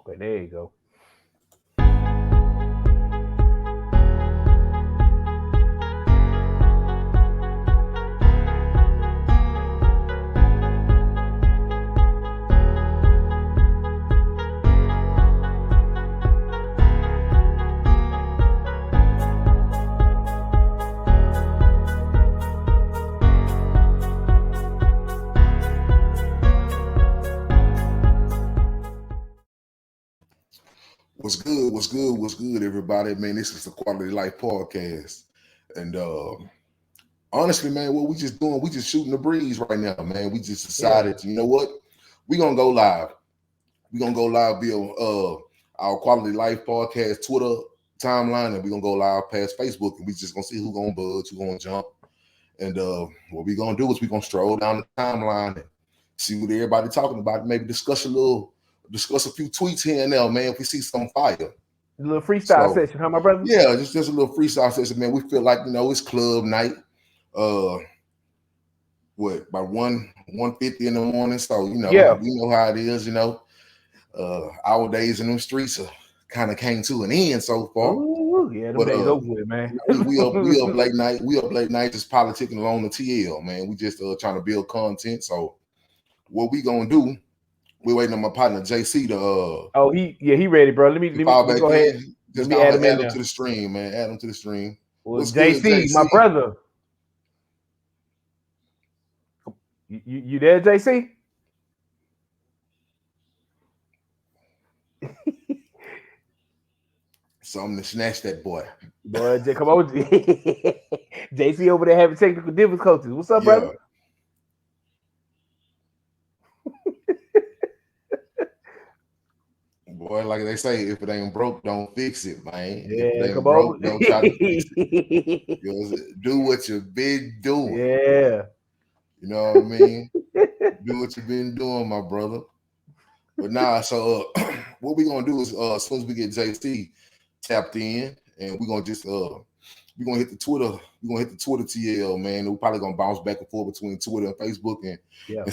Okay, there you go. What's good? What's good? What's good, everybody? Man, this is the Quality Life Podcast. And honestly, man, what we just doing, we just shooting the breeze right now, man. We just decided, you know what? We're gonna go live. We're gonna go live via our Quality Life Podcast Twitter timeline, and we're gonna go live past Facebook, and we just gonna see who gonna budge, who gonna jump. And what we're gonna do is we're gonna stroll down the timeline and see what everybody talking about, maybe discuss a few tweets here and there, man. If we see some fire. A little freestyle session, huh, my brother? Yeah, just a little freestyle session, man. We feel like, it's club night. By 1:50 in the morning. So, we know how it is, our days in them streets kind of came to an end so far. Ooh, yeah, them days over with, man. we up late night. We up late night just politicking along the TL, man. We just trying to build content. So what we gonna do? We're waiting on my partner JC to he ready, bro. Let me go ahead. Just add him to the stream, man. Add him to the stream. Well, JC, my brother. You there, JC? Something to snatch that boy. Boy, come on. JC over there having technical difficulties. What's up, brother? Boy, like they say, if it ain't broke, don't fix it, man. Yeah, if it ain't come broke, on. don't try to fix it. Do what you've been doing. Yeah. You know what I mean? Do what you've been doing, my brother. But so what we're gonna do is as soon as we get JC tapped in, and we're gonna just we're gonna hit the Twitter, TL, man. We're probably gonna bounce back and forth between Twitter and Facebook and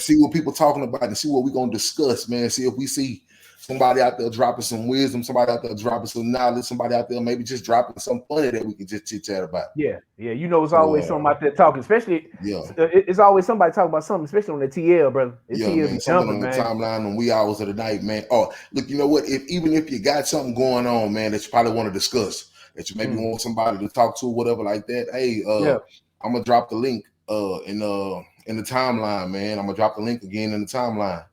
see what people talking about and see what we're gonna discuss, man. See if we see somebody out there dropping some wisdom, somebody out there dropping some knowledge, somebody out there maybe just dropping something funny that we can just chit chat about. Yeah. It's always something out there talking, especially it's always somebody talking about something, especially on the TL, brother. Man, something on the timeline on wee hours of the night, man. Oh, look, you know what? Even if you got something going on, man, that you probably want to discuss, that you maybe want somebody to talk to or whatever like that. Hey, I'm gonna drop the link in the timeline, man. I'm gonna drop the link again in the timeline.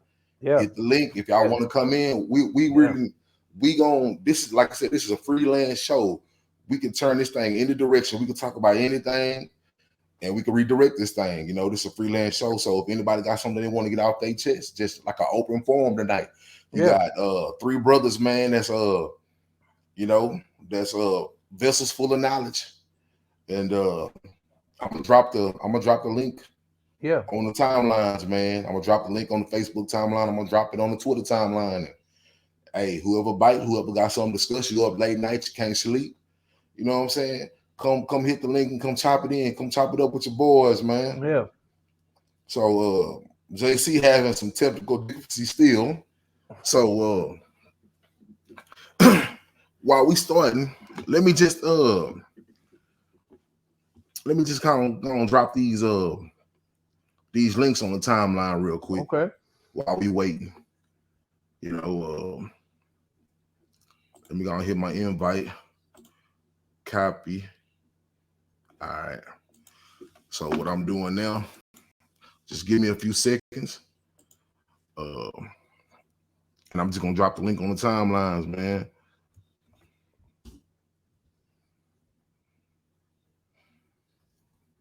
Yeah. Hit the link if y'all want to come in. We gon' this is, like I said, this is a freelance show. We can turn this thing any direction. We can talk about anything and we can redirect this thing. This is a freelance show. So if anybody got something they want to get off their chest, just like an open forum tonight. You got three brothers, man, that's that's vessels full of knowledge. And I'm gonna drop the link. Yeah, on the timelines, man. I'm gonna drop the link on the Facebook timeline. I'm gonna drop it on the Twitter timeline. Hey, whoever got something to discuss, you up late night, you can't sleep. You know what I'm saying? Come hit the link and come chop it in. Come chop it up with your boys, man. Yeah. So JC having some technical difficulties still. So while we starting, let me just kind of drop these links on the timeline real quick. Okay. While we waiting, let me go and hit my invite. Copy. All right. So what I'm doing now, just give me a few seconds. And I'm just gonna drop the link on the timelines, man.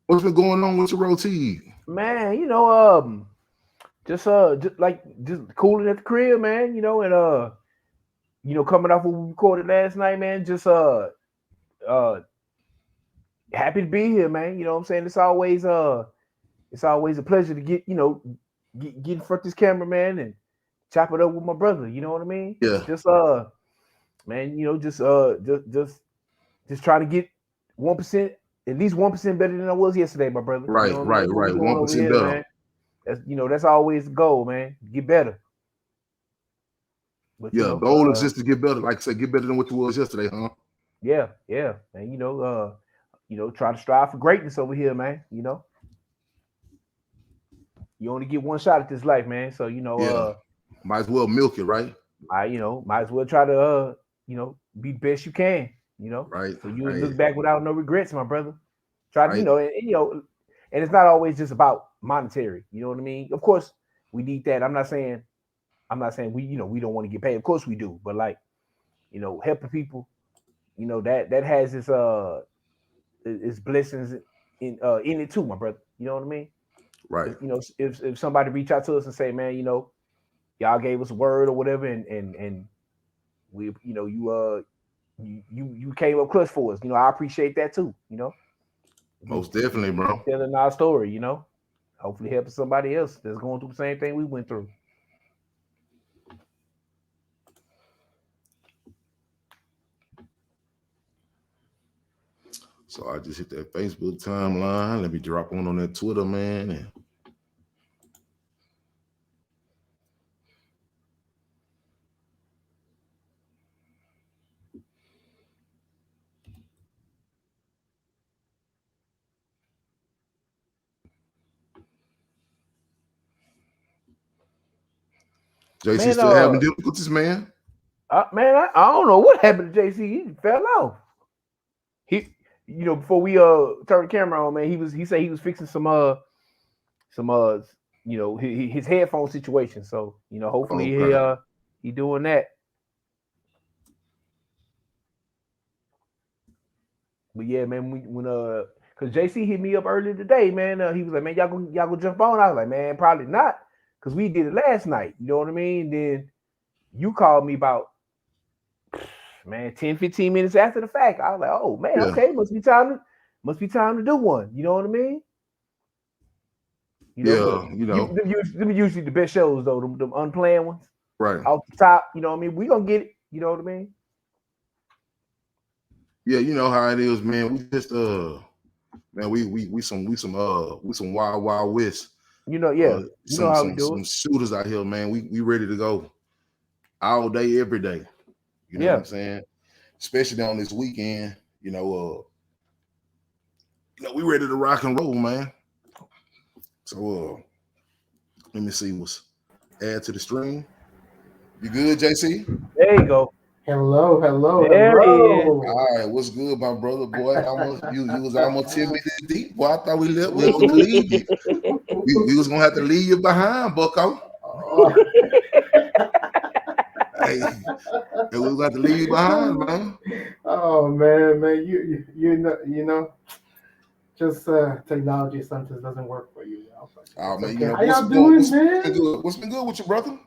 What's been going on with your routine? Man, just cooling at the crib, man, and coming off what we recorded last night, man, just happy to be here, man. You know what I'm saying? It's always a pleasure to get in front of this camera, man, and chop it up with my brother, you know what I mean? Yeah. Just man, just trying to get 1%, at least 1% better than I was yesterday, my brother. Right, you know right. 1% better. Man. That's always the goal, man. Get better. But Yeah, goal is just to get better. Like I said, get better than what you was yesterday, huh? Yeah, and try to strive for greatness over here, man. You only get one shot at this life, man. So might as well milk it, right? Might as well try to be the best you can. Right. So you right. look back without no regrets, my brother. Try to, right. And it's not always just about monetary. You know what I mean? Of course, we need that. I'm not saying we don't want to get paid. Of course we do, but like, helping people, that has its blessings in it too, my brother. You know what I mean? Right. If somebody reach out to us and say, man, y'all gave us a word or whatever, and we, you came up clutch for us. I appreciate that too. Most definitely, bro. Telling our story, hopefully helping somebody else that's going through the same thing we went through. So I just hit that Facebook timeline. Let me drop one on that Twitter, man. And JC still having difficulties, man. Man, I don't know what happened to JC. He fell off. He, before we turned the camera on, man, he said he was fixing some his headphone situation. So hopefully he doing that. But yeah, man, because JC hit me up earlier today, man. He was like, man, y'all go jump on. I was like, man, probably not, because we did it last night. You know what I mean? Then you called me about 10, 15 minutes after the fact. I was like, oh man, okay, must be time to do one. You know what I mean? Them usually the best shows though, them unplanned ones. Right. Off the top, you know what I mean? We gonna get it, you know what I mean? Yeah, you know how it is, man. We just man, we some wild west. You know how we do some shooters out here, man. We ready to go all day, every day. You know what I'm saying? Especially on this weekend, we ready to rock and roll, man. So let me see what's add to the stream. You good, JC? There you go. Hello. There All right, what's good, my brother? Boy, you was almost 10 minutes deep. Boy, I thought we was gonna leave you. We was gonna have to leave you behind, Bucko. Hey, we was gonna have to leave you behind, man. Oh man, you know, just technology sometimes doesn't work for you. Oh man, okay. How y'all doing, man? What's been good with you, brother?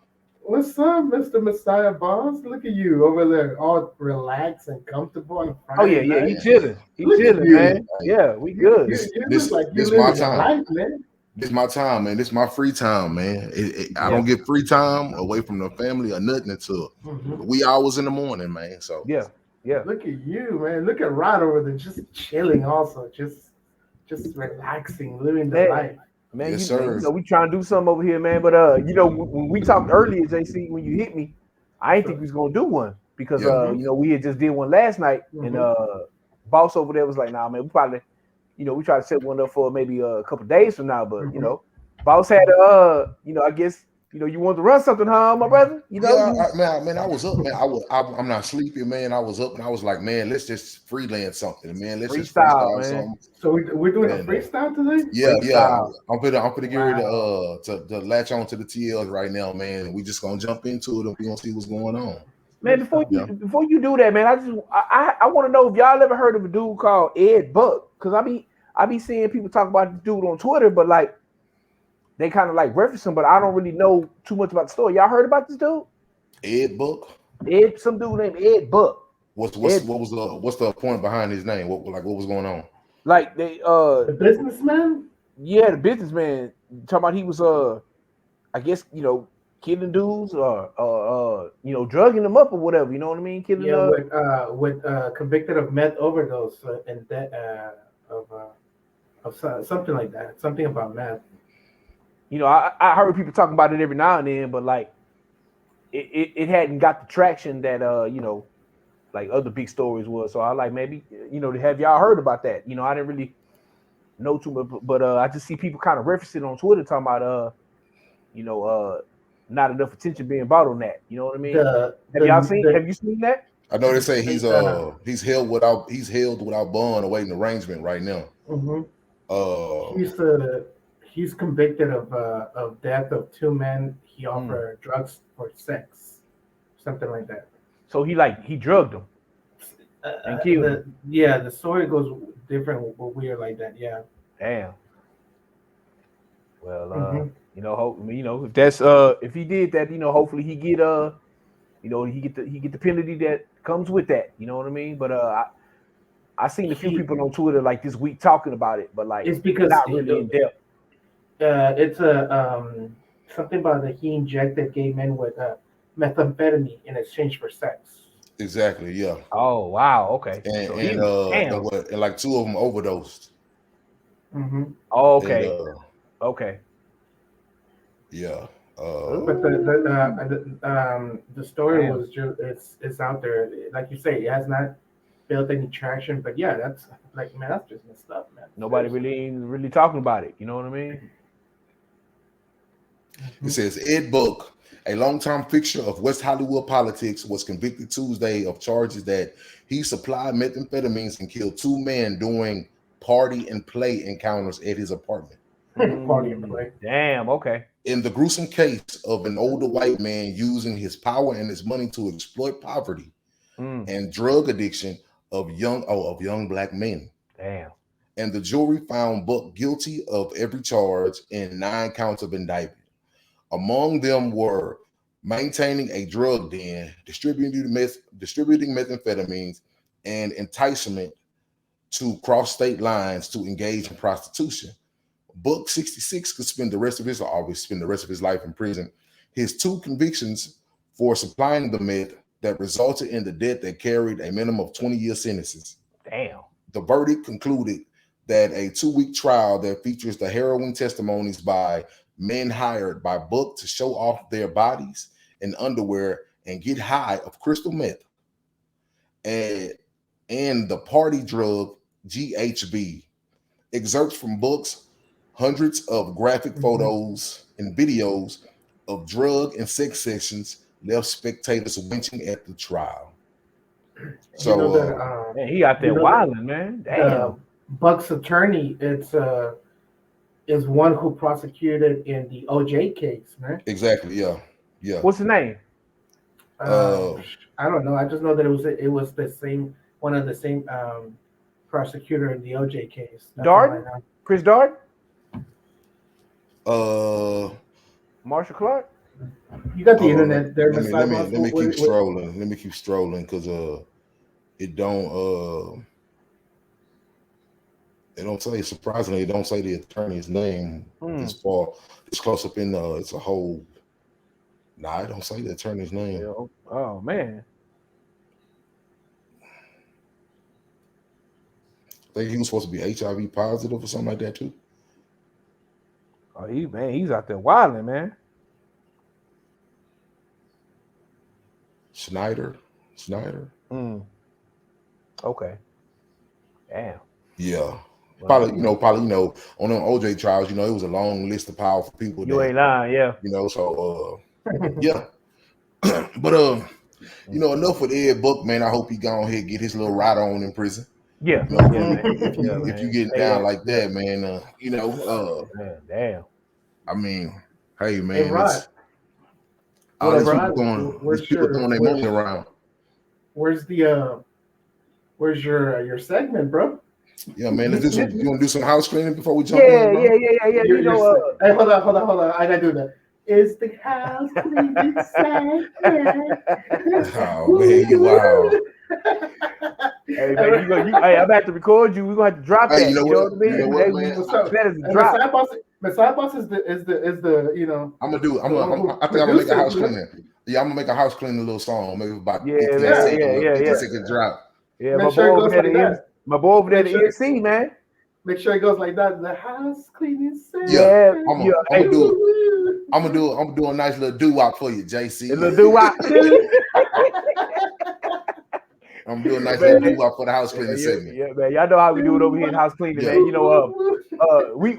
What's up, Mr. Messiah Boss? Look at you over there, all relaxed and comfortable on Friday night. He chilling. He chilling, man. Yeah, we good. This like you living your life, man. This is my time, man. This is my free time, man. I don't get free time away from the family or nothing until wee hours in the morning, man. So yeah. Look at you, man. Look at Rod over there, just chilling, also, just relaxing, living the life. Man, yes, sir. We trying to do something over here, man. But when we talked earlier, JC, when you hit me, I didn't think we was gonna do one because we had just did one last night, and boss over there was like, nah, man, we probably, we try to set one up for maybe a couple days from now. But boss had I guess you want to run something, huh, my brother? Man, I was up, man. I'm not sleepy, man. I was up and I was like, man, let's just freelance something, man. Let's just freestyle something. So we're doing a freestyle today? Yeah. I'm gonna get ready to latch on to the TLs right now, man. We just gonna jump into it and we gonna see what's going on. Man, before you do that, man, I want to know if y'all ever heard of a dude called Ed Buck, because I be seeing people talk about the dude on Twitter, but like they kind of like reference him, but I don't really know too much about the story. Y'all heard about this dude? Ed Buck? Some dude named Ed Buck. What's the point behind his name? What was going on? Like they the businessman? Yeah, the businessman. Talking about he was I guess killing dudes or drugging them up or whatever. You know what I mean? Killing with convicted of meth overdose and that of something like that. Something about meth. I heard people talking about it every now and then, but like it hadn't got the traction that you know, like other big stories was. So I like maybe you know, have y'all heard about that? You know, I didn't really know too much, but I just see people kind of referencing on Twitter talking about you know, not enough attention being brought on that. You know what I mean? Have you seen that? I know they say he's held without bond awaiting arrangement right now. He's convicted of death of 2 men. He offered drugs for sex, something like that. So he drugged them and killed them. Yeah, the story goes different, weird like that. Yeah. Damn. Well, you know, if that's if he did that, you know, hopefully he get you know, he get the penalty that comes with that. You know what I mean? But I seen a few people on Twitter like this week talking about it, but like it's because not really in depth. It's something about that he injected gay men with methamphetamine in exchange for sex. Exactly. Yeah. Oh wow. Okay. And like 2 of them overdosed. Oh, okay. Okay. Yeah. But the story was just it's out there. Like you say, it has not built any traction. But yeah, that's like, man, that's just messed up, man. Nobody really talking about it. You know what I mean? It says Ed Buck, a longtime fixture of West Hollywood politics, was convicted Tuesday of charges that he supplied methamphetamines and killed 2 men during party and play encounters at his apartment. Party and play. Damn. Okay. In the gruesome case of an older white man using his power and his money to exploit poverty and drug addiction of young black men. Damn. And the jury found Buck guilty of every charge in 9 counts of indictment. Among them were maintaining a drug den, distributing methamphetamines, and enticement to cross state lines to engage in prostitution. Buck, 66, could spend the rest of his life in prison. His 2 convictions for supplying the meth that resulted in the death that carried a minimum of 20-year sentences. Damn. The verdict concluded that a 2-week trial that features the harrowing testimonies by men hired by Buck to show off their bodies and underwear and get high of crystal meth and the party drug GHB. Excerpts from Buck's hundreds of graphic photos and videos of drug and sex sessions left spectators winching at the trial. So man, he out there wilding, man. Damn. Buck's attorney, is one who prosecuted in the OJ case, man. Exactly. Yeah. Yeah. What's his name? I don't know. I just know that it was the same one of the same prosecutor in the OJ case. Darden? Chris Darden? Marshall Clark? You got the internet there. Let me keep strolling. Let me keep strolling because it don't say, surprisingly, it don't say the attorney's name this far. It's close up in it's a whole. Nah, it don't say the attorney's name. Yeah. Oh man. I think he was supposed to be HIV positive or something like that too. Oh, he's out there wilding, man. Snyder. Okay. Damn. Yeah. Probably, on them OJ trials, it was a long list of powerful people. You ain't lying, yeah. So yeah. But enough with Ed Buck, man. I hope he go ahead and get his little ride on in prison. Yeah. If you get down like that, man, damn. I mean, hey man, hey, Rod. People throwing their money around. Where's your segment, bro? Yeah, man. You want to do some house cleaning before we jump in? Yeah. Hey, hold on. I gotta do that. Is the house cleaning segment? Oh man, you wow. Hey man, I'm about to record you. We're gonna have to drop that. You know what I mean? That is a drop. Messiah Boss is the I'm gonna do. I think I'm gonna make a house cleaning. Yeah, I'm gonna make a house cleaning little song, maybe about 15 second drop. Yeah, my boy over there at ENC, man. Make sure it goes like that. The house cleaning service. Yeah, I'm yeah, gonna do a nice little doo-wop for you, JC. a little doo-wop. I'm doing a nice little doo-wop for the house cleaning segment. Yeah, man. Y'all know how we do it over here in house cleaning, Yeah. man. You know, we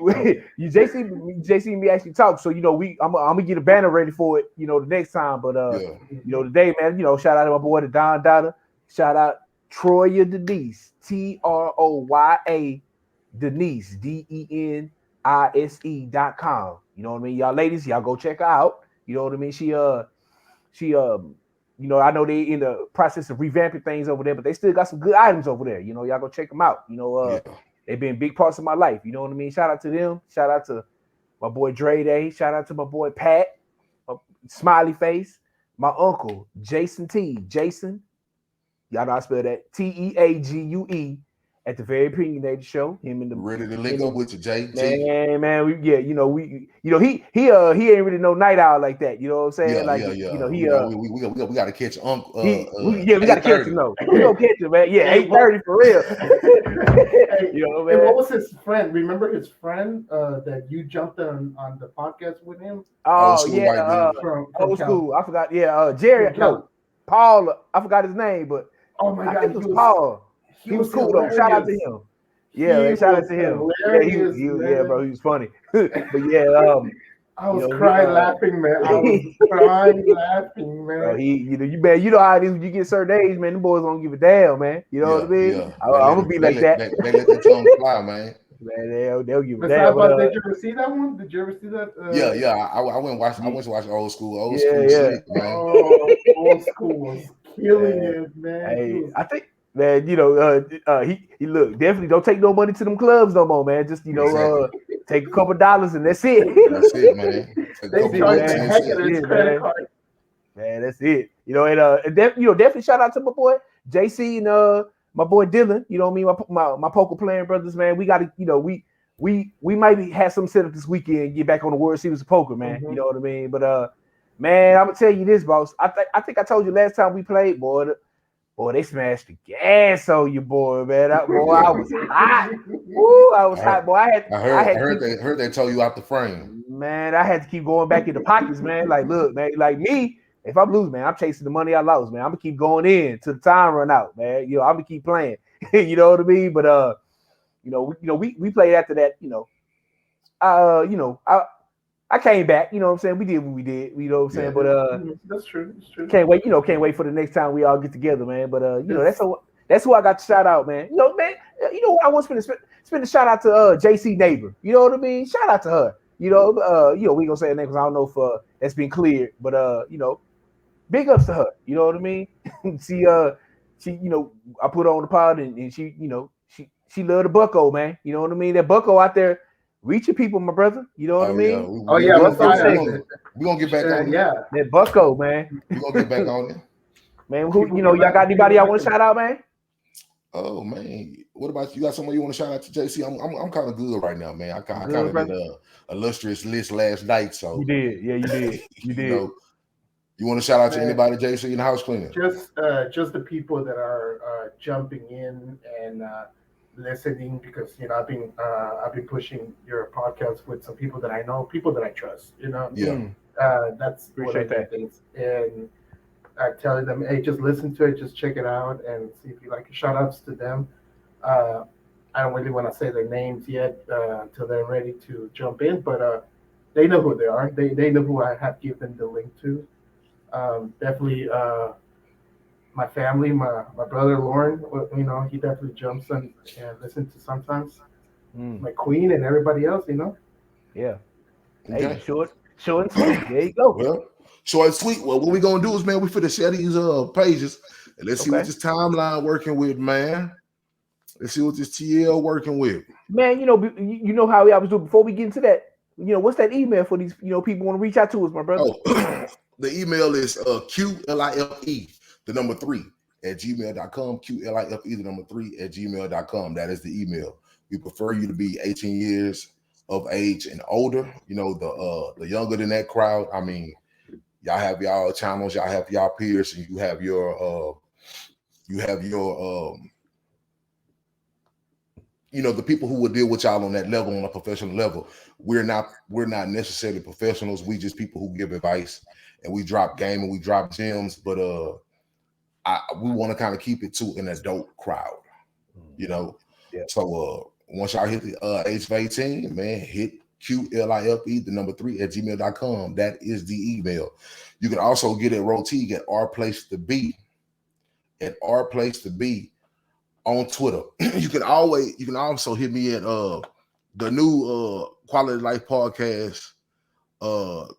JC and me actually talk. So you know, I'm gonna get a banner ready for it. You know, the next time. But you know, today, man. You know, shout out to my boy, the Don Dada. Shout out Troya Denise, Troya Denise, DENISE.com. You know what I mean, y'all ladies, y'all go check her out. You know what I mean. She you know, I know they in the process of revamping things over there, but they still got some good items over there. You know, y'all go check them out. You know, they've been big parts of my life. You know what I mean? Shout out to them. Shout out to my boy Dre Day. Shout out to my boy Pat, Smiley Face, my uncle Jason T. Jason, y'all know I spell that Teague at the Very Opinionated Show. Him and the ready to link up with you, JT. Man, you know he ain't really no night owl like that. You know what I'm saying? You know we got to catch Uncle. We got to catch him though. We gonna catch him, man. Yeah, 8:30 for real. You know, man. And what was his friend? Remember his friend that you jumped on the podcast with him? Oh yeah, from old school. I forgot. Yeah, Jerry. No, Paul. I forgot his name, but oh my God, it was Paul. He was cool though. Shout out to him. Yeah, shout out to him. Yeah, bro, he was funny. But yeah, I was crying laughing, man. I was crying laughing, man. Bro, you know how it is when you get certain age, man. The boys don't give a damn, man. You know what I mean? Yeah. I'm gonna be like that. They let that tongue fly, man. Man, they'll give a damn. Did you ever see that one? Did you ever see that? Yeah. I went to watch old school. Old school shit, man. Oh, old school was killing it, man. Hey, I think. Man, you know, he look, definitely don't take no money to them clubs no more, man. Just, you know, take a couple $, and that's it. That's it, man. Man, that's it. You know, and definitely shout out to my boy JC and my boy Dylan. You know what I mean? My poker playing brothers, man. We got to, you know, we might have some set up this weekend and get back on the World Series of Poker, man. You know what I mean? But man, I'm gonna tell you this, boss. I think I told you last time we played, boy. Boy, they smashed the gas on you, boy, man. I was hot. Woo, I was hot, boy. I heard they told you out the frame. Man, I had to keep going back in the pockets, man. Like, look, man, like me, if I'm losing, man, I'm chasing the money I lost, man. I'm gonna keep going in till the time run out, man. You know, I'm gonna keep playing. You know what I mean? But we played after that, I came back, you know what I'm saying? We did what we did, you know what I'm saying? But that's true. Can't wait for the next time we all get together, man. But you know, that's who I got to shout out, man. You know, man, I want to spend a shout out to JC Neighbor. You know what I mean? Shout out to her. You know, we gonna say her name because I don't know if that's been cleared, but you know, big ups to her. You know what I mean? she you know, I put her on the pod and she, you know, she loved the bucko, man. You know what I mean? That bucko out there reaching people, my brother. You know what I mean? We're gonna get back on it. Yeah. That bucko, man. We're gonna get back on it. Man, who y'all got anybody y'all want to shout out, man? Oh man, what about you? Got someone you want to shout out to, JC? I'm kind of good right now, man. I kind of did a illustrious list last night, so you did, yeah, you did. You know, you want to shout out to anybody, JC, in the house cleaning? Just the people that are jumping in and listening, because you know I've been pushing your podcast with some people that I know, people that I trust. You know, that's one of the things. And I tell them, hey, just listen to it, just check it out, and see if you like it. Shout outs to them. I don't really want to say their names yet until they're ready to jump in, but they know who they are. They know who I have given the link to. Definitely my family, my brother Lauren, you know, he definitely jumps in and listens to sometimes. My queen and everybody else, you know. Yeah. Okay. Hey, short and sweet. There you go. Well, short and sweet. Well, what we gonna do is, man, we finna share these pages and let's see what this timeline working with, man. Let's see what this TL working with. Man, you know how we always do. Before we get into that, you know, what's that email for these, you know, people want to reach out to us, my brother? Oh, the email is QLIFE, the number 3 at gmail.com. QLIFE, the number 3 at gmail.com. That is the email. We prefer you to be 18 years of age and older. You know, the younger than that crowd. I mean, y'all have y'all channels, y'all have y'all peers, and you have your you know, the people who will deal with y'all on that level, on a professional level, we're not necessarily professionals. We just people who give advice, and we drop game and we drop gems. But we want to kind of keep it to an adult crowd, you know. Yeah. So once y'all hit the age of 18, man, hit QLIFE, the number 3 at gmail.com. That is the email. You can also get at Rotique at Our Place to Be. At Our Place to Be on Twitter. You can also hit me at the new Quality Life Podcast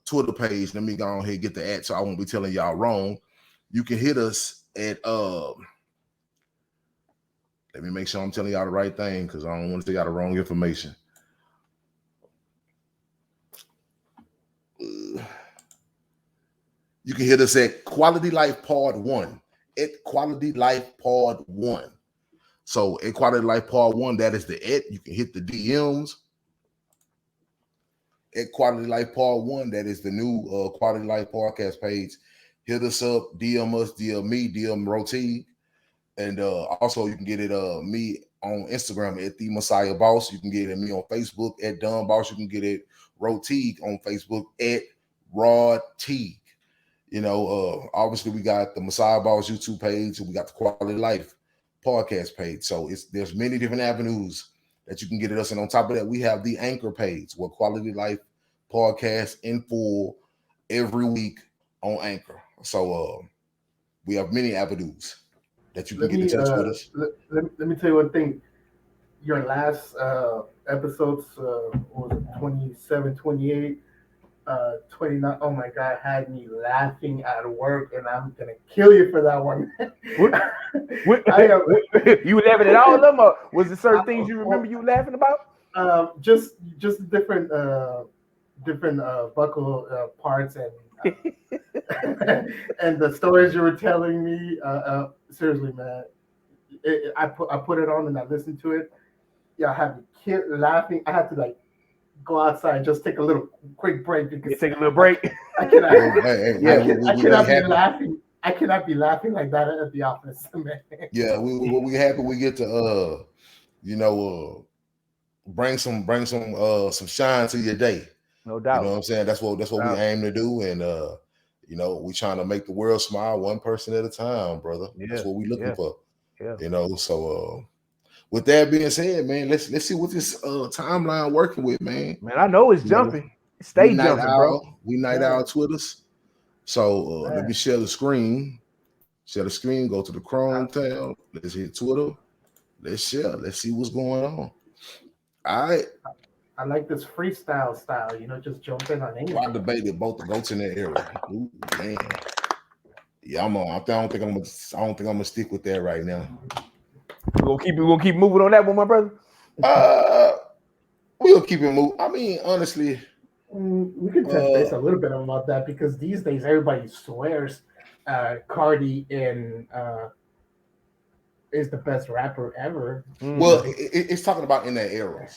Twitter page. Let me go on here and get the ad so I won't be telling y'all wrong. You can hit us at let me make sure I'm telling y'all the right thing because I don't want to tell y'all the wrong information. You can hit us at Quality Life Pod 1. At Quality Life Pod 1. So at Quality Life Pod 1, that is the at. You can hit the DMs. At Quality Life Pod 1, that is the new Quality Life Podcast page. Hit us up, DM us, DM me, DM Rotique. And also you can get it me on Instagram at The Messiah Boss. You can get it me on Facebook at Don Boss. You can get it Rotique on Facebook at Rod Teague. You know, obviously we got the Messiah Boss YouTube page and we got the Quality Life Podcast page. So there's many different avenues that you can get at us. And on top of that, we have the Anchor page where Quality Life Podcast in full every week on Anchor. So we have many avenues that you can get in touch with us. Let me tell you one thing. Your last episodes was it 27, 28, 29. Oh my God, had me laughing at work, and I'm gonna kill you for that one. You were laughing at all of them, or was it certain things you remember you were laughing about? Just different buckle parts and and the stories you were telling me. Seriously, man, I put it on and I listened to it. Yeah, I had me laughing. I had to like go outside, just take a little quick break because take a little break. I cannot. I cannot be laughing. I cannot be laughing like that at the office, man. Yeah, we happy we get to bring some shine to your day. No doubt. You know what I'm saying? That's what we aim to do, and we trying to make the world smile one person at a time, brother. Yeah. That's what we looking for. Yeah. So with that being said, man, let's see what this timeline working with, man. Man, I know it's jumping. Stay jumping, bro. We night owl Twitters. So let me share the screen. Share the screen. Go to the Chrome tab. Let's hit Twitter. Let's share. Let's see what's going on. All right. I like this freestyle style. Just jump in on anything. I debated both the goats in that area. Ooh, man. Yeah, I'm on. I don't think I'm gonna stick with that right now. We're gonna keep moving on that one, my brother. We'll keep it moving. I mean, honestly, we can touch base a little bit about that because these days everybody swears Cardi is the best rapper ever. Well, it's talking about in that era.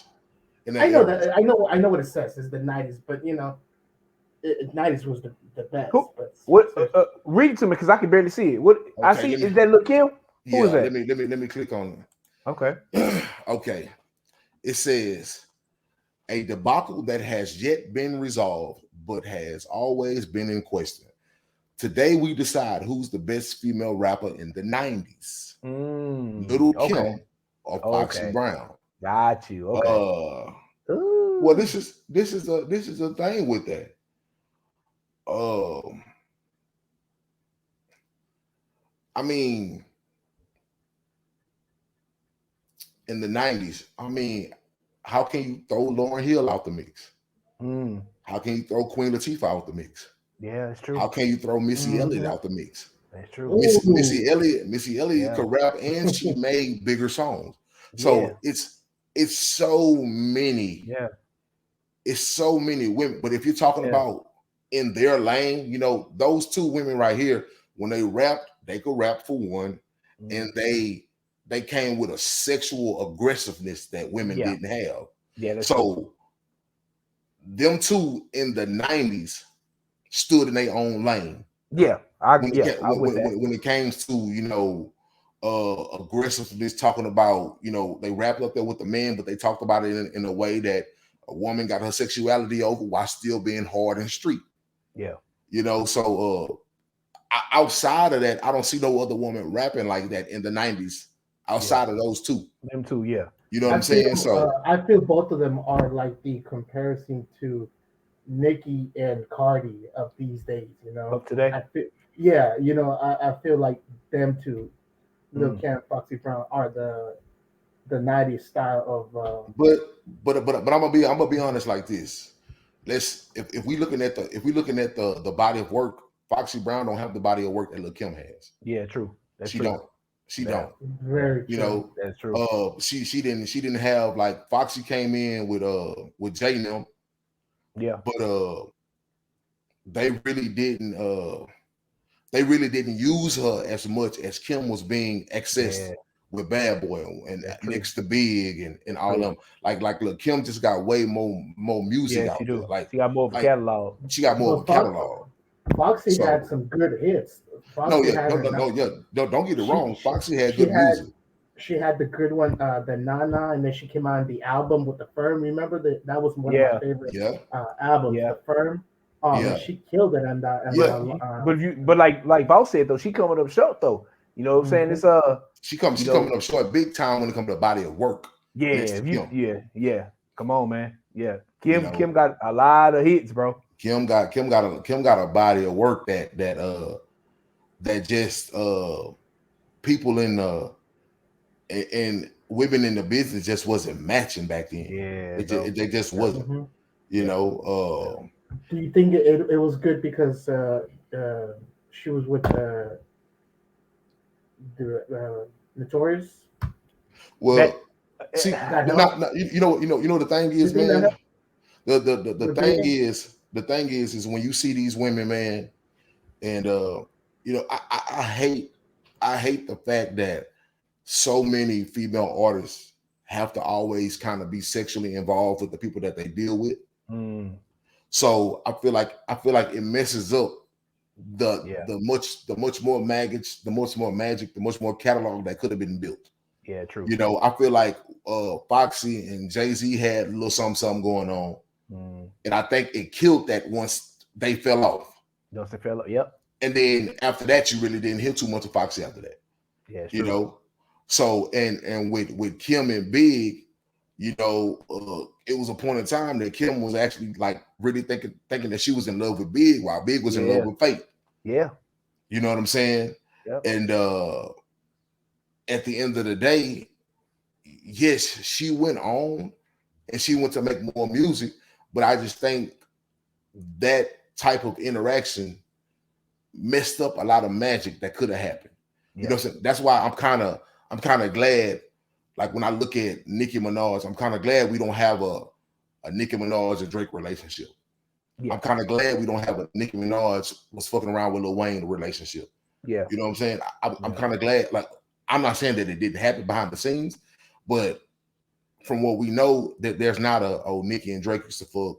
I know that. I know what it says. It's the 90s, but 90s was the best. Read it to me because I can barely see it. What okay, I see is that Lil' Kim. Who is that? Let me click on it. Okay. Okay. It says a debacle that has yet been resolved, but has always been in question. Today we decide who's the best female rapper in the 90s. Lil' Kim or Foxy Brown. Got you. Okay. Well, this is a thing with that. I mean, in the 90s, how can you throw Lauryn Hill out the mix? How can you throw Queen Latifah out the mix? Yeah, that's true. How can you throw Missy Elliott out the mix? That's true. Missy Elliott could rap and she made bigger songs. So it's so many. Yeah. It's so many women. But if you're talking about in their lane, those two women right here, when they rapped, they could rap for one, and they came with a sexual aggressiveness that women didn't have. Yeah. That's so true. Them two in the 90s stood in their own lane. Yeah. When it came to aggressiveness, talking about, you know, they wrapped up there with the man, but they talked about it in a way that a woman got her sexuality over while still being hard and street. Yeah. You know, so outside of that, I don't see no other woman rapping like that in the 90s outside of those two. Them two, yeah. You know what I'm saying? So I feel both of them are like the comparison to Nicki and Cardi of these days, you know. Of today? I feel, yeah, you know, I feel like them two, Lil Kim, Foxy Brown, are the 90s style of but I'm gonna be honest like this. Let's if we looking at the body of work, Foxy Brown don't have the body of work that Lil Kim has. Yeah, true. That's she true. don't. She don't. Very true. You know, that's true. She didn't have, like, Foxy came in with Jay and them. Yeah. But they really didn't use her as much as Kim was being accessed with Bad Boy and next to Big and all of them. Like look, Kim just got way more music out there. Like, she got more of a catalog. She got more of a catalog. Foxy had some good hits. Don't get it wrong. Foxy had good music. She had the good one, the Nana, and then she came on the album with the Firm. Remember that was one of my favorite albums, the Firm. She killed it on that. But like Boss said though, she coming up short though. You know what I'm saying? It's she coming up short big time when it comes to body of work. Yeah. Come on, man. Yeah. Kim got a lot of hits, bro. Kim got a body of work that just people in and women in the business just wasn't matching back then. Yeah, they just wasn't. You know. Do you think it was good because she was with the Notorious? Well, see, you know the thing is, man. The thing is when you see these women, man, and you know, I hate the fact that so many female artists have to always kind of be sexually involved with the people that they deal with. So I feel like it messes up the much more magic, the much more catalog that could have been built. Yeah, true. You know, I feel like Foxy and Jay-Z had a little something going on. And I think it killed that once they fell off. Once they fell off, yep. And then after that, you really didn't hear too much of Foxy after that. Yeah, you know. So and with Kim and Big, you know, it was a point in time that Kim was actually like really thinking that she was in love with Big while Big was in love with Faith. Yeah. You know what I'm saying? Yep. And at the end of the day, yes, she went on and she went to make more music, but I just think that type of interaction messed up a lot of magic that could have happened. You know what I'm saying? That's why I'm kind of glad, like when I look at Nicki Minaj, I'm kind of glad we don't have a Nicki Minaj and Drake relationship. Yeah. I'm kind of glad we don't have a Nicki Minaj was fucking around with Lil Wayne relationship. Yeah. You know what I'm saying? I'm kind of glad, like, I'm not saying that it didn't happen behind the scenes, but from what we know, that there's not Nicki and Drake used to fuck,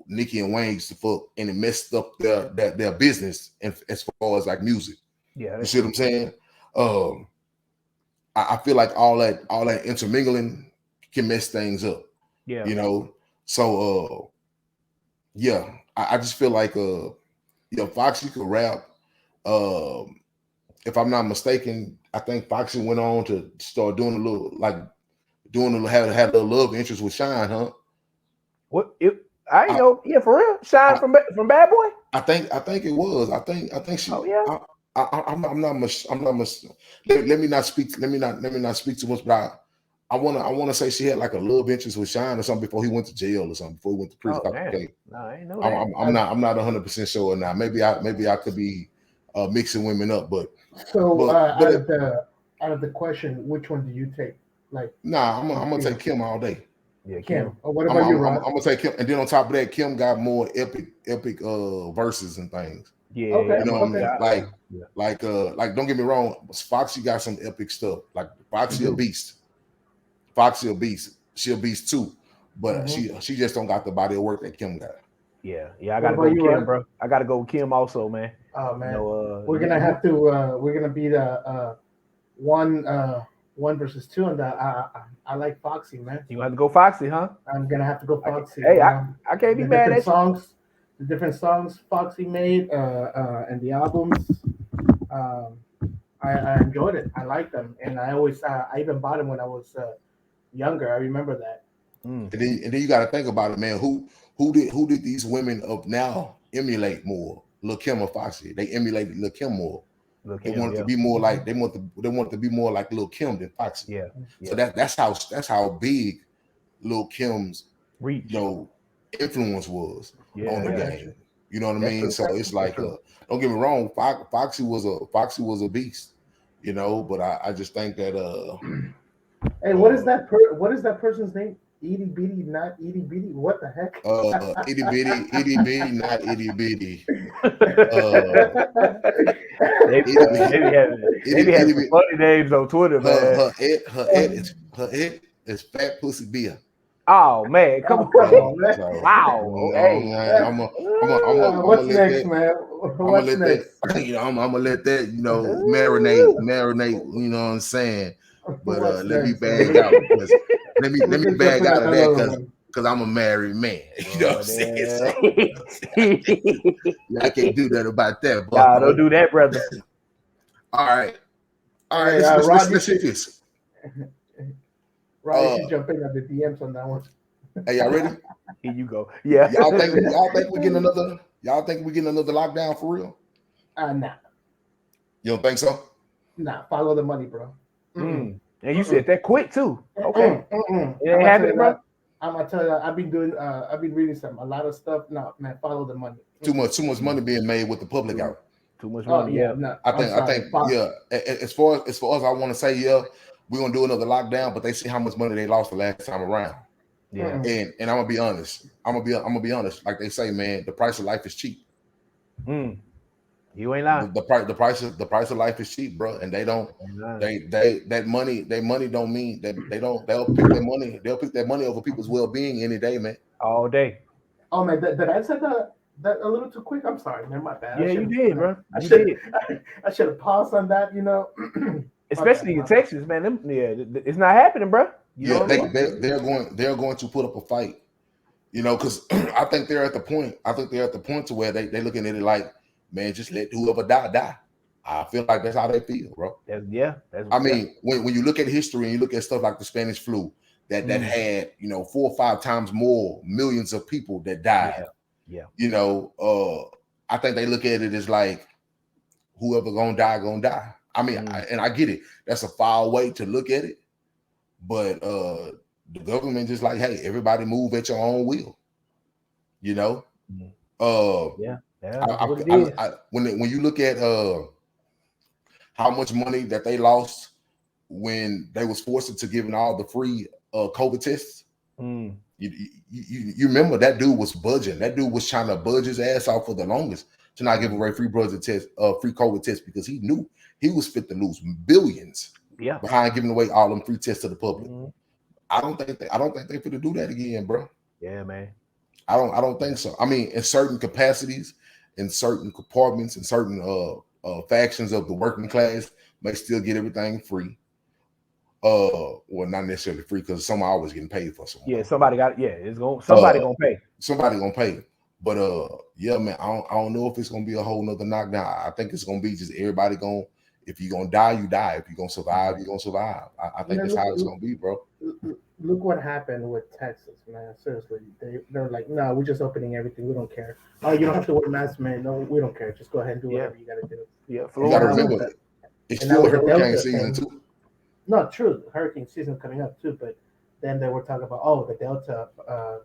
Nicki and Wayne used to fuck, and it messed up their business as far as like music. Yeah. You see what I'm saying? I feel like all that intermingling can mess things up. Yeah. You know, so yeah, I just feel like Foxy could rap. If I'm not mistaken, I think Foxy went on to start doing had a little love interest with Shine, huh? What? I know. Yeah, for real. Shine from Bad Boy. I think it was. I think she. Oh yeah. I'm not much. Let me not speak too much, but I want to say she had like a love interest with Shine or something before he went to jail or something, before he went to prison. No, I ain't know that. I'm not 100% sure now. Maybe I could be mixing women up, but out of the question, which one do you take? Like, nah, I'm gonna take Kim all day. Yeah, Kim. What about you, Ron? I'm gonna take Kim, and then on top of that, Kim got more epic verses and things. Yeah, okay, you know what I mean? Like don't get me wrong, Foxy got some epic stuff. Like Foxy a beast. She a beast too, but she just don't got the body of work that Kim got. Yeah, I gotta go with Kim, bro. I gotta go with Kim also, man. Oh man, You know, we're gonna have to. We're gonna be one versus two on that. I like Foxy, man. You gonna have to go Foxy, huh? I'm gonna have to go Foxy. Hey, you I, know? I can't be The mad different at you. songs, the different songs Foxy made, and the albums. Um, I enjoyed it. I liked them, and I even bought them when I was younger. I remember that. And then you got to think about it, man. Who did these women of now emulate more? Lil Kim or Foxy? They emulated Lil Kim more. Look They him, wanted yeah. to be more like they want to be more like Lil Kim than Foxy. Yeah. So that's how big Lil Kim's Reach. influence was Yeah, on the yeah. game. You know what I That's mean? true. So it's like, true. don't get me wrong, Foxy was a beast, but I just think that Hey, what is that person's name? Edie Beatty, not Edie Beatty. What the heck? itty bitty, not itty bitty. They be having some funny names on Twitter, man. Her ed is fat pussy beer. Oh man, come on, man. So, Wow. Hey. I'm gonna What's let next, that. man? I'm gonna What's let next? that. I'm gonna let that. Marinate. You know what I'm saying? But What's let me next, bag man? out because let me We can bag jump in out of that another one. because I'm a married man. You know what I'm saying? So, Nah, I can't do that about that. don't do that, brother. All right. Hey, Let's Rod, you let's hit should this. Rod, you should jump in on the DMs on that one. Hey, y'all ready? Here you go. Yeah. Y'all think we getting another? Y'all think we getting another lockdown for real? Nah, You don't think so? follow the money, bro. And you said that quick too. Okay. Mm-mm. It ain't happening, bro. I'm gonna tell you, I've been reading a lot of stuff. No, man, follow the money. Too much money being made with the public out. Too much Oh money. yeah, Yeah. no, I think yeah. As far as I want to say, yeah, we're gonna do another lockdown, but they see how much money they lost the last time around. Yeah. And I'm gonna be honest. I'm gonna be honest. Like they say, man, the price of life is cheap. You ain't lying. The price of life is cheap, bro. And they don't that money don't mean that they'll pick their money over people's well-being any day, man. All day. Oh man, did I say that a little too quick? I'm sorry, man. My bad. Yeah, you did, bro. I should have paused on that. Especially in Texas, man. It's not happening, bro. You know what I mean? They're going to put up a fight, because I think they're at the point. I think they're at the point to where they're looking at it like, man, just let whoever die. I feel like that's how they feel, bro. I mean, when you look at history and you look at stuff like the Spanish flu, that had 4 or 5 times more millions of people that died. Yeah. I think they look at it as like whoever gonna die. I mean, I get it. That's a foul way to look at it, but the government just like, hey, everybody move at your own will. When you look at how much money that they lost when they was forced into giving all the free COVID tests. You remember that dude was budging. That dude was trying to budge his ass off for the longest to not give away free COVID tests because he knew he was fit to lose billions behind giving away all them free tests to the public. I don't think they're gonna do that again, bro. Yeah, man. I don't think so. I mean, in certain capacities, in certain compartments, in certain factions of the working class may still get everything free. Well, not necessarily free because someone always getting paid for something. Yeah, somebody got. Yeah, somebody gonna pay. Somebody gonna pay. But yeah, man, I don't know if it's gonna be a whole nother knockdown. I think it's gonna be just everybody going. If you're gonna die, you die. If you're gonna survive, you're gonna survive. I think that's how it's gonna be, bro. Look what happened with Texas, man. Seriously, they're like, no, we're just opening everything. We don't care. Oh, you don't have to wear masks, man. No, we don't care. Just go ahead and do whatever you gotta do. Yeah, you gotta remember, it's still hurricane season too. No, true. Hurricane season coming up too, but then they were talking about the Delta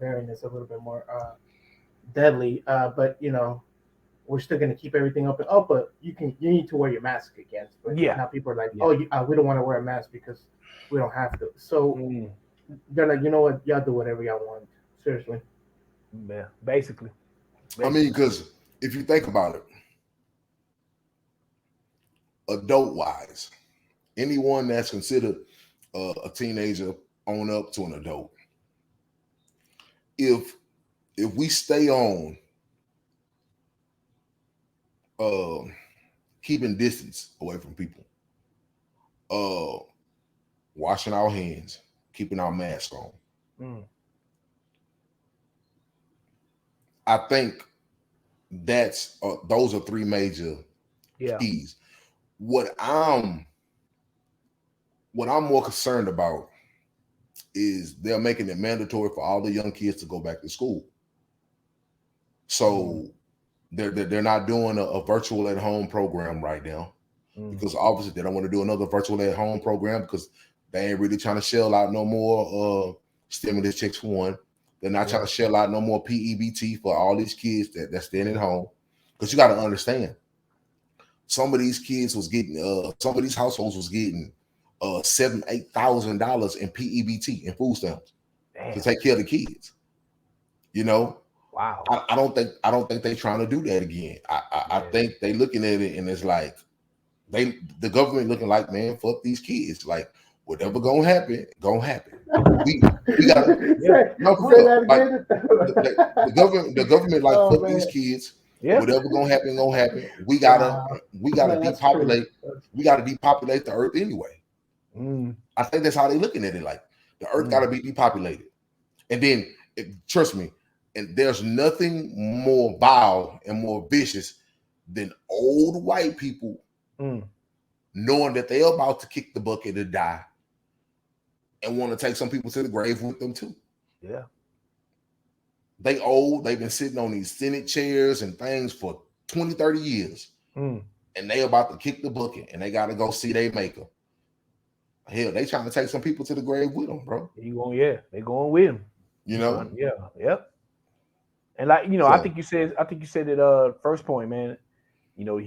variant is a little bit more deadly. But we're still going to keep everything open. Oh, but you need to wear your mask again. But now people are like, we don't want to wear a mask because we don't have to. So they're like, you know what, y'all do whatever y'all want. Seriously. Yeah, basically. I mean, because if you think about it, adult wise, anyone that's considered a teenager on up to an adult, if we stay on keeping distance away from people, Washing our hands, keeping our mask on. I think that's those are three major keys. What I'm more concerned about is they're making it mandatory for all the young kids to go back to school. So they're not doing a virtual at home program right now because obviously they don't want to do another virtual at home program because they ain't really trying to shell out no more stimulus checks for one. They're not trying to shell out no more PEBT for all these kids that's staying at home. Because you got to understand, some of these kids was getting, some of these households was getting $7,000-$8,000 in PEBT in food stamps to take care of the kids. You know, wow. I don't think they're trying to do that again. I think they looking at it and it's like the government looking like, man, fuck these kids. Like whatever gonna happen. We gotta no for real. Like, the government like fuck these kids. Yeah. Whatever gonna happen. We gotta depopulate. We gotta depopulate the earth anyway. I think that's how they looking at it. Like the earth gotta be depopulated. And then trust me, and there's nothing more vile and more vicious than old white people knowing that they're about to kick the bucket and die and want to take some people to the grave with them too. Yeah. They old, they've been sitting on these Senate chairs and things for 20, 30 years. And they about to kick the bucket and they got to go see their maker. Hell, they trying to take some people to the grave with them, bro. They going with them. You know? Yep. And like, you know, I think you said it first point, man. You know,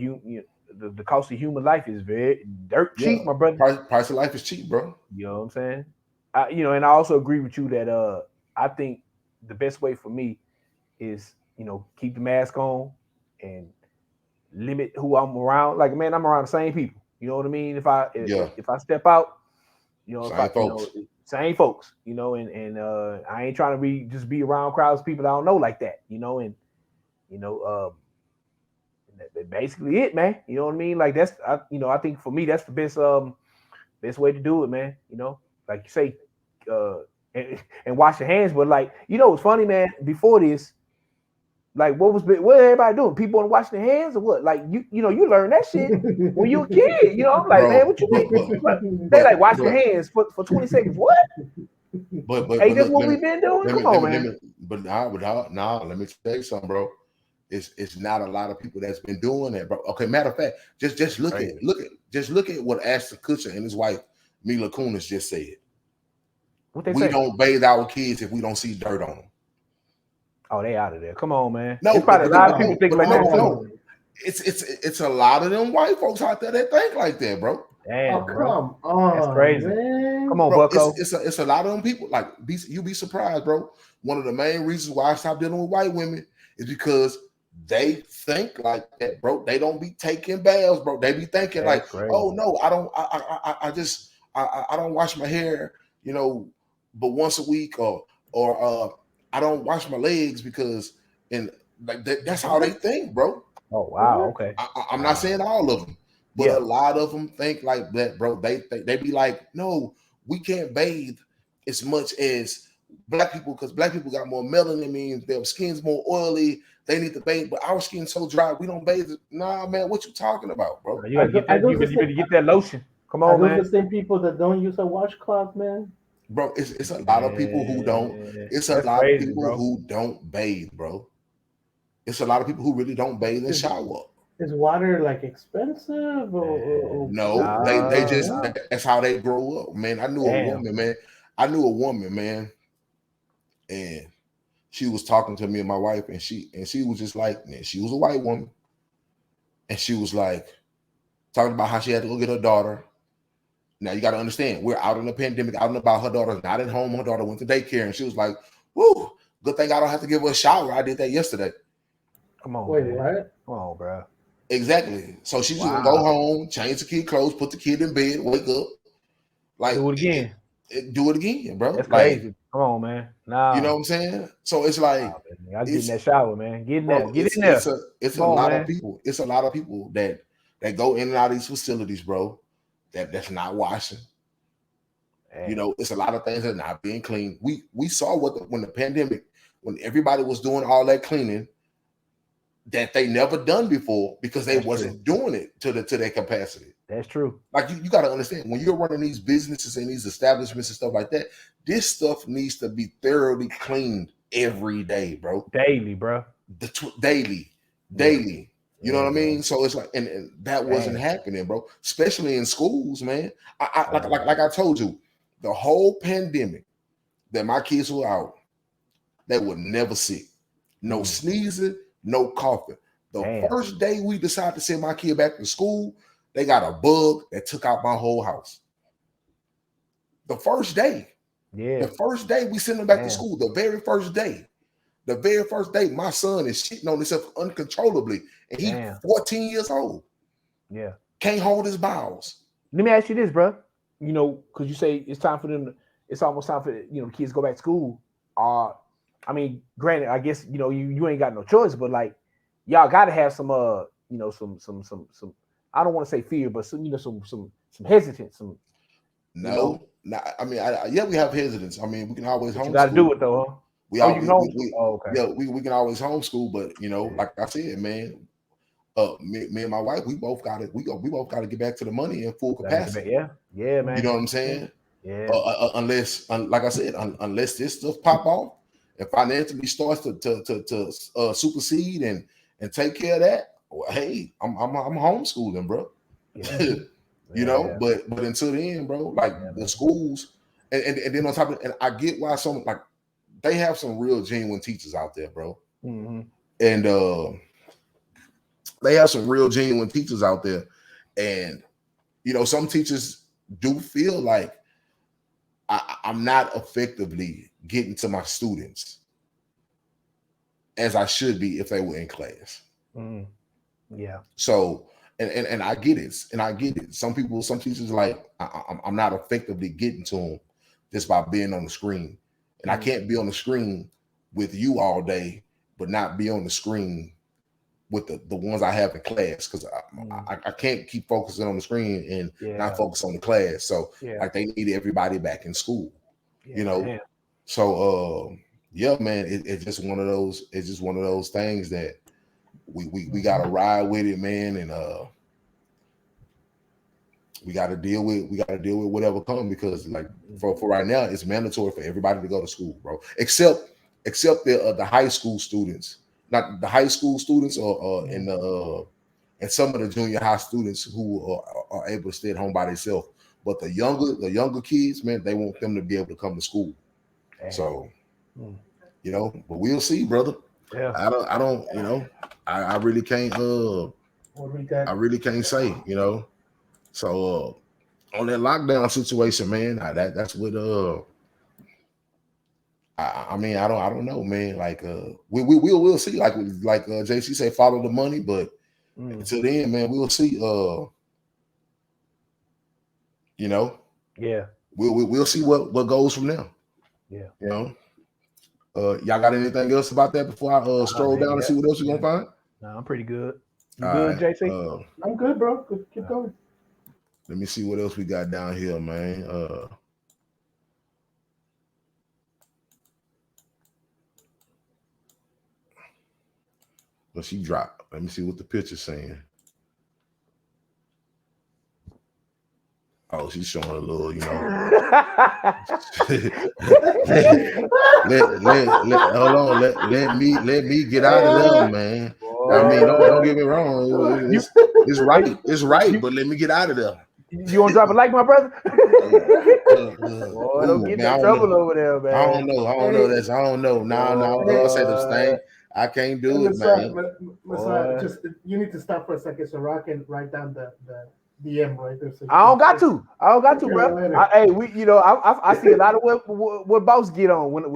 the cost of human life is very dirt cheap, my brother. Price of life is cheap, bro. You know what I'm saying? And I also agree with you that I think the best way for me is, you know, keep the mask on and limit who I'm around. Like, man, I'm around the same people. You know what I mean? If I step out, you know, same folks, you know, and I ain't trying to just be around crowds of people that I don't know like that, you know, and you know, that's basically it, man. You know what I mean? Like I think for me that's the best way to do it, man. You know, like you say, and wash your hands. But like, you know, it's funny, man. Before this, like, what everybody doing? People want to wash their hands or what? Like, you know, you learn that shit when you a kid. You know, I'm like, man, what you mean? They like wash their hands for 20 seconds. What? But hey, that's what we've been doing. Come on, man. But let me tell you something, bro. It's not a lot of people that's been doing that, bro. Okay, matter of fact, just look at what Ashton Kutcher and his wife Mila Kunis just said. What they we say? Don't bathe our kids if we don't see dirt on them. Oh, they out of there. Come on, man. No, probably a lot of people think like that. No. It's a lot of them white folks out there that think like that, bro. Damn, come on, that's crazy. Man. Come on, bro, Bucko. It's a lot of them people. Like, you be surprised, bro. One of the main reasons why I stopped dealing with white women is because they think like that, bro. They don't be taking baths, bro. They be thinking that's like, crazy. Oh no, I don't. I don't wash my hair, you know, but once a week, or I don't wash my legs because, and like that's how they think, bro. Oh wow, okay. I'm not saying all of them, but a lot of them think like that, bro. They be like, no, we can't bathe as much as black people because black people got more melanin, means their skin's more oily. They need to bathe, but our skin's so dry we don't bathe. Nah, man, what you talking about, bro? You gotta get that lotion. Come on, man. Those the same people that don't use a washcloth, man. Bro, it's a lot of people who don't. It's a lot of people who don't bathe, bro. It's a lot of people who really don't bathe and shower. Is water like expensive? Or no, they just that's how they grow up, man. I knew a woman, man, and she was talking to me and my wife, and she was just like, man, she was a white woman, and she was like talking about how she had to go get her daughter. Now you got to understand, we're out in the pandemic, out and about. Her daughter's not at home. Her daughter went to daycare, and she was like, "Woo, good thing I don't have to give her a shower. I did that yesterday." Come on, wait, man. what? Come on, bro. Exactly. So she's gonna go home, change the kid clothes, put the kid in bed, wake up, like do it again. Do it again, bro. That's crazy. Come on, man. Nah, you know what I'm saying? So it's like, I get in that shower, man. Get in there. It's a lot of people. It's a lot of people that go in and out of these facilities, bro. that's not washing. Man. You know, it's a lot of things that are not being cleaned. We saw when the pandemic, when everybody was doing all that cleaning that they never done before because they wasn't doing it to their capacity. That's true. Like you got to understand, when you're running these businesses and these establishments and stuff like that, this stuff needs to be thoroughly cleaned every day, bro. Daily, bro. Daily. You know what I mean? So it's like, and that wasn't happening, bro. Especially in schools, man. Like I told you, the whole pandemic that my kids were out, they were never sick. No sneezing, no coughing. The first day we decided to send my kid back to school, they got a bug that took out my whole house. The first day. Yeah. The first day we sent them back to school, the very first day, my son is shitting on himself uncontrollably. And he's 14 years old. Yeah. Can't hold his bowels. Let me ask you this, bro. You know, because you say it's time for them, it's almost time for, you know, kids to go back to school. I mean, granted, I guess, you know, you ain't got no choice, but like, y'all got to have some, you know, some, I don't want to say fear, but some, you know, some hesitance. No, I mean, yeah, we have hesitance. I mean, we can always homeschool. You got to do it though, huh? We can always homeschool, but you know, like I said, man, me and my wife, we both got to get back to the money in full capacity. Yeah, man. You know what I'm saying? Yeah. Unless, like I said, unless this stuff pop off and financially starts to supersede and take care of that, well, hey, I'm homeschooling, bro. Yeah. You know, but until then, bro, like the schools, and then on top of it, and I get why some, like, they have some real genuine teachers out there, bro. Mm-hmm. And they have some real genuine teachers out there. And, you know, some teachers do feel like I'm not effectively getting to my students as I should be if they were in class. Mm-hmm. Yeah. So, and I get it. And I get it. Some teachers are like, I'm not effectively getting to them just by being on the screen. And I can't be on the screen with you all day, but not be on the screen with the ones I have in class, because I can't keep focusing on the screen and not focus on the class. So like they need everybody back in school, you know. Man. So yeah, man, it's just one of those. It's just one of those things that we gotta ride with it, man, and we got to deal with whatever comes, because like for right now, it's mandatory for everybody to go to school, bro. Except the high school students, not the high school students, or and some of the junior high students who are able to stay at home by themselves. But the younger kids, man, they want them to be able to come to school. So, you know, but we'll see, brother. Yeah. I don't, you know, I really can't. I really can't say, you know. So on that lockdown situation, man, that's what I mean, I don't know, man. Like we'll see. Like JC say, follow the money, but until then, man, we'll see. You know, we'll see what goes from there. Yeah, you know. Y'all got anything else about that before I stroll down and see what else you're gonna find? No, I'm pretty good. You good, JC? I'm good, bro. Keep going. Let me see what else we got down here, man. Well, she dropped. Let me see what the picture's saying. Oh, she's showing a little, you know. Hold on. Let me get out of there, man. I mean, don't get me wrong. It's right. It's right, but let me get out of there. You want to drop a like, my brother? Boy, don't get in trouble over there, man. I don't know. I don't know. No, don't say the thing. I can't do it, man. Just you need to stop for a second so I can write down the DM right there. So I don't got to, bro. Hey, I see a lot of what boss get on when I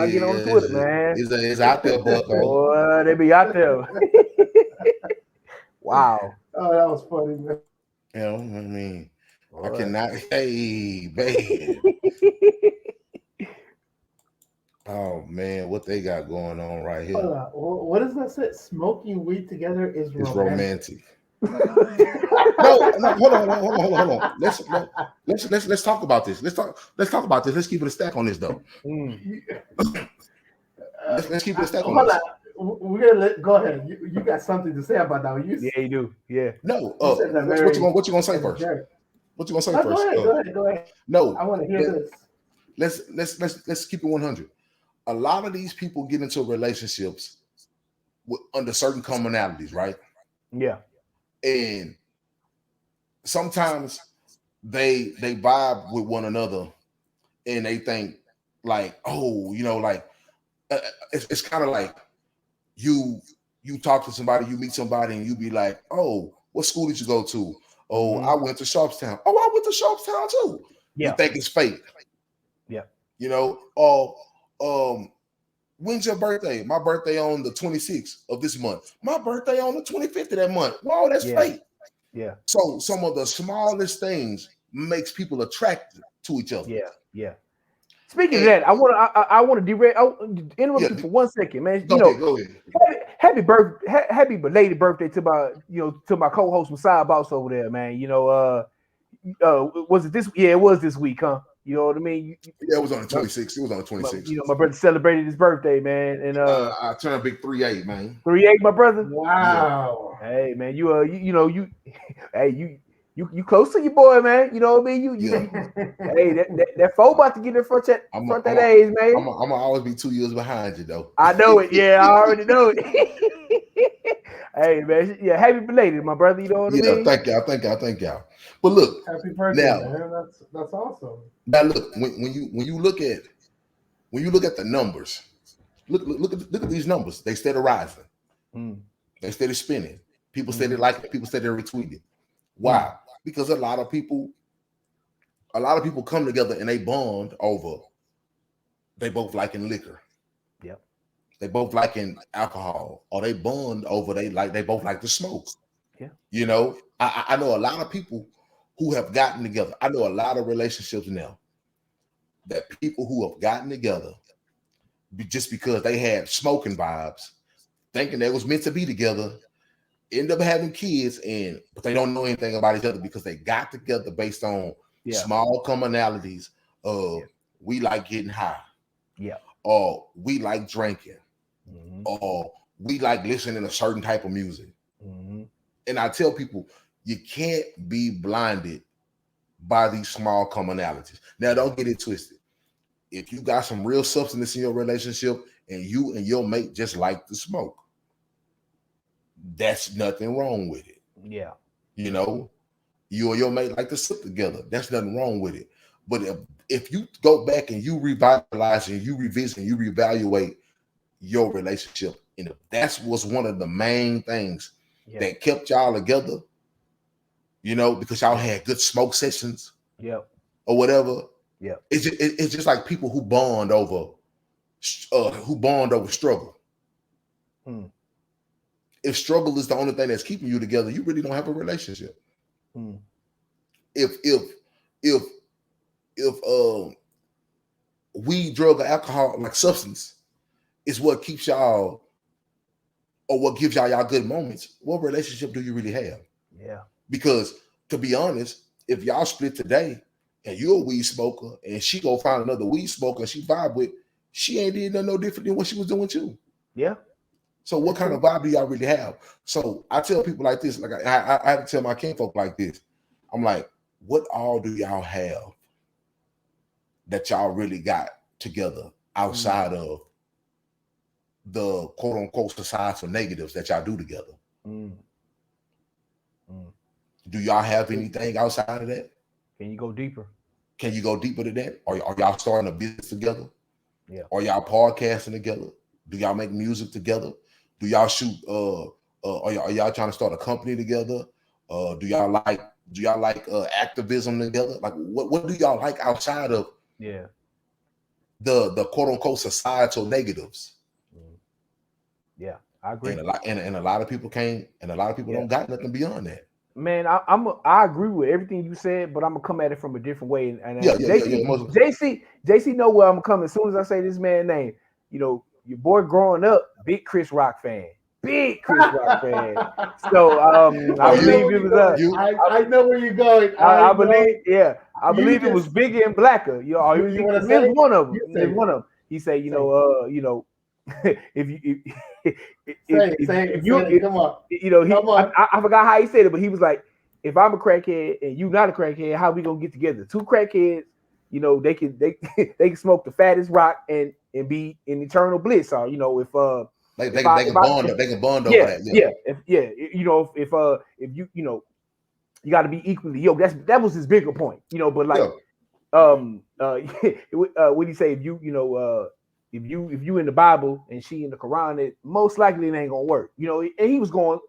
get on Twitter, man. It's out there, boy. They be out there. Wow. Oh, that was funny, man. You know, I mean, I cannot. Hey, babe. Oh man, what they got going on right here? What does that say? Smoking weed together is romantic. Hold on. Let's talk about this. Let's talk about this. Let's keep it a stack on this though. Let's keep it a stack on this. We're gonna go ahead. You got something to say about that? Yeah, you do. Yeah. No. What you gonna say first? What you gonna say first? Go ahead. No. I want to hear this. Let's keep it 100. A lot of these people get into relationships under certain commonalities, right? Yeah. And sometimes they vibe with one another, and they think like, oh, like it's kind of like you talk to somebody, you meet somebody, and you be like, oh, what school did you go to? Oh, I went to Sharpstown. Oh, I went to Sharpstown too. Yeah. You think it's fake. Yeah. When's your birthday? My birthday on the 26th of this month. My birthday on the 25th of that month. Wow, that's fake. Yeah. So some of the smallest things makes people attracted to each other. Yeah. Yeah. Speaking of that, I want to interrupt you for 1 second, man. Go ahead. Happy belated birthday to my co-host Messiah Boss over there, man. Was it this? Yeah, it was this week, huh? You know what I mean? Yeah, it was on the 26th. It was on the 26th. My brother celebrated his birthday, man, and I turned big 3-8, man. 3-8, my brother. Wow. Yeah. Hey, man, you close to your boy, man. You know what I mean? Hey, that foe about to get in front that age, man. I'm gonna always be 2 years behind you, though. I know it. Yeah, I already know it. Hey, man. Yeah, happy belated, my brother. You know what I mean? Thank y'all. But look, happy birthday, man. That's awesome. Now look, when you look at the numbers, look at these numbers. They steady rising. They steady spinning. People steady liking it. People steady retweeting. Why? Because a lot of people come together and they bond over. They both liking liquor. Yep. They both liking alcohol, or they bond over they both like to smoke. Yeah. I know a lot of people who have gotten together. I know a lot of relationships now that people who have gotten together just because they had smoking vibes, thinking they was meant to be together, end up having kids, but they don't know anything about each other because they got together based on small commonalities of we like getting high, or we like drinking, or we like listening to certain type of music. And I tell people, you can't be blinded by these small commonalities. Now, don't get it twisted. If you got some real substance in your relationship and you and your mate just like to smoke, that's nothing wrong with it. Yeah. You and your mate like to sit together. That's nothing wrong with it. But if you go back and you revitalize and you revisit and you reevaluate your relationship, and that was one of the main things that kept y'all together, because y'all had good smoke sessions, or whatever. Yeah, it's just like people who bond over struggle. If struggle is the only thing that's keeping you together, you really don't have a relationship. If weed, drug, or alcohol, like substance, is what keeps y'all, or what gives y'all good moments, what relationship do you really have? Yeah. Because to be honest, if y'all split today and you're a weed smoker and she go find another weed smoker and she vibe with, she ain't did nothing no different than what she was doing too. Yeah. So what kind of vibe do y'all really have? So I tell people like this, like I have to tell my kinfolk like this. I'm like, what all do y'all have that y'all really got together outside of the quote unquote societal negatives that y'all do together? Do y'all have anything outside of that? Can you go deeper? Can you go deeper than that? Are y'all starting a business together? Yeah. Are y'all podcasting together? Do y'all make music together? Do y'all shoot? Are y'all trying to start a company together? Do y'all like activism together? Like what do y'all like outside of the quote unquote societal negatives? Yeah, I agree. And a lot of people can't, and a lot of people don't got nothing beyond that. Man, I agree with everything you said, but I'm gonna come at it from a different way. And JC know where I'm coming. As soon as I say this man's name, your boy growing up, big Chris Rock fan. big Chris Rock fan. So I believe it was I know where you're going. I believe, yeah, I believe it was Biggie and Blacker. It was one of them. It was one of them. He said, you know, if you come on, you know, I forgot how he said it, but he was like, if I'm a crackhead and you not a crackhead, how we gonna get together? Two crackheads, you know, they can can smoke the fattest rock and be in eternal bliss. Or you know, if they can bond over that. You know, if you know, you got to be equally yoked. That was his bigger point, you know. But like, what do you say? If if you in the Bible and she in the Quran, it most likely it ain't gonna work, you know. And he was going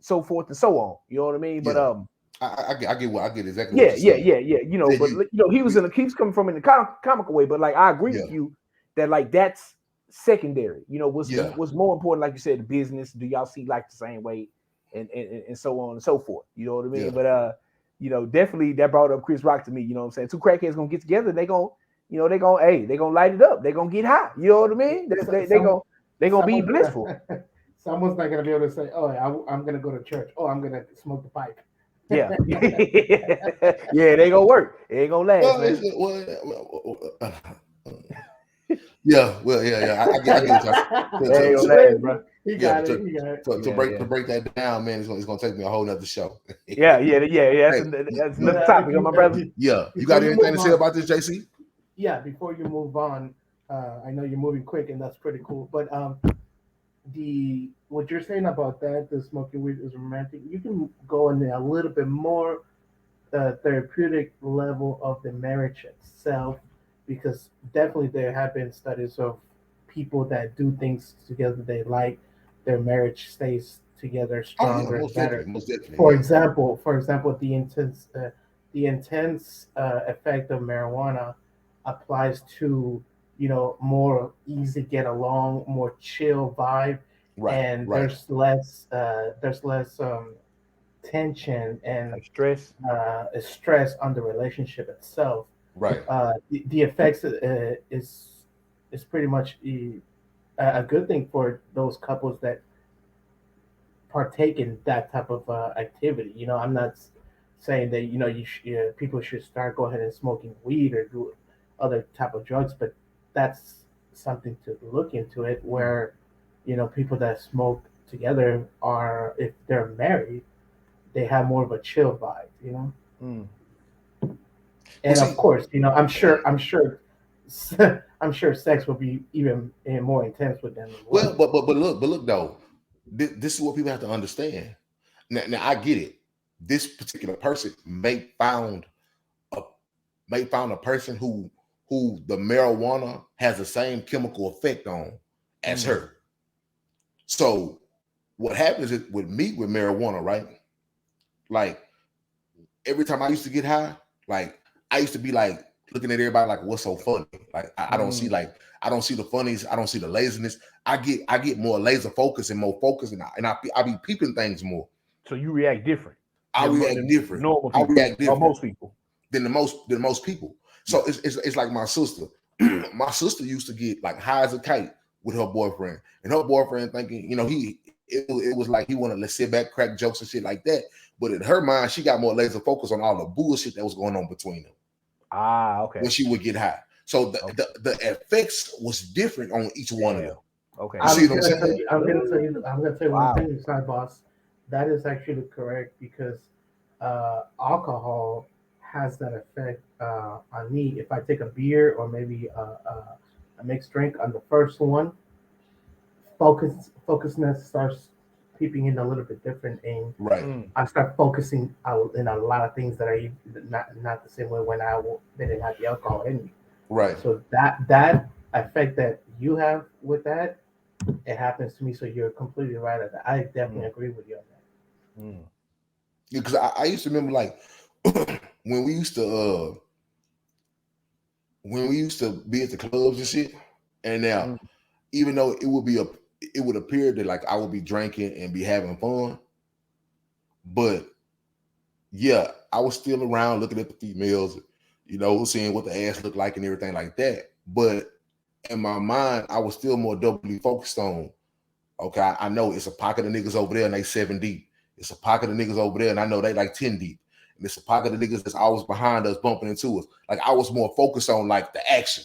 so forth and so on, you know what I mean? But I get exactly. Yeah. You know, but you know, he was coming from in the comical way, but like I agree with you that like that's secondary. You know, what's more important, like you said, the business. Do y'all see like the same way, and so on and so forth. You know what I mean? Yeah. But you know, definitely that brought up Chris Rock to me. You know what I'm saying? Two crackheads gonna get together. They gonna light it up. They gonna get high. You know what I mean? They gonna be blissful. Someone's not gonna be able to say, "Oh, I'm gonna go to church. Oh, I'm gonna smoke the pipe." Yeah, yeah, they gonna work. It ain't gonna last. Yeah. I get what bro. He got it. To break that down, man, it's gonna take me a whole nother show. Yeah. That's another topic, my brother. Yeah, you got anything to say about this, JC? Yeah, before you move on, I know you're moving quick, and that's pretty cool. But what you're saying about that, the smoking weed is romantic. You can go in a little bit more therapeutic level of the marriage itself, because definitely there have been studies of people that do things together they like, their marriage stays together stronger and better. For example, the intense effect of marijuana applies to, you know, more easy get along, more chill vibe, there's less tension and stress on the relationship itself. Right. The effects is pretty much a good thing for those couples that partake in that type of activity. You know, I'm not saying that, you know, people should go ahead and smoking weed or do other type of drugs, but that's something to look into it, where, you know, people that smoke together are, if they're married, they have more of a chill vibe, you know. And of course, you know, I'm sure sex will be even more intense with them. Well, but look though, this is what people have to understand. Now I get it. This particular person may found a person who the marijuana has the same chemical effect on as her. So what happens is with marijuana, right? Like every time I used to get high, like I used to be like looking at everybody like, what's so funny? Like I don't see the funnies, I don't see the laziness. I get more laser focus and more focus, and I be peeping things more. So you react different. I react different. Normal people, I react different most people than most people. So it's like my sister. My sister used to get like high as a kite with her boyfriend, and her boyfriend thinking, you know, it was like he wanted to sit back, crack jokes and shit like that. But in her mind, she got more laser focus on all the bullshit that was going on between them. Okay. When she would get high. So the effects was different on each one of them. Okay. I'm gonna tell you one thing, Side Boss. That is actually correct, because alcohol has that effect on me. If I take a beer or maybe a mixed drink, on the first one, focusness starts peeping in a little bit different, and I start focusing out in a lot of things that are not the same way when I didn't have the alcohol in me. Right. So that effect that you have with that, it happens to me. So you're completely right at that. I definitely agree with you on that. Yeah, because I used to remember like when we used to be at the clubs and shit, and now even though it would appear that like I would be drinking and be having fun, but yeah, I was still around looking at the females, you know, seeing what the ass looked like and everything like that. But in my mind, I was still more doubly focused on Okay, I know it's a pocket of niggas over there and they 7 deep. It's a pocket of niggas over there and I know they like 10 deep. And it's a pocket of niggas that's always behind us, bumping into us. Like I was more focused on like the action.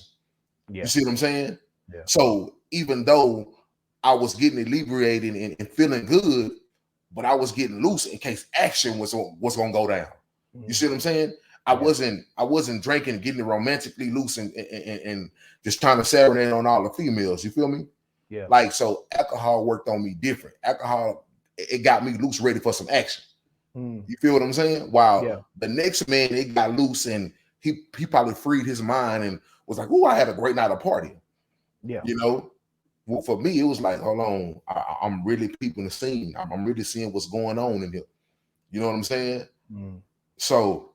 Yeah. You see what I'm saying? Yeah. So even though I was getting inebriated and feeling good, but I was getting loose in case action was gonna go down. You see what I'm saying? I wasn't drinking, getting romantically loose and just trying to serenade on all the females. You feel me? Yeah. Like, so alcohol worked on me different. Alcohol, it got me loose, ready for some action. You feel what I'm saying? While the next man, it got loose and he probably freed his mind and was like, "Oh, I had a great night of partying." Yeah. You know, well, for me, it was like, hold on, I'm really peeping the scene. I'm really seeing what's going on in here. You know what I'm saying? So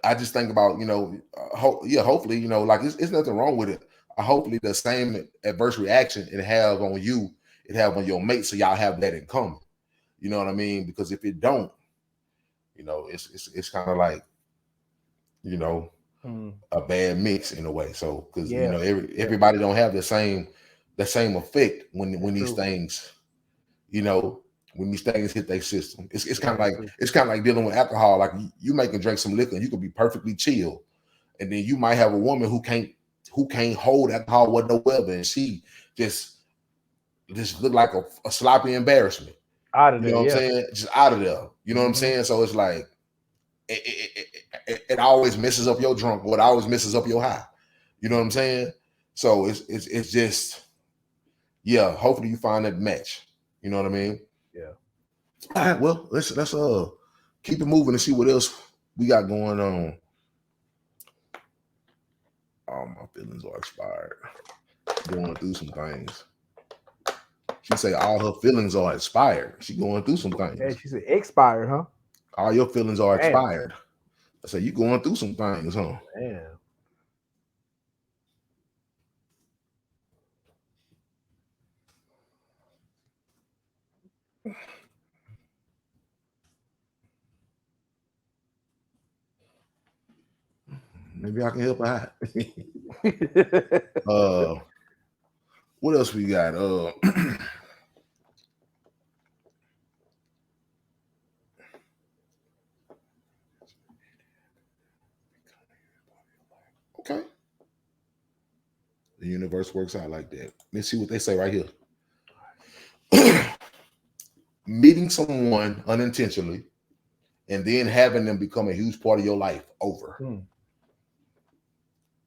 I just think about, you know, hopefully, you know, like it's nothing wrong with it. Hopefully the same adverse reaction it have on you, it have on your mate, so y'all have that in common. You know what I mean? Because if it don't, you know, it's kind of like, you know, a bad mix in a way. So because you know everybody don't have the same effect when these things, you know, when these things hit their system. It's kind of like dealing with alcohol. Like you make them drink some liquor, and you can be perfectly chill, and then you might have a woman who can't hold alcohol whatsoever, and she just look like a sloppy embarrassment. Out of there, you know what I'm saying? Just out of there. You know what I'm saying? So it's like it always messes up your drunk, or it always messes up your high. You know what I'm saying? So it's just, yeah. Hopefully you find that match. You know what I mean? Yeah. All right. Well, let's keep it moving and see what else we got going on. Oh, my feelings are expired. Going through some things. She say all her feelings are expired. She going through some things. Yeah, she said expired, huh? All your feelings are expired. I say you going through some things, huh? Damn. Maybe I can help her out. What else we got? Okay. The universe works out like that. Let's see what they say right here. Meeting someone unintentionally and then having them become a huge part of your life over.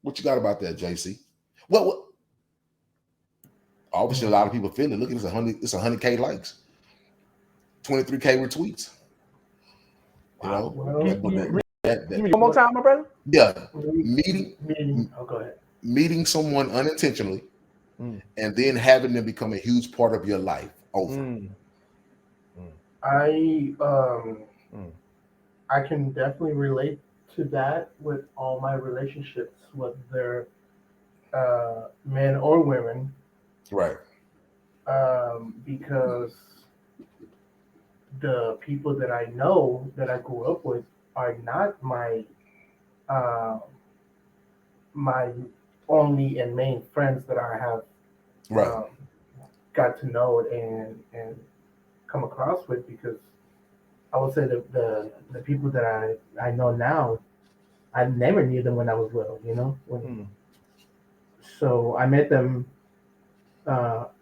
What you got about that, JC? Well, obviously a lot of people feel it. Look at this, 100K likes, 23K retweets. You know, one more time, my brother. Yeah, meeting. Oh, go ahead. Meeting someone unintentionally and then having them become a huge part of your life over. I can definitely relate to that with all my relationships, whether they're men or women. Right. Because the people that I know that I grew up with are not my my only and main friends that I have got to know and come across with, because I would say the people that I know now, I never knew them when I was little, you know. So I met them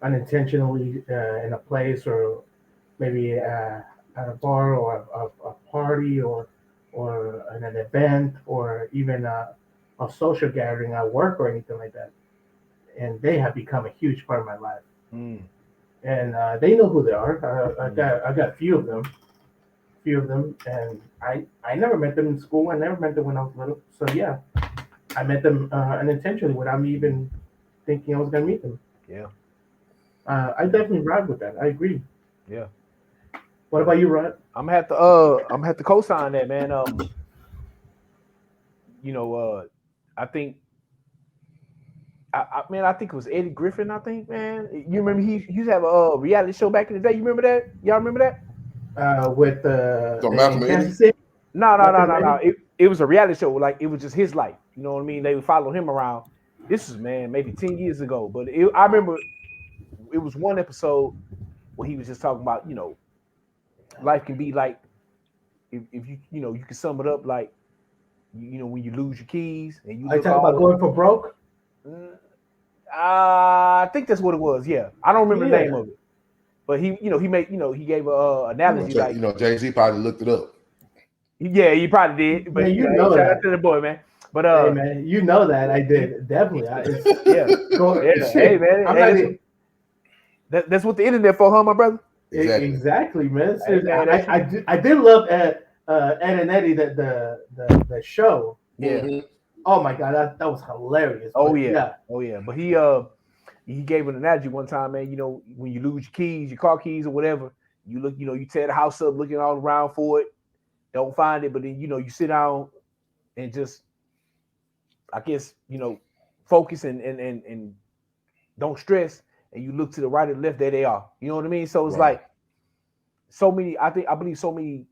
unintentionally in a place, or maybe at a bar or a party or in an event, or even a social gathering at work or anything like that. And they have become a huge part of my life. And they know who they are. I got a few of them, and I never met them in school. I never met them when I was little. So yeah, I met them unintentionally without me even thinking I was gonna meet them. Yeah. I definitely ride with that. I agree. Yeah. What about you, Rod? I'm gonna have to co-sign that, man. I think I think it was Eddie Griffin. I think, man, you remember he used to have a reality show back in the day. You remember that? Y'all remember that? With Kansas City? No. It was a reality show. Like, it was just his life. You know what I mean? They would follow him around. This is, man, maybe 10 years ago. But I remember it was one episode where he was just talking about, life can be like, if you you can sum it up like, when you lose your keys and you I look talk about going for broke. I think that's what it was. Yeah, I don't remember the Yeah. name of it, but he made, he gave a analogy like, Jay-Z probably looked it up. yeah, he probably did, but Man, you hey, know shout that. out to the boy, man. But Hey man, you know that I did definitely. yeah, hey man, I'm hey, not that's what the internet for, huh, my brother? exactly, man. Hey, man, I did love Ed and Eddie the show. Yeah. Mm-hmm. Oh my god, that was hilarious. Oh But yeah. Oh yeah. But he gave an analogy one time, man. When you lose your keys, your car keys or whatever, you look, you tear the house up, looking all around for it, don't find it, but then you sit down and just, I guess, focus and don't stress, and you look to the right and left, there they are. You know what I mean? So it's Right. like so many. I believe so many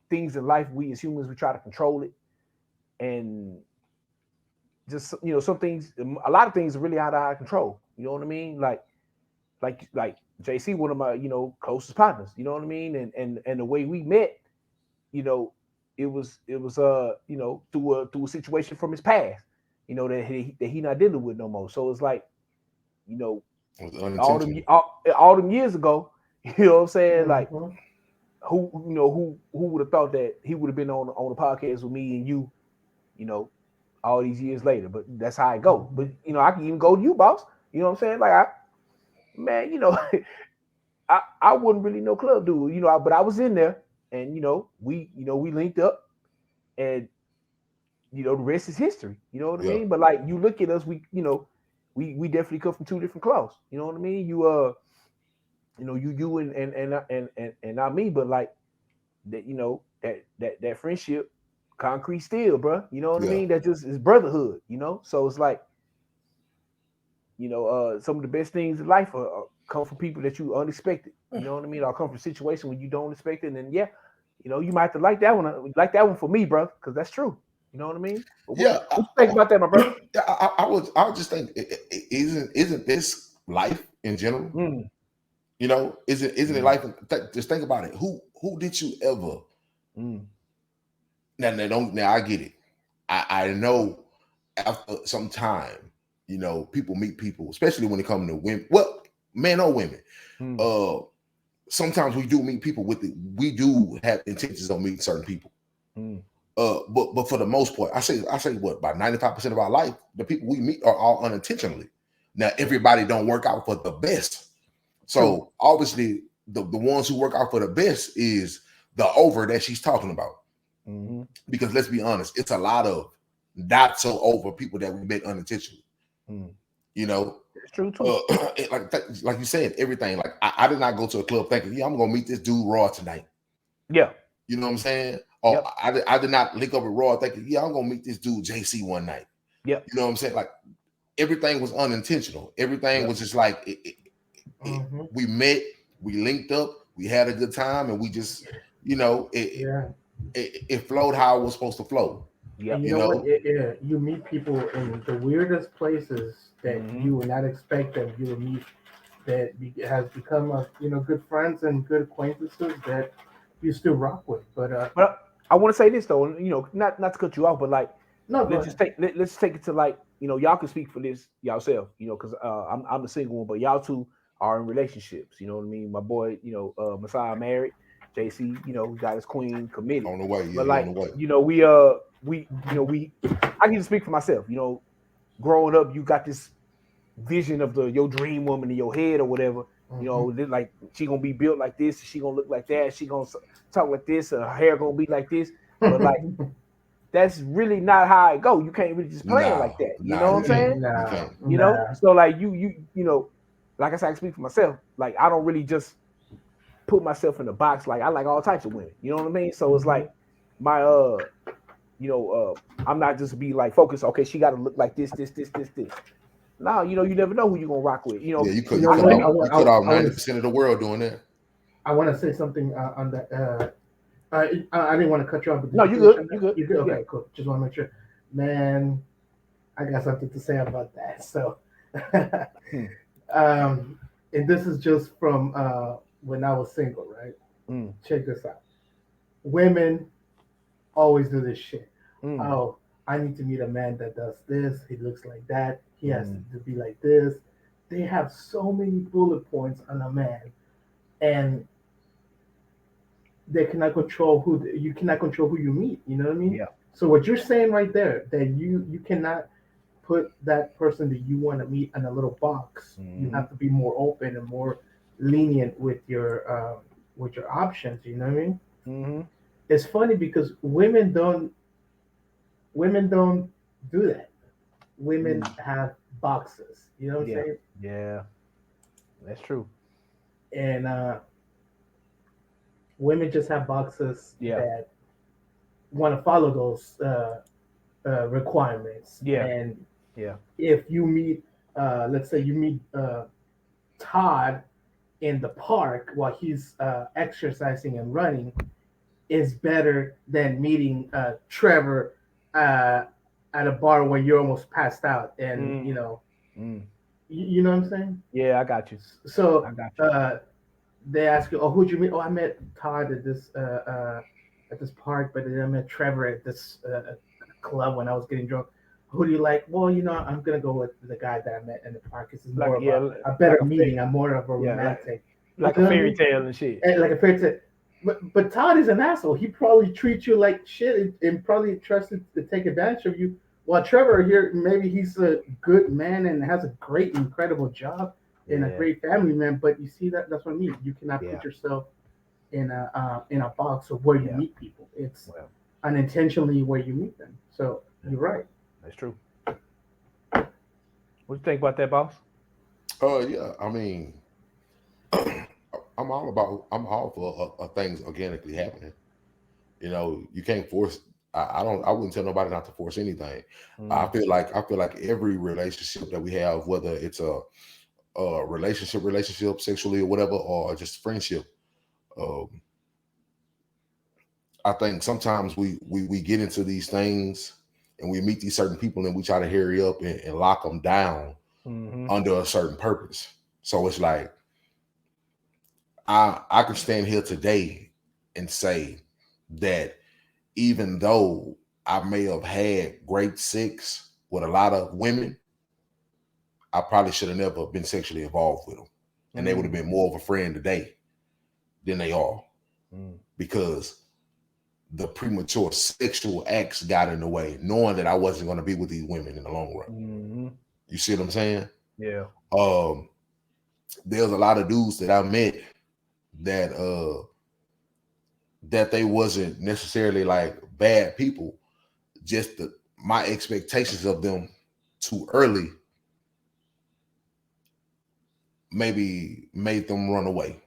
things in life, we as humans, we try to control it, and just some things, a lot of things are really out of our control. You know what I mean? Like JC, one of my closest partners. You know what I mean? And the way we met, it was through a situation from his past, that he not dealing with no more. So it's like, It was all them unintentional. all them years ago, you know what I'm saying? Like, Mhm. who would have thought that he would have been on a podcast with me and you, all these years later? But that's how it go. But I can even go to you, boss. You know what I'm saying? Like, I wouldn't really know club dude, but I was in there, and we linked up, and the rest is history. You know what I Yeah. mean? But like, you look at us, we definitely come from two different cloths. You know what I mean? You and not me, but like that, that friendship, concrete steel, bro. You know what I Yeah. mean? That just is brotherhood. So it's like, some of the best things in life come from people that you unexpected. You know what I mean? Or come from a situation when you don't expect it, and then you might have to like that one for me, bro, because that's true. You know what I mean? But what Yeah. you think about that, my brother? I would just think, isn't this life in general? Mm. Isn't it life? Just think about it. Who did you ever? Now I get it. I know after some time, people meet people, especially when it comes to women. Well, men or women. Sometimes we do meet people we do have intentions on meeting certain people. But for the most part, I say what, about 95% of our life, the people we meet are all unintentionally. Now, everybody don't work out for the best. So obviously the ones who work out for the best is the over that she's talking about. Because let's be honest, it's a lot of not so over people that we met unintentionally. It's true too. Like you said, everything. Like I did not go to a club thinking, I'm gonna meet this dude Raw tonight. Yeah. You know what I'm saying? Or I did not link up with Raw thinking, I'm gonna meet this dude JC one night. Yeah. You know what I'm saying? Like, everything was unintentional. Everything was just like we met, we linked up, we had a good time, and we just, it flowed how it was supposed to flow. Yeah. And you know what? You meet people in the weirdest places that you would not expect them. You will meet that has become good friends and good acquaintances that you still rock with. But I want to say this though, not to cut you off, but like, no, let's take it to, like, y'all can speak for this yourself, because I'm the single one, but y'all two are in relationships. You know what I mean? My boy, Messiah married, JC, got his queen committed. On the way, but like, on the way. we I can speak for myself. Growing up, you got this vision of your dream woman in your head or whatever. Like, she gonna be built like this, she gonna look like that, she gonna talk like this, her hair gonna be like this. But like, that's really not how it go. You can't really just plan like that. You know what I'm saying? So like, you like I said, I can speak for myself. Like, I don't really just put myself in a box. Like, I like all types of women. You know what I mean? So it's like, my I'm not just be like focused. Okay, she got to look like this. No, you never know who you're gonna rock with. You cut off 90% of the world doing that. I want to say something on that. I didn't want to cut you off. But no, you good. You good. You good? Okay, cool. Just want to make sure. Man, I got something to say about that. So, and this is just from when I was single, right? Mm. Check this out. Women always do this shit. Mm. Oh, I need to meet a man that does this. He looks like that. He has Mm. to be like this. They have so many bullet points on a man, and they cannot control you cannot control who you meet. You know what I mean? Yeah. So what you're saying right there, that you cannot put that person that you want to meet in a little box. You have to be more open and more lenient with your options. You know what I mean? Mm-hmm. It's funny because women don't do that. Women have boxes. You know what I'm Yeah. saying? Yeah. That's true. And women just have boxes Yeah. that want to follow those requirements. Yeah. And Yeah. if you meet, let's say you meet Todd in the park while he's exercising and running, is better than meeting Trevor at a bar where you're almost passed out, and you know, you know what I'm saying? Yeah, I got you. So I got you. they ask you, "Oh, who'd you meet?" "Oh, I met Todd at this park, but then I met Trevor at this club when I was getting drunk." "Who do you like?" "Well, you know, I'm gonna go with the guy that I met in the park. This is more of a better meeting. I'm more of a romantic, like you know a what I fairy mean? tale and shit. And like a fairy tale. But Todd is an asshole. He probably treats you like shit and probably tries to take advantage of you. While Trevor here, maybe he's a good man and has a great, incredible job and a great family man. But you see that's what I mean. You cannot put yourself in a box of where you meet people. It's unintentionally where you meet them. So you're right. That's true. What do you think about that, boss? Yeah, I mean, I'm all for things organically happening. You know, you can't force. I wouldn't tell nobody not to force anything. I feel like every relationship that we have, whether it's a relationship, sexually or whatever, or just friendship. I think sometimes we get into these things and we meet these certain people and we try to hurry up and lock them down under a certain purpose. So it's like I can stand here today and say that even though I may have had great sex with a lot of women, I probably should have never been sexually involved with them. And they would have been more of a friend today than they are. Because the premature sexual acts got in the way, knowing that I wasn't going to be with these women in the long run. You see what I'm saying? Yeah. There's a lot of dudes that I met that they wasn't necessarily like bad people, just my expectations of them too early maybe made them run away.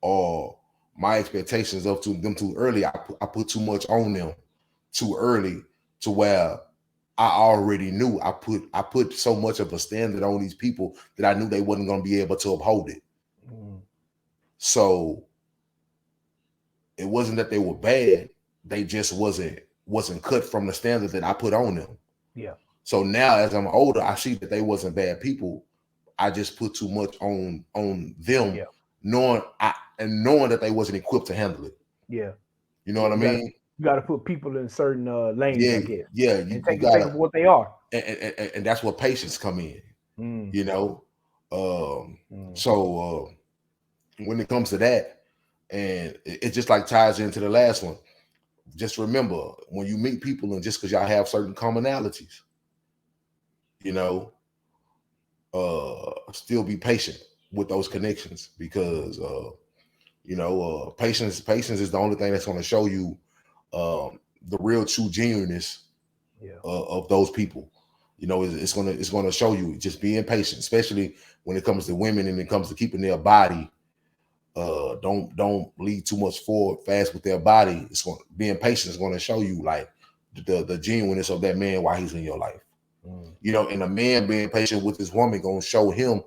Or my expectations of them too early, I put too much on them too early to where I already knew I put so much of a standard on these people that I knew they wasn't going to be able to uphold it. So it wasn't that they were bad, they just wasn't cut from the standard that I put on them. Yeah. So now as I'm older, I see that they wasn't bad people. I just put too much on them, knowing that they wasn't equipped to handle it. Yeah. You know what I mean? You got to put people in certain lanes, I guess. Yeah. And take them for what they are. And that's where patience come in. You know? So when it comes to that, and it just like ties into the last one. Just remember, when you meet people, and just because y'all have certain commonalities, you know, still be patient with those connections, because patience is the only thing that's going to show you the real true genuineness of those people. You know, it's gonna show you just being patient, especially when it comes to women and it comes to keeping their body. Don't lead too much forward fast with their body. Being patient is going to show you like the genuineness of that man while he's in your life. You know, and a man being patient with his woman going to show him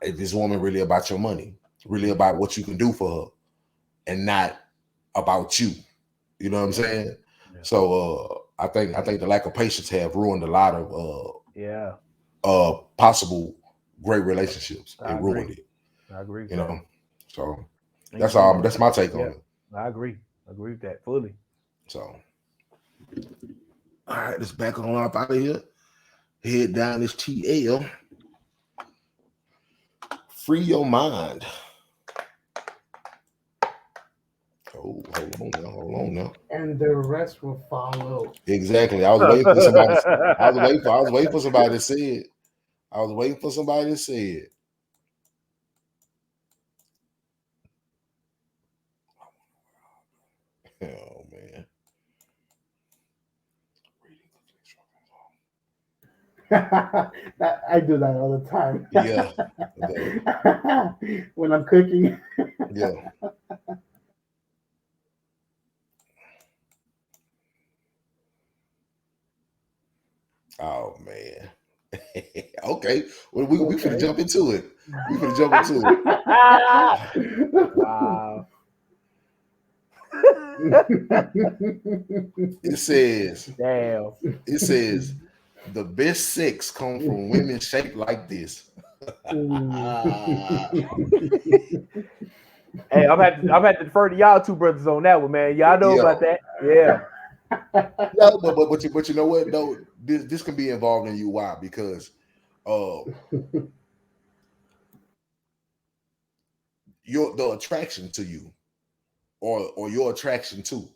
if this woman really about your money, really about what you can do for her, and not about you. You know what I'm saying? Yeah. So I think the lack of patience have ruined a lot of possible great relationships. It ruined it. I agree. You know. So that's all. That's my take on it. I agree. I agree with that fully. So, all right, let's back on up out of here. Head down this TL. Free your mind. Oh, hold on now. And the rest will follow. Exactly. I was waiting for somebody. I was waiting for somebody to say it. I was waiting for somebody to say it. Oh man. I do that all the time. Yeah. When I'm cooking. Yeah. Oh man. Okay. Well, we finna jump into it. We finna jump into it. Wow. It says, damn. It says the best sex come from women shaped like this. Hey, I'm had to defer to y'all two brothers on that one, man. Y'all know about that. Yeah. No, but you know what though? This can be involved in you. Why? Because the attraction to you or your attraction to.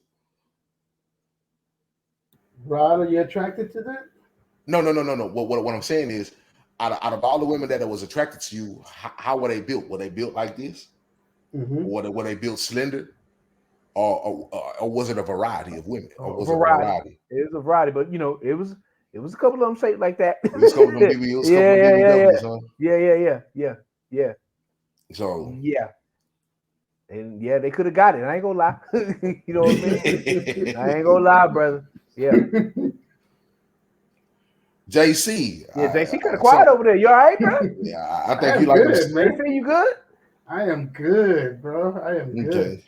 Rod, are you attracted to that? No. What I'm saying is, out of all the women that was attracted to you, how were they built? Were they built like this? Mm-hmm. Or were they built slender? Or was it a variety of women? Or was it a variety? variety? It was a variety, but it was a couple of them shaped like that. It was a couple of them BBWs, huh? Yeah. So yeah. And yeah, they could have got it. I ain't gonna lie. You know what I mean? I ain't gonna lie, brother. Yeah. JC. Yeah, JC kind of quiet over there. You all right, bro? Yeah, I think you like good, man. JC, you good? I am good, bro. I am good. Okay.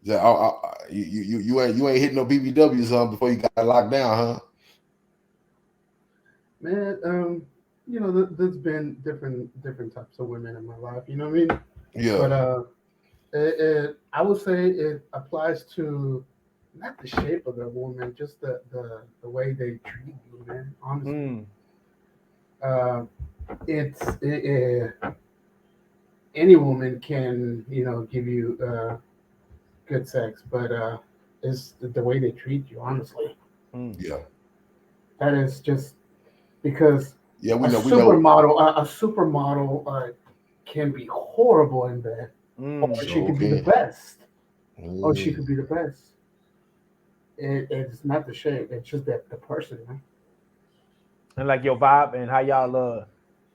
Yeah, you ain't hitting no BBWs before you got locked down, huh? Man, there's been different types of women in my life. You know what I mean? Yeah. But I would say it applies to not the shape of the woman, just the way they treat you, man. Honestly, any woman can give you good sex, but it's the way they treat you. Honestly, yeah, that is just because we know a supermodel can be horrible in bed, or she could be the best. Or she could be the best. It's not the shape; it's just that the person, man. And like your vibe and how y'all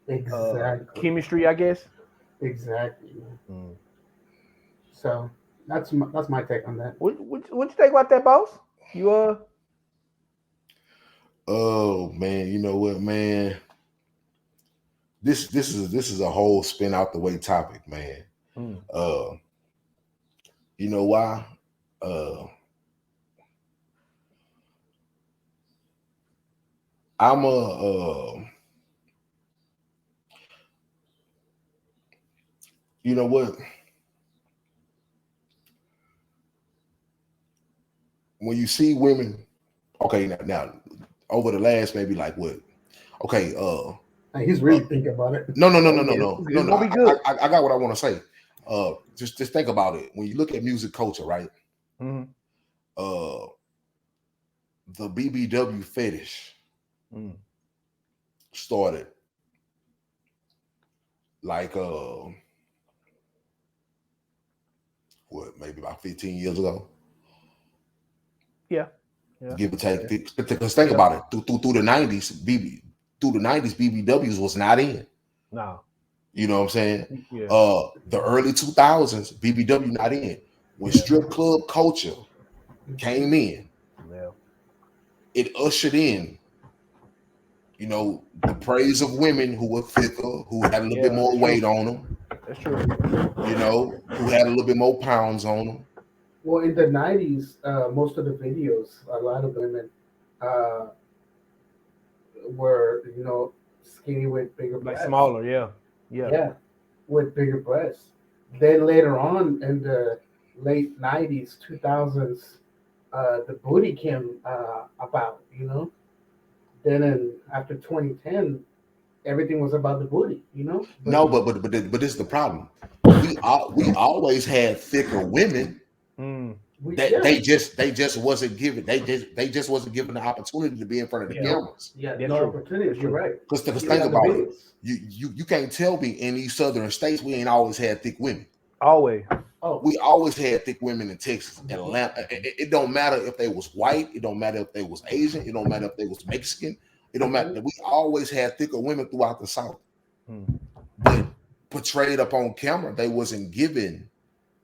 exactly chemistry, I guess. Exactly. So that's my take on that. What you think about that, boss? You Oh man, you know what, man? This is a whole spin out the way topic, man. You know why? I'm you know what? When you see women, okay, now over the last maybe like what? Okay, he's really thinking about it. No. I got what I want to say. Just think about it. When you look at music culture, right? The BBW fetish started like maybe about 15 years ago. Yeah. Give or take. Because think about it. Through the 90s, BBWs was not in. No. You know what I'm saying? Yeah. The early 2000s, BBW not in. When strip club culture came in, it ushered in, the praise of women who were thicker, who had a little bit more weight on them. That's true. Who had a little bit more pounds on them. Well, in the 90s, most of the videos, a lot of women were, skinny with bigger breasts. Like smaller, yeah, with bigger breasts. then later on in the late 90s, 2000s, the booty came about, you know. After 2010, everything was about the booty, you know. No, but this is the problem. We always had thicker women that they just wasn't given. They just wasn't given the opportunity to be in front of the cameras. Yeah, no opportunities. You're right. Because think about it. You can't tell me in these southern states we ain't always had thick women. Always. Oh, we always had thick women in Texas and Atlanta. It don't matter if they was white. It don't matter if they was Asian. It don't matter if they was Mexican. It don't matter. We always had thicker women throughout the South. But portrayed up on camera, they wasn't given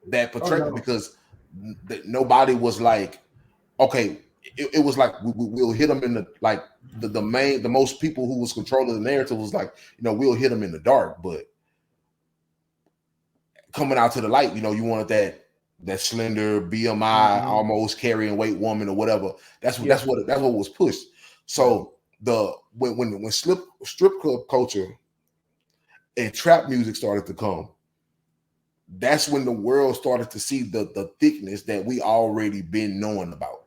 that portrayal because nobody was like, okay, it was like we'll hit them in the like the most people who was controlling the narrative was like, you know, we'll hit them in the dark, but coming out to the light, you know, you wanted that slender BMI, almost carrying weight woman or whatever. That's what was pushed. So when strip club culture and trap music started to come, that's when the world started to see the thickness that we already been knowing about.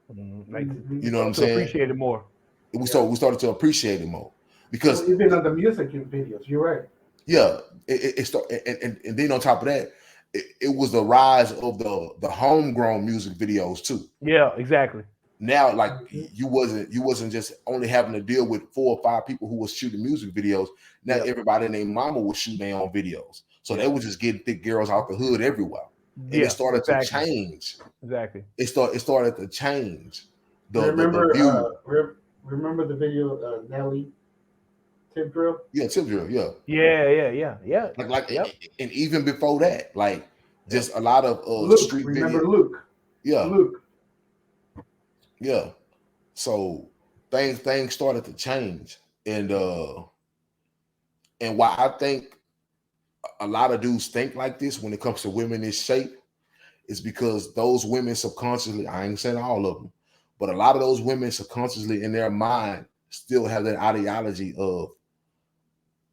Like, you know what I'm saying? Appreciate it more. We started to appreciate it more because even on the music videos, you're right. Yeah, it started, and then on top of that, it was the rise of the homegrown music videos too. Yeah, exactly. Now, like you wasn't just only having to deal with 4 or 5 people who was shooting music videos. Now everybody named mama was shooting their own videos, so they was just getting thick girls out the hood everywhere. And it started to change. Exactly. It started to change. Remember the video Nelly. Tip drill? Yeah, tip drill, yeah. Yeah. Like and even before that, like just a lot of Luke, street remember video. Luke? Yeah. Luke. Yeah. So things started to change. And why I think a lot of dudes think like this when it comes to women in shape is because those women subconsciously, I ain't saying all of them, but a lot of those women subconsciously in their mind still have that ideology of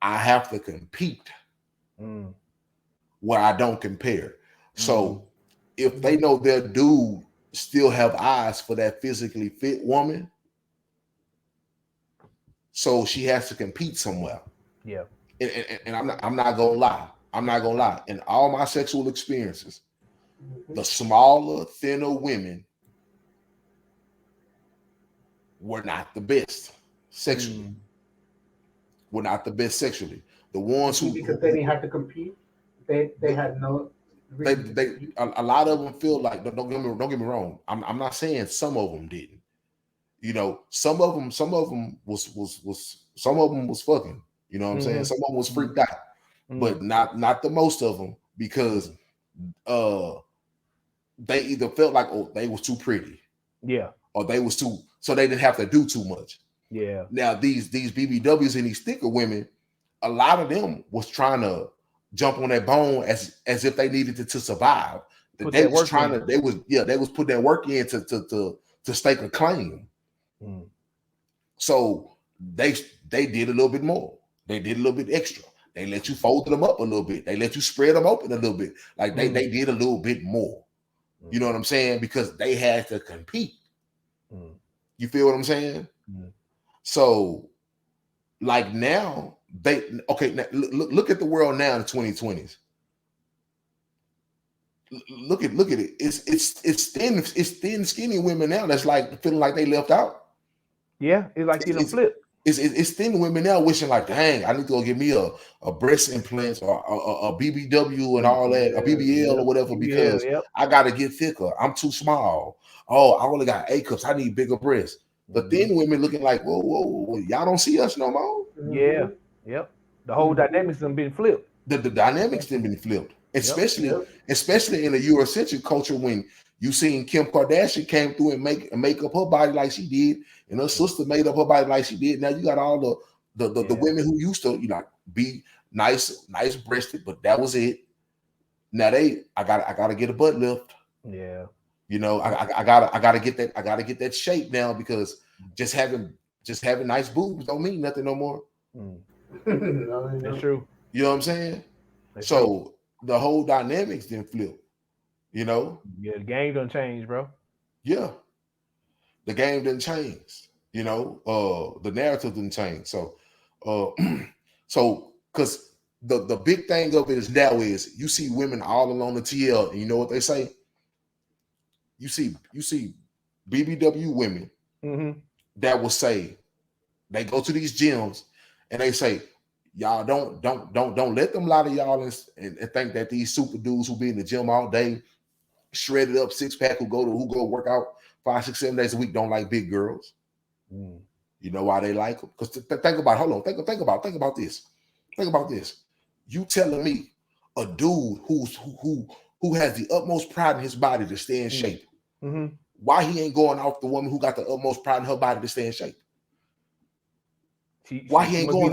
I have to compete where I don't compare. So if they know their dude still have eyes for that physically fit woman, so she has to compete somewhere. Yeah. And I'm not gonna lie. In all my sexual experiences, the smaller, thinner women were not the best sexually. Were not the best sexually. The ones who because they didn't have to compete, they had no. A lot of them feel like don't get me wrong. I'm not saying some of them didn't. You know, some of them was fucking. You know what I'm saying? Some of them was freaked out, but not the most of them because they either felt like they was too pretty, or they was too, so they didn't have to do too much. Yeah. Now these BBWs and these thicker women, a lot of them was trying to jump on that bone as if they needed to survive. They was putting that work in to stake a claim. So they did a little bit more. They did a little bit extra. They let you fold them up a little bit. They let you spread them open a little bit. Like they did a little bit more. You know what I'm saying? Because they had to compete. You feel what I'm saying? So, like now, now, look at the world now in the 2020s. Look at it. It's thin, skinny women now that's like feeling like they left out. Yeah, it's like getting a flip. It's thin women now wishing like, dang, I need to go get me a breast implant or a BBW and all that, a BBL or whatever, because I got to get thicker. I'm too small. Oh, I only got A cups. I need bigger breasts. The thin women looking like, whoa, y'all don't see us no more. Yeah, yep. The whole dynamics have been flipped. The dynamics have been flipped, especially in the Eurocentric culture when you seen Kim Kardashian came through and make up her body like she did, and her sister made up her body like she did. Now you got all the women who used to be nice breasted, but that was it. Now I gotta get a butt lift. Yeah. You know, I gotta get that shape now because just having nice boobs don't mean nothing no more. That's true. You know what I'm saying? So the whole dynamics didn't flip. You know? Yeah, the game done changed, bro. Yeah. The game didn't change. You know, the narrative didn't change. So so because the big thing of it is now is you see women all along the TL, and you know what they say? You see BBW women that will say, they go to these gyms and they say, y'all don't let them lie to y'all and think that these super dudes who be in the gym all day, shredded up, six pack, who go work out 5, 6, 7 days a week, don't like big girls. You know why they like them? Because think about, hold on, think about this. Think about this. You telling me a dude who has the utmost pride in his body to stay in shape, why he ain't going off the woman who got the utmost pride in her body to stay in shape? Why he ain't going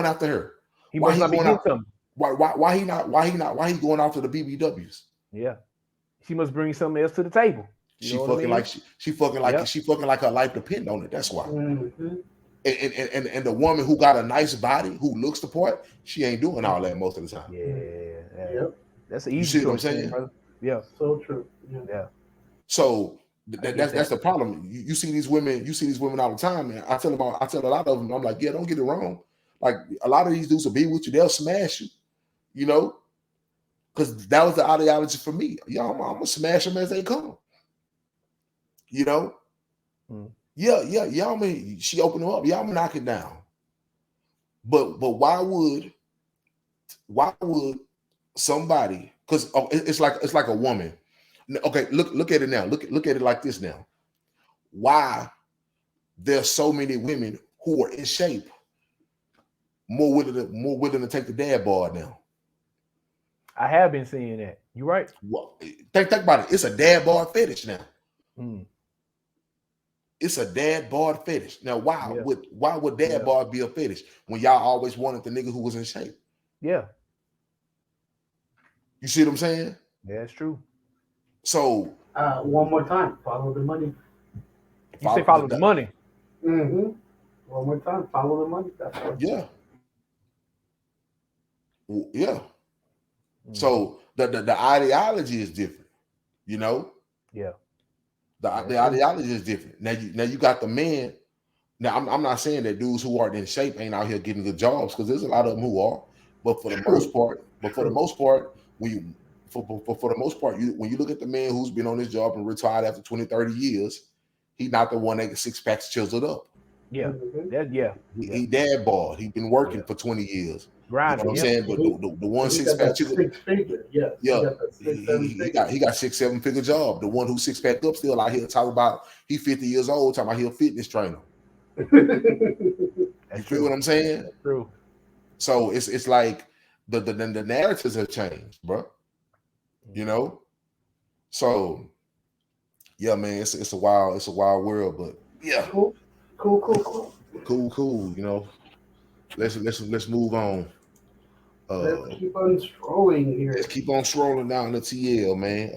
after her? He must not be getting something. Why he going after the BBWs? Yeah, she must bring something else to the table. She fucking like her life depend on it. That's why. And the woman who got a nice body, who looks the part, she ain't doing all that most of the time. Yeah. That's an easy. You see what I'm saying? Brother. Yeah. So true. Yeah. So that's the problem. You see these women all the time, man. I tell a lot of them, I'm like, yeah, don't get it wrong. Like a lot of these dudes will be with you, they'll smash you, you know, because that was the ideology for me. Yo, I'm gonna smash them as they come. You know, yeah. Y'all mean she opened them up, y'all gonna knock it down. But why would somebody? Because it's like a woman. Okay, look at it now. Look at it like this now. Why there's so many women who are in shape more willing to take the dad bod now? I have been seeing that. You're right. Well, think about it. It's a dad bod fetish now. It's a dad bod fetish. Now, why would dad bod be a fetish when y'all always wanted the nigga who was in shape? Yeah. You see what I'm saying? Yeah, it's true. So one more time, follow the money. You say follow the money. One more time, follow the money. That's right. Yeah. Yeah. So the ideology is different, you know? Yeah. The ideology is different. Now you got the men. Now I'm not saying that dudes who aren't in shape ain't out here getting good jobs, because there's a lot of them who are. But for the most part, when you look at the man who's been on his job and retired after 20, 30 years, he's not the one that gets six packs chiseled up. Yeah. He dad bod. He's been working for 20 years. Grinding. You know what I'm saying? But the one six pack chiseled. He got 6, 7 figure job. The one who six packed up still out here talking about he 50 years old, talking about he a fitness trainer. You feel what I'm saying? That's true. So it's like the narratives have changed, bro. You know? So yeah, man, it's a wild world, but yeah. Cool. Cool. You know, let's move on. Let's keep on strolling here. Let's keep on strolling down the TL, man.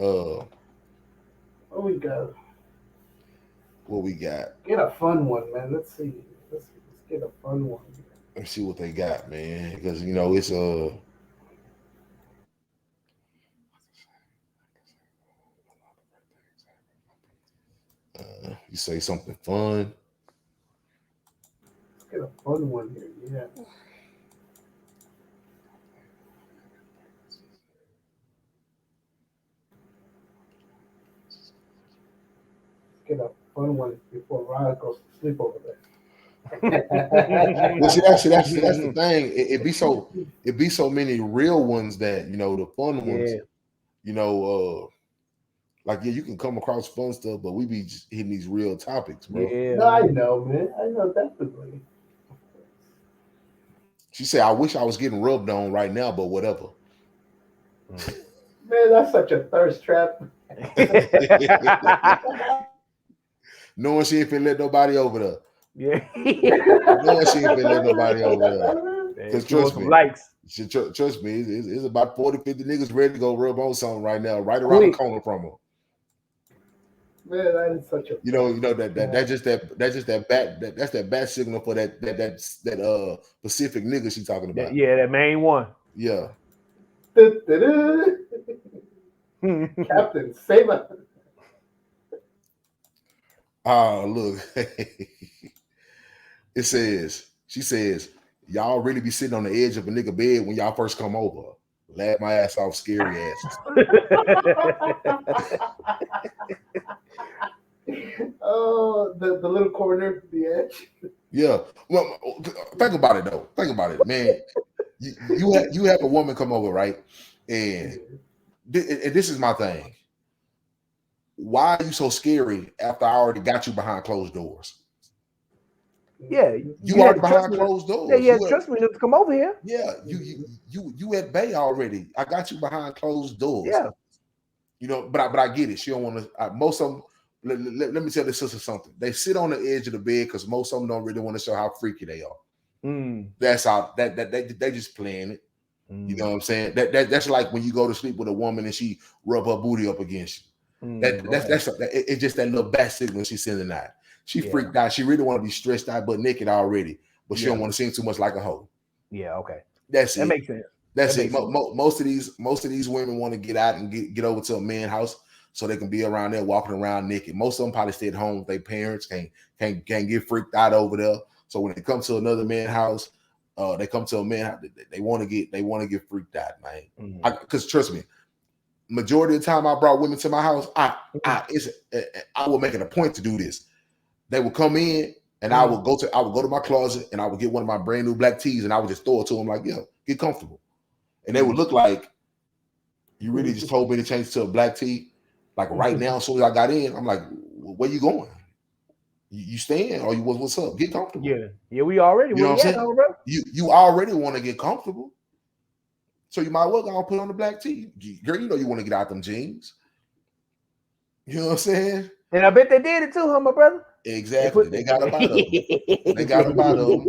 What we got? Get a fun one, man. Let's see. Let's get a fun one. Let's see what they got, man. Because you know it's you say something fun. Let's get a fun one here. Yeah. Get a fun one before Ryan goes to sleep over there. Well, see, that's the thing. It be so many real ones that, you know, the fun ones, you know, like you can come across fun stuff, but we be just hitting these real topics, bro. Yeah, no, I know, man. I know definitely. She said, "I wish I was getting rubbed on right now, but whatever." Man, that's such a thirst trap. Knowing she ain't finna let nobody over there. Yeah. Knowing she ain't finna let nobody over there. Because trust me, trust me, it's about 40, 50 niggas ready to go rub on something right now, right around the corner from her. Man, that is such a you know that's just that bat signal for that Pacific nigga she talking about. Yeah, that main one. Yeah. Captain, save us. Oh, look. She says, y'all really be sitting on the edge of a nigga bed when y'all first come over. Laugh my ass off, scary asses. Oh, the little corner, the edge. Yeah. Well, think about it though. Think about it, man. You have a woman come over, right? And this is my thing. Why are you so scary after I already got you behind closed doors? Yeah, you already behind closed doors. Yeah, trust me to come over here. Yeah, you at bay already. I got you behind closed doors. Yeah, you know, but I get it. She don't want to. Most of them. Let me tell the sister something. They sit on the edge of the bed because most of them don't really want to show how freaky they are. That's how they just playing it. You know what I'm saying? That's like when you go to sleep with a woman and she rub her booty up against you. It's just that little bat signal she's sending out. She freaked out. She really want to be stretched out but naked already, but she don't want to seem too much like a hoe. Yeah, okay. That's it. That makes sense. That's it. Most of these women want to get out and get over to a man's house so they can be around there walking around naked. Most of them probably stay at home with their parents, can't get freaked out over there. So when they come to another man's house, they come to a man. They want to get freaked out, man. Because trust me, majority of the time I brought women to my house, I will make it a point to do this. They would come in and I would go to my closet and I would get one of my brand new black tees and I would just throw it to them like, yo, get comfortable. And they would look like, you really just told me to change to a black tee. Like right now, as soon as I got in, I'm like, where you going? You staying or what's up? Get comfortable. Yeah, we already. You know what I'm saying? You already want to get comfortable, so you might well go and put on the black tee. Girl, you know you want to get out them jeans. You know what I'm saying? And I bet they did it too, huh, my brother? Exactly. They got up out of them. They got up out of them.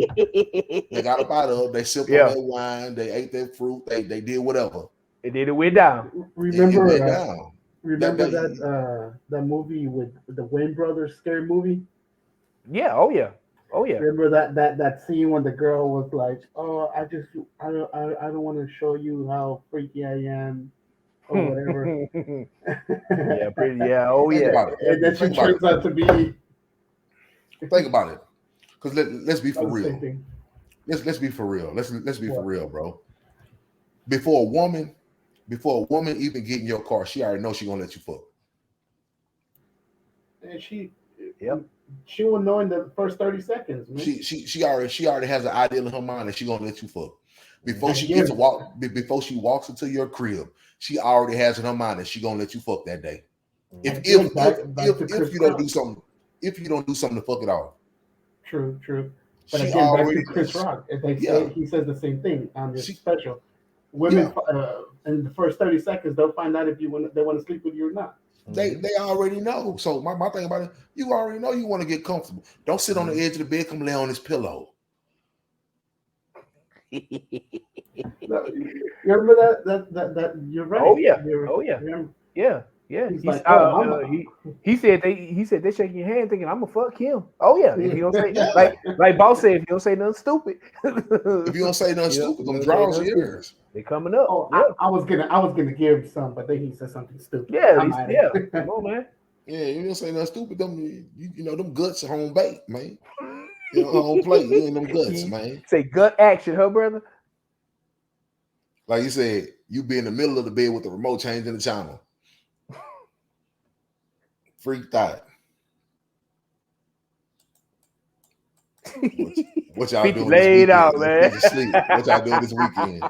They got up out of them. They sipped on their wine. They ate their fruit. They did whatever. They did it way down. Remember that that movie with the Wayne Brothers scary movie? Yeah. Oh yeah. Remember that scene when the girl was like, "Oh, I don't want to show you how freaky I am." Or whatever. Yeah, pretty. Yeah, oh yeah. And then she turns out to be. Think about it, because let's be for real. Let's be for real. Let's be for real, bro. Before a woman even get in your car, she already knows she gonna let you fuck. And she will know in the first 30 seconds, man. She already has an idea in her mind that she gonna let you fuck. Before she walks into your crib, she already has in her mind that she gonna let you fuck that day. If you don't do something, if you don't do something to fuck it off. True. But she again, back to Chris Rock. He says the same thing on this special. Women in the first 30 seconds, they'll find out if they want to sleep with you or not. They already know. So my thing about it, you already know you want to get comfortable. Don't sit on the edge of the bed, come lay on this pillow. You remember that you're right. Oh yeah. Remember? Yeah. He said they shaking your hand thinking I'm gonna fuck him. Oh yeah. If you don't say like Boss said, if you don't say nothing stupid. If you don't say nothing stupid, them draws your ears. They coming up. Oh, yeah. I was gonna give some, but then he said something stupid. Yeah. Come on, man. Yeah, you don't say nothing stupid. Them them guts are home bait, man. You know, home plate. You ain't them guts, man. Say gut action, huh, brother? Like you said, you be in the middle of the bed with the remote changing the channel. Freaked out. What y'all doing? Laid out, man. Sleep. What y'all doing this weekend?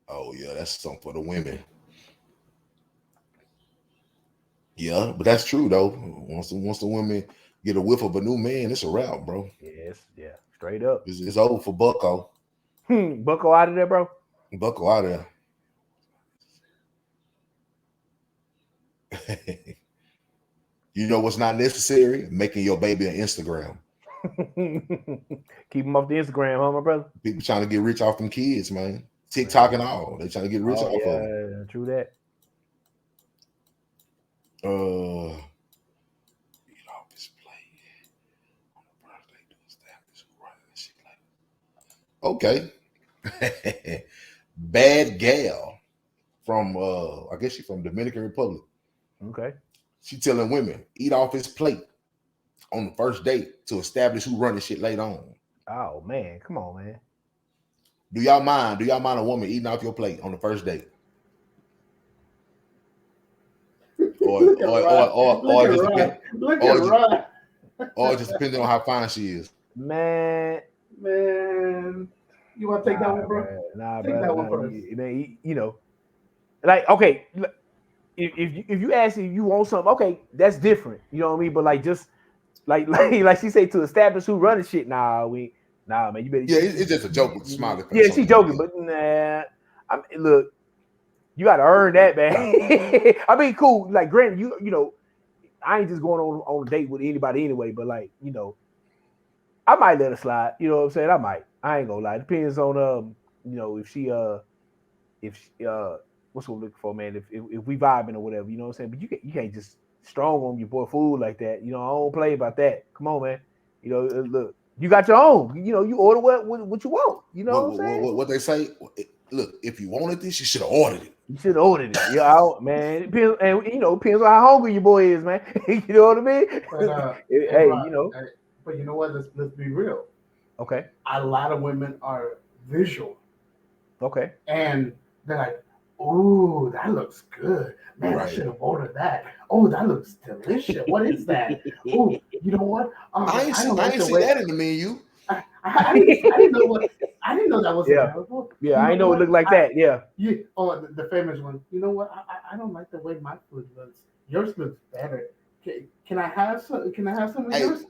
Oh yeah, that's something for the women. Yeah, but that's true though. Once the women get a whiff of a new man, it's a wrap, bro. Yes, yeah, straight up. It's over for Bucko. Bucko out of there, bro. Bucko out of there. You know what's not necessary? Making your baby an Instagram. Keep him off the Instagram, huh, my brother? People trying to get rich off them kids, man. TikTok and all. They trying to get rich off of them. True that. Office play on the birthday to establish who running this shit like. Okay. Bad gal from I guess she's from Dominican Republic. Okay. She telling women eat off his plate on the first date to establish who running shit later on. Oh man, come on, man. Do y'all mind a woman eating off your plate on the first date? Or just depending on how fine she is. Man, you want to take that one, bro? Take that one first. You know, like okay, if you ask if you want something, okay, that's different. You know what I mean? But like just like she say to establish who running shit. Nah, man, you better. Yeah, it's just a joke with a smiley face. Yeah, she joking, but nah. Look, you got to earn that, man. I mean, cool. Like, granted, you know, I ain't just going on a date with anybody anyway. But like, you know, I might let her slide. You know what I'm saying? I might. I ain't gonna lie. Depends on you know, if she what's what we're looking for, man. If we vibing or whatever, you know what I'm saying. But you can't just strong on your boy food like that. You know, I don't play about that. Come on, man. You know, look, you got your own. You know, you order what you want. You know what I'm saying? What they say? Look, if you wanted this, you should have ordered it. You should have ordered it. Yeah, man. It depends, and you know, depends on how hungry your boy is, man. You know what I mean? But, hey, you know. But you know what? Let's be real. Okay. A lot of women are visual. Okay. And they're like, "Ooh, that looks good, man. Right. I should have ordered that. Oh, that looks delicious. What is that? Oh, you know what? I ain't see that in the menu. I didn't know that was available. Yeah, I know it looked like that. Yeah. Yeah. Oh, the famous one. You know what? I don't like the way my food looks. Yours looks better. Can I have some? Can I have some of yours?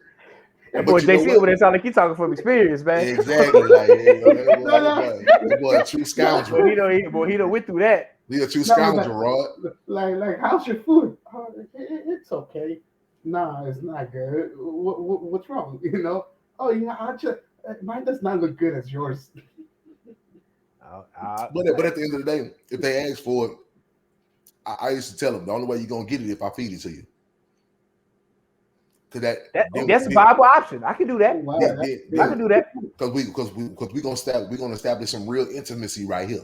That boy JC over there sound like he's talking from experience, man. Exactly. Like, that boy a true scoundrel. He done went through that. He a true scoundrel, Rod. Like, how's your food? Oh, it's okay. Nah, it's not good. What's wrong? You know? Oh yeah, mine does not look good as yours. But at the end of the day, if they ask for it, I used to tell them the only way you're gonna get it if I feed it to you. That's a viable option. I can do that. Wow, I can do that because we gonna establish some real intimacy right here.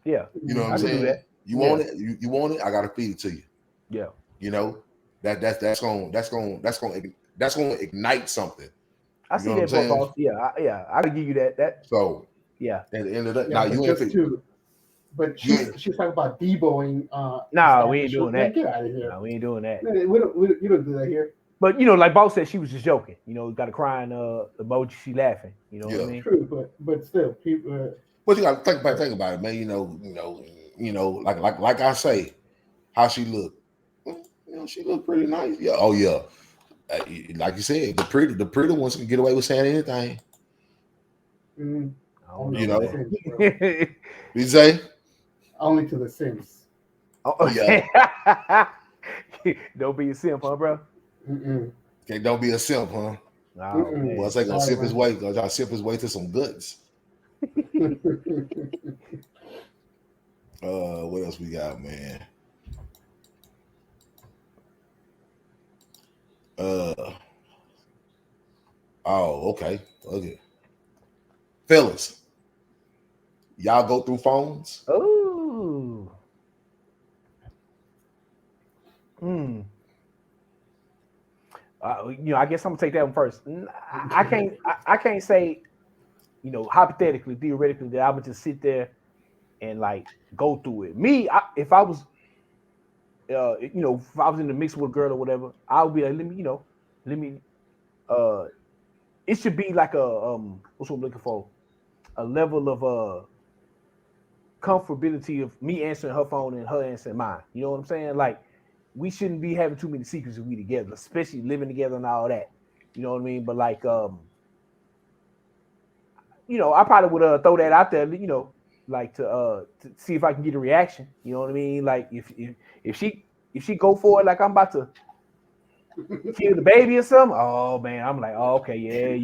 Yeah, you know what I'm saying. You want it, you want it. I gotta feed it to you. Yeah, you know that's gonna ignite something. I see that, boss. Yeah, I can give you that. So yeah, at the end of that, now you want to. But she's talking about deboing. No, we ain't doing that. Get out of here. No, we ain't doing that. You don't do that here. But you know, like Boss said, she was just joking. You know, got a crying emoji. She laughing. You know what I mean? True, but still, people. But you got to think about it, man. You know, like I say, how she look. You know, she look pretty nice. Yeah. Oh yeah. Like you said, the pretty ones can get away with saying anything. You know. You say? Only to the Sims. Oh yeah. Don't be a simp, huh, bro? Okay, don't be a simp, huh? No, well, it's like gonna sip his way. Gonna sip his way to some goods. What else we got, man? Okay. Fellas, y'all go through phones? Oh. You know, I guess I'm gonna take that one first. I can't say, you know, hypothetically, theoretically, that I would just sit there and like go through it. Me, if I was, you know, if I was in the mix with a girl or whatever, I would be like, let me, it should be like a what's what I'm looking for, a level of comfortability of me answering her phone and her answering mine. You know what I'm saying? Like, we shouldn't be having too many secrets if we together, especially living together and all that. You know what I mean? But like, you know, I probably would throw that out there, you know, like to see if I can get a reaction. You know what I mean? Like if she go for it, like I'm about to kill the baby or something. Oh man, I'm like, oh, okay, yeah,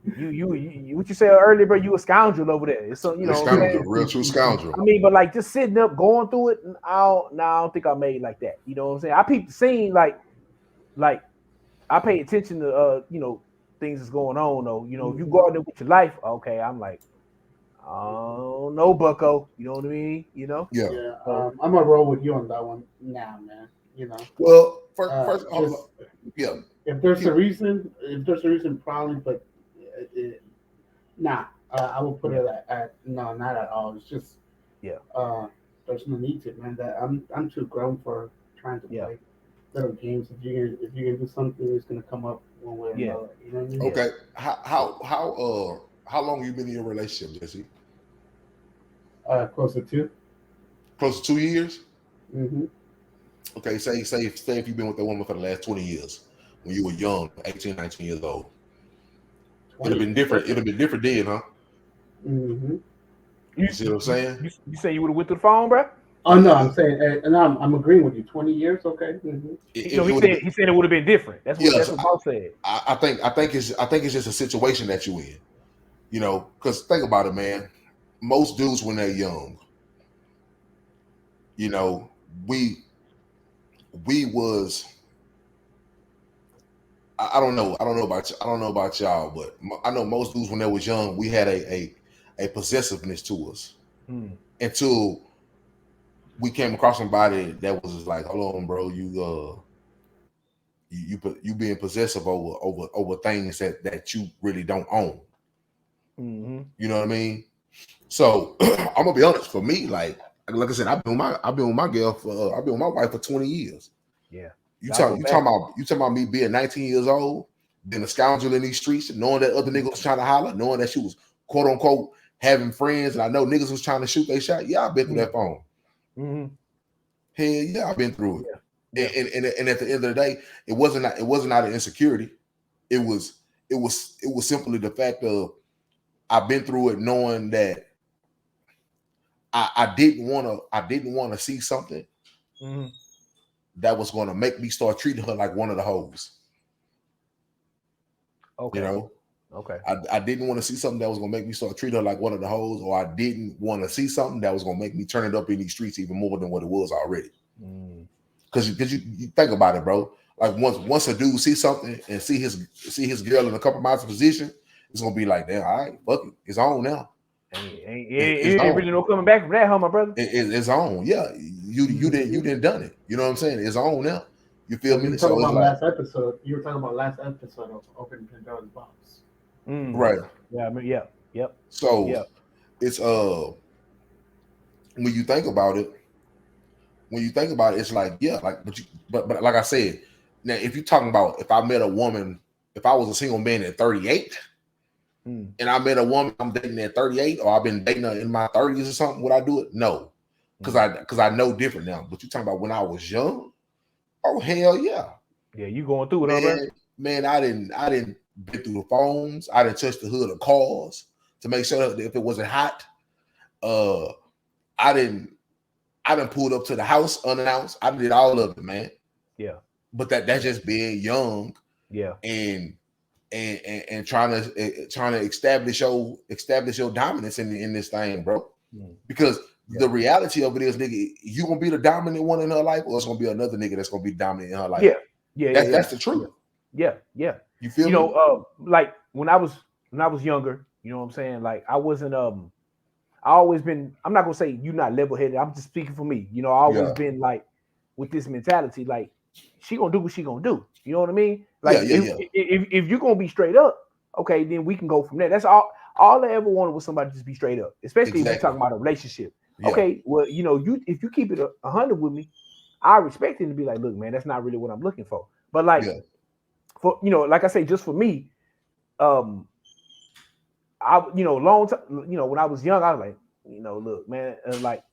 You what you said earlier, bro? You a scoundrel over there. It's so, you know, scoundrel, real true scoundrel. I mean, but like just sitting up, going through it, I don't think I made like that. You know what I'm saying? I peeped the scene, like I pay attention to you know, things that's going on though. You know, if you go out there with your life, okay, I'm like, oh no, Bucko. You know what I mean? You know? Yeah. I'm gonna roll with you on that one now, man. You know. Well, first yeah. If there's a reason, probably, but nah. I will put it at no, not at all. It's just there's no need to, man. That I'm too grown for trying to play little games. If you're gonna do something, it's gonna come up one way or another. You know what I mean? Okay. How long have you been in your relationship, Jesse? Close to 2. Close to 2 years. Mm-hmm. Okay. Say if you've been with that woman for the last 20 years, when you were young, 18, 19 years old. It'd have been different. It'd have been different then, huh? Mm-hmm. You see what I'm saying? You say you would have went through the phone, bro? Oh no, I'm saying, and I'm agreeing with you. 20 years, okay. Mm-hmm. He said it would have been different. That's what Paul said. I think it's just a situation that you're in. You know, because think about it, man. Most dudes when they're young, you know, we was. I don't know about y'all, but I know most dudes when they was young, we had a possessiveness to us until we came across somebody that was just like, hold on, bro, you being possessive over things that you really don't own. Mm-hmm. You know what I mean? So I'm gonna be honest. For me, like I said, I've been with my girl for I've been with my wife for 20 years. Yeah. You talking about me being 19 years old, being a scoundrel in these streets, knowing that other niggas was trying to holler, knowing that she was quote unquote having friends, and I know niggas was trying to shoot their shot. Yeah, I've been through that phone. Mm-hmm. Hell yeah, I've been through it. Yeah. And at the end of the day, it wasn't out of insecurity. It was simply the fact of I've been through it, knowing that I didn't want to see something that was going to make me start treating her like one of the hoes. Okay. You know? Okay. I didn't want to see something that was going to make me start treating her like one of the hoes, or I didn't want to see something that was going to make me turn it up in these streets even more than what it was already. Because you think about it, bro. Like once a dude sees something and see his girl in a compromising position, it's gonna be like, damn, all right, fuck it, it's on now. Ain't really no coming back from that, huh, my brother? It's on, yeah. You didn't done it. You know what I'm saying? It's on now. You feel me? You were talking about last episode. You were talking about last episode of Opening Pandora's Box. Right. Yeah. I mean, Yep. So it's when you think about it, it's like, yeah, like, but like I said, now if you're talking about if I met a woman, if I was a single man at 38, and I met a woman I'm dating at 38, or I've been dating her in my 30s or something, would I do it? No, because I know different now. But you're talking about when I was young, oh hell yeah. Yeah, you going through it, man. I didn't been through the phones. I didn't touch the hood of cars to make sure that if it wasn't hot. I didn't pull up to the house unannounced. I did all of it, man. Yeah. But that's just being young. Yeah. And trying to establish your dominance in this thing, bro. Because the reality of it is, nigga, you gonna be the dominant one in her life, or it's gonna be another nigga that's gonna be dominant in her life. That's the truth. Yeah. You feel me? You know, like when I was younger, you know what I'm saying? Like I wasn't I always been, I'm not gonna say you're not level-headed. I'm just speaking for me. You know, I always been like with this mentality, like she gonna do what she gonna do. You know what I mean? Like if you're gonna be straight up, okay, then we can go from there. That's all I ever wanted was somebody to just be straight up, especially if we're talking about a relationship. Yeah. Okay, well, you know, if you keep it 100 with me, I respect it to be like, look, man, that's not really what I'm looking for. But like for, you know, like I say, just for me, I, you know, long time, you know, when I was young, I was like, you know, look, man, like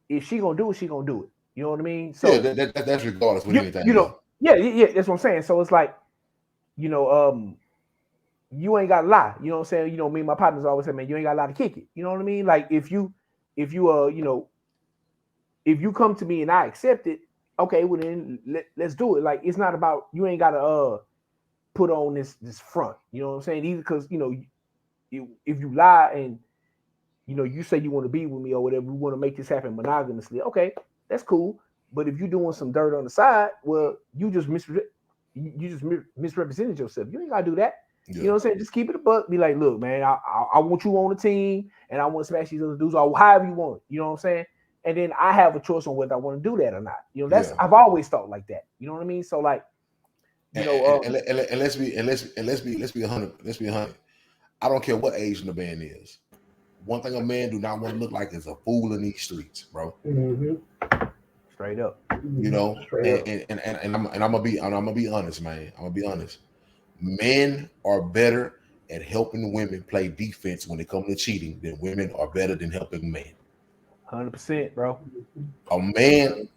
if she gonna do it, she gonna do it. You know what I mean? So that's regardless with anything. You know, yeah, that's what I'm saying. So it's like, you know, you ain't gotta lie. You know what I'm saying? You know, me and my partners always say, man, you ain't gotta lie to kick it. You know what I mean? Like if you you know, if you come to me and I accept it, okay, well then let's do it. Like it's not about, you ain't gotta put on this front. You know what I'm saying? Either because if you lie and you say you want to be with me or whatever, we want to make this happen monogamously. Okay, that's cool. But if you're doing some dirt on the side, well, you just misrepresented yourself. You ain't gotta do that. Yeah. You know what I'm saying? Just keep it a buck. Be like, look, man, I want you on the team, and I want to smash these other dudes, or however you want. You know what I'm saying? And then I have a choice on whether I want to do that or not. That's I've always thought like that. You know what I mean? So like, and let's be 100. Let's be 100. I don't care what age the man is. One thing a man do not want to look like is a fool in these streets, bro. Mm-hmm. Straight up. And I'm gonna be honest, man. I'm gonna be honest. Men are better at helping women play defense when it comes to cheating than women are better than helping men. 100%, bro. A man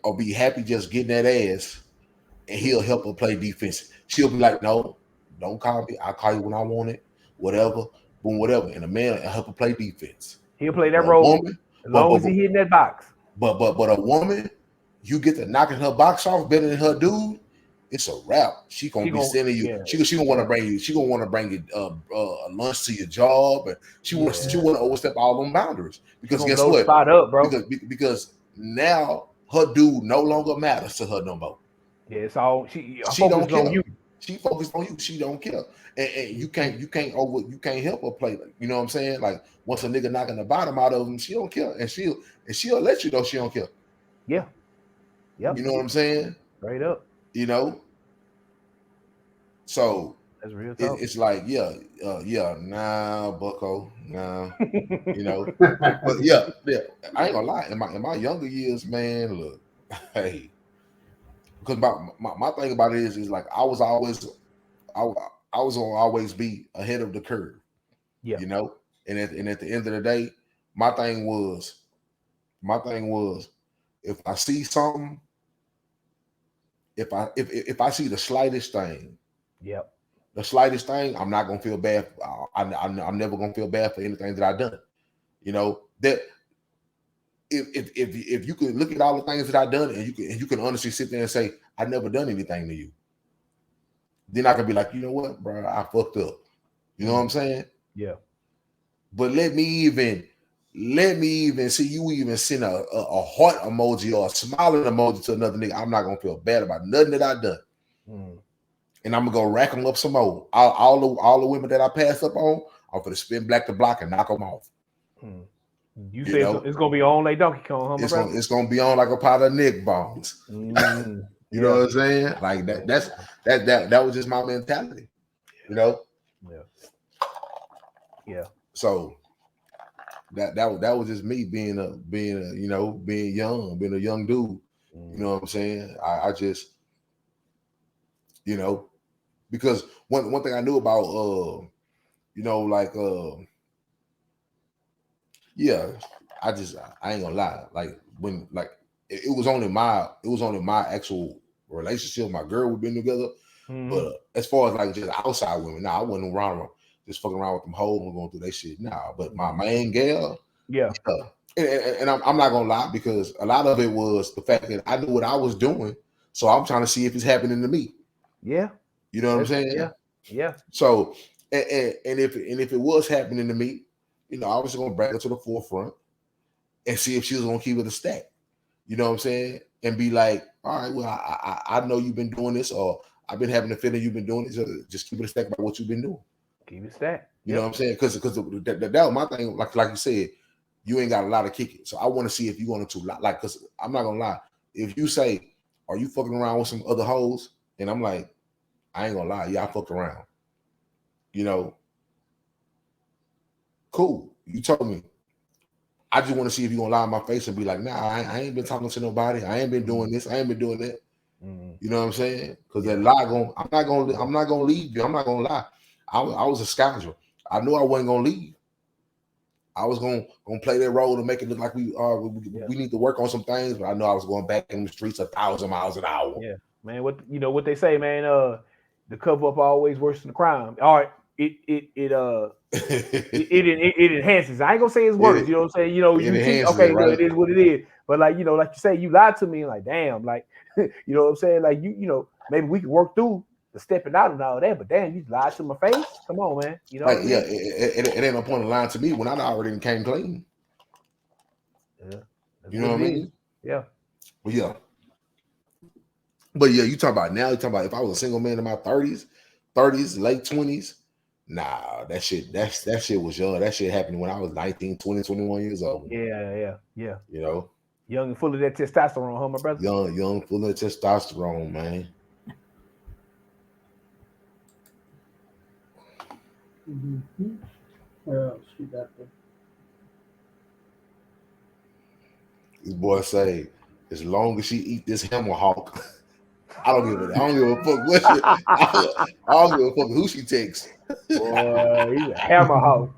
will be happy just getting that ass, and he'll help her play defense. She'll be like, no, don't call me. I'll call you when I want it. Whatever, boom, whatever. And a man will help her play defense. He'll play that role as long as he hit in that box. But a woman, you get to knocking her box off better than her dude. It's a wrap. She gonna be sending you. Yeah. She gonna want to bring you. She gonna want to bring you lunch to your job, and she want to overstep all them boundaries. Because guess what? Spot up, bro. Because now her dude no longer matters to her no more. Yeah, it's all she don't care. On you. She focused on you. She don't care, and you can't help her play. You know what I'm saying? Like once a nigga knocking the bottom out of him, she don't care, and she'll let you know she don't care. Yeah. Yep. You know what I'm saying? Straight up. So that's real talk. It's like, nah, bucko, nah, but yeah, I ain't gonna lie. In my younger years, man, look, hey, because my thing about it is like I was gonna always be ahead of the curve, and at the end of the day, my thing was, if I see something. If I see the slightest thing, I'm not gonna feel bad. I'm never gonna feel bad for anything that I've done. That if you can look at all the things that I've done and you can honestly sit there and say I never done anything to you, then I can be like, you know what, bro, I fucked up. You know what I'm saying? Yeah. But let me even see you even send a heart emoji or a smiling emoji to another nigga. I'm not gonna feel bad about nothing that I've done, and I'm gonna go rack them up some more. All the women that I pass up on, I'm gonna spin black to block and knock them off. You say it's gonna be on like Donkey Kong, huh? It's gonna be on like a pot of Nick bones. You know what I'm saying? Like that was just my mentality. Yeah. So. That was just me being young, being a young dude. You know what I'm saying? I just, because one thing I knew about, I ain't gonna lie. Like when, it was only my actual relationship with my girl we've been together. But as far as like just outside women, I wasn't around. Just fucking around with them hoes and going through that shit. Nah, but my main gal, and I'm not gonna lie, because a lot of it was the fact that I knew what I was doing, so I'm trying to see if it's happening to me. Yeah, you know what I'm saying? Yeah. So and if it was happening to me, I was gonna bring her to the forefront and see if she was gonna keep it a stack. You know what I'm saying? And be like, all right, well, I know you've been doing this, or I've been having the feeling you've been doing this. Just keep it a stack about what you've been doing. Keep it stacked. You know what I'm saying? Because that was my thing. Like you said, you ain't got a lot of kicking. So I want to see if you wanted to, like, because I'm not gonna lie. If you say, "Are you fucking around with some other hoes?" and I'm like, I ain't gonna lie, yeah, I fucked around. Cool. You told me. I just want to see if you gonna lie in my face and be like, nah, I ain't been talking to nobody. I ain't been doing this. I ain't been doing that. You know what I'm saying? Because that lie I'm not gonna leave you. I'm not gonna lie. I was a scoundrel. I knew I wasn't gonna leave. I was gonna play that role to make it look like we need to work on some things, but I know I was going back in the streets 1,000 miles an hour. Yeah, man. What they say, man? The cover up always worse than the crime. All right, it enhances. I ain't gonna say it's worse. You know what I'm saying? You okay, right? It is what it is. But like you say, you lied to me. Like damn, like you know what I'm saying? Like maybe we can work through the stepping out and all that. But damn, you lied to my face. Come on, man. You know like, what I mean? yeah, it ain't no point in lying to me when I already came clean. Yeah, you know what I mean? Yeah. But yeah, you talk about now. You talk about if I was a single man in my 30s, late 20s. Nah, that shit was young. That shit happened when I was 19, 20, 21 years old. Yeah. You know, young and full of that testosterone, huh, my brother? Young, full of testosterone, man. Mm-hmm. Where else we got there? This boy say, as long as she eat this hammer hawk, I don't give a fuck what she, I don't give a fuck who she takes. Boy, he's a hammer hawk.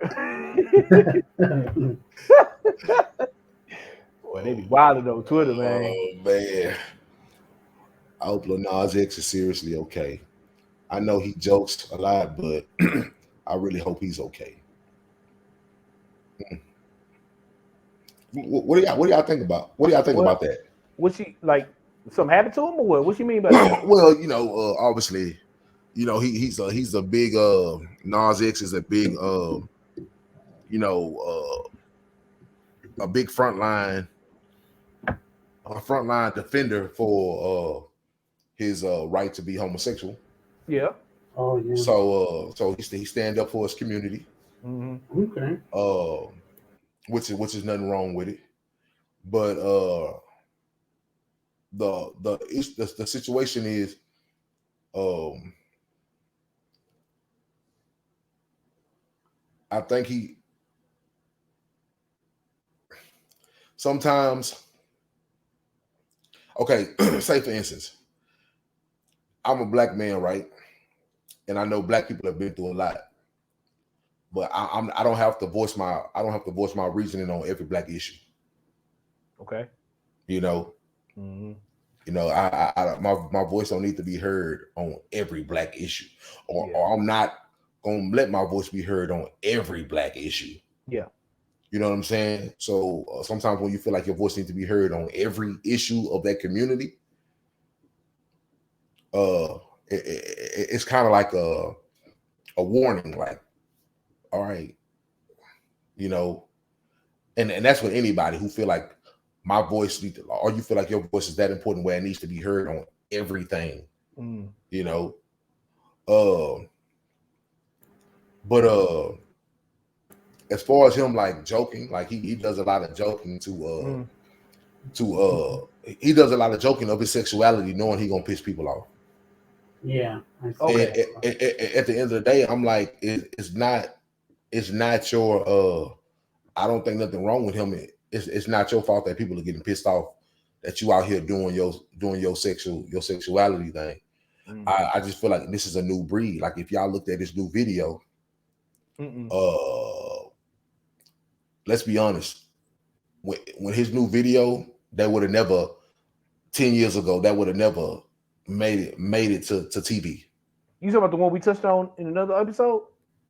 Boy, they be wilding on Twitter, man. Oh man. I hope Lil Nas X is seriously okay. I know he jokes a lot, but I really hope he's okay. What do y'all think about? What do y'all think about that? What she like? Something happened to him or what? What you mean by that? Well, obviously, he's a big Nas X is a big a big frontline defender for his right to be homosexual. Yeah. Oh yeah. So he stand up for his community. Okay. Which is nothing wrong with it, but the situation is, I think he sometimes, okay, say for instance, I'm a black man, right? And I know black people have been through a lot, but I don't have to voice my reasoning on every black issue. Okay. My voice don't need to be heard on every black issue, or I'm not gonna let my voice be heard on every black issue. Yeah. You know what I'm saying? So sometimes when you feel like your voice needs to be heard on every issue of that community, it's kind of like a warning, like, all right, and that's with anybody who feel like my voice or you feel like your voice is that important where it needs to be heard on everything, but as far as him like joking, like he does a lot of joking he does a lot of joking of his sexuality, knowing he gonna piss people off. Yeah. Okay. At the end of the day, I'm like, it's not your I don't think nothing wrong with him. It's not your fault that people are getting pissed off that you out here doing your sexuality thing. I just feel like this is a new breed. Like if y'all looked at this new video, let's be honest. When his new video, that would have never 10 years ago, that would have never made it to TV. You talking about the one we touched on in another episode?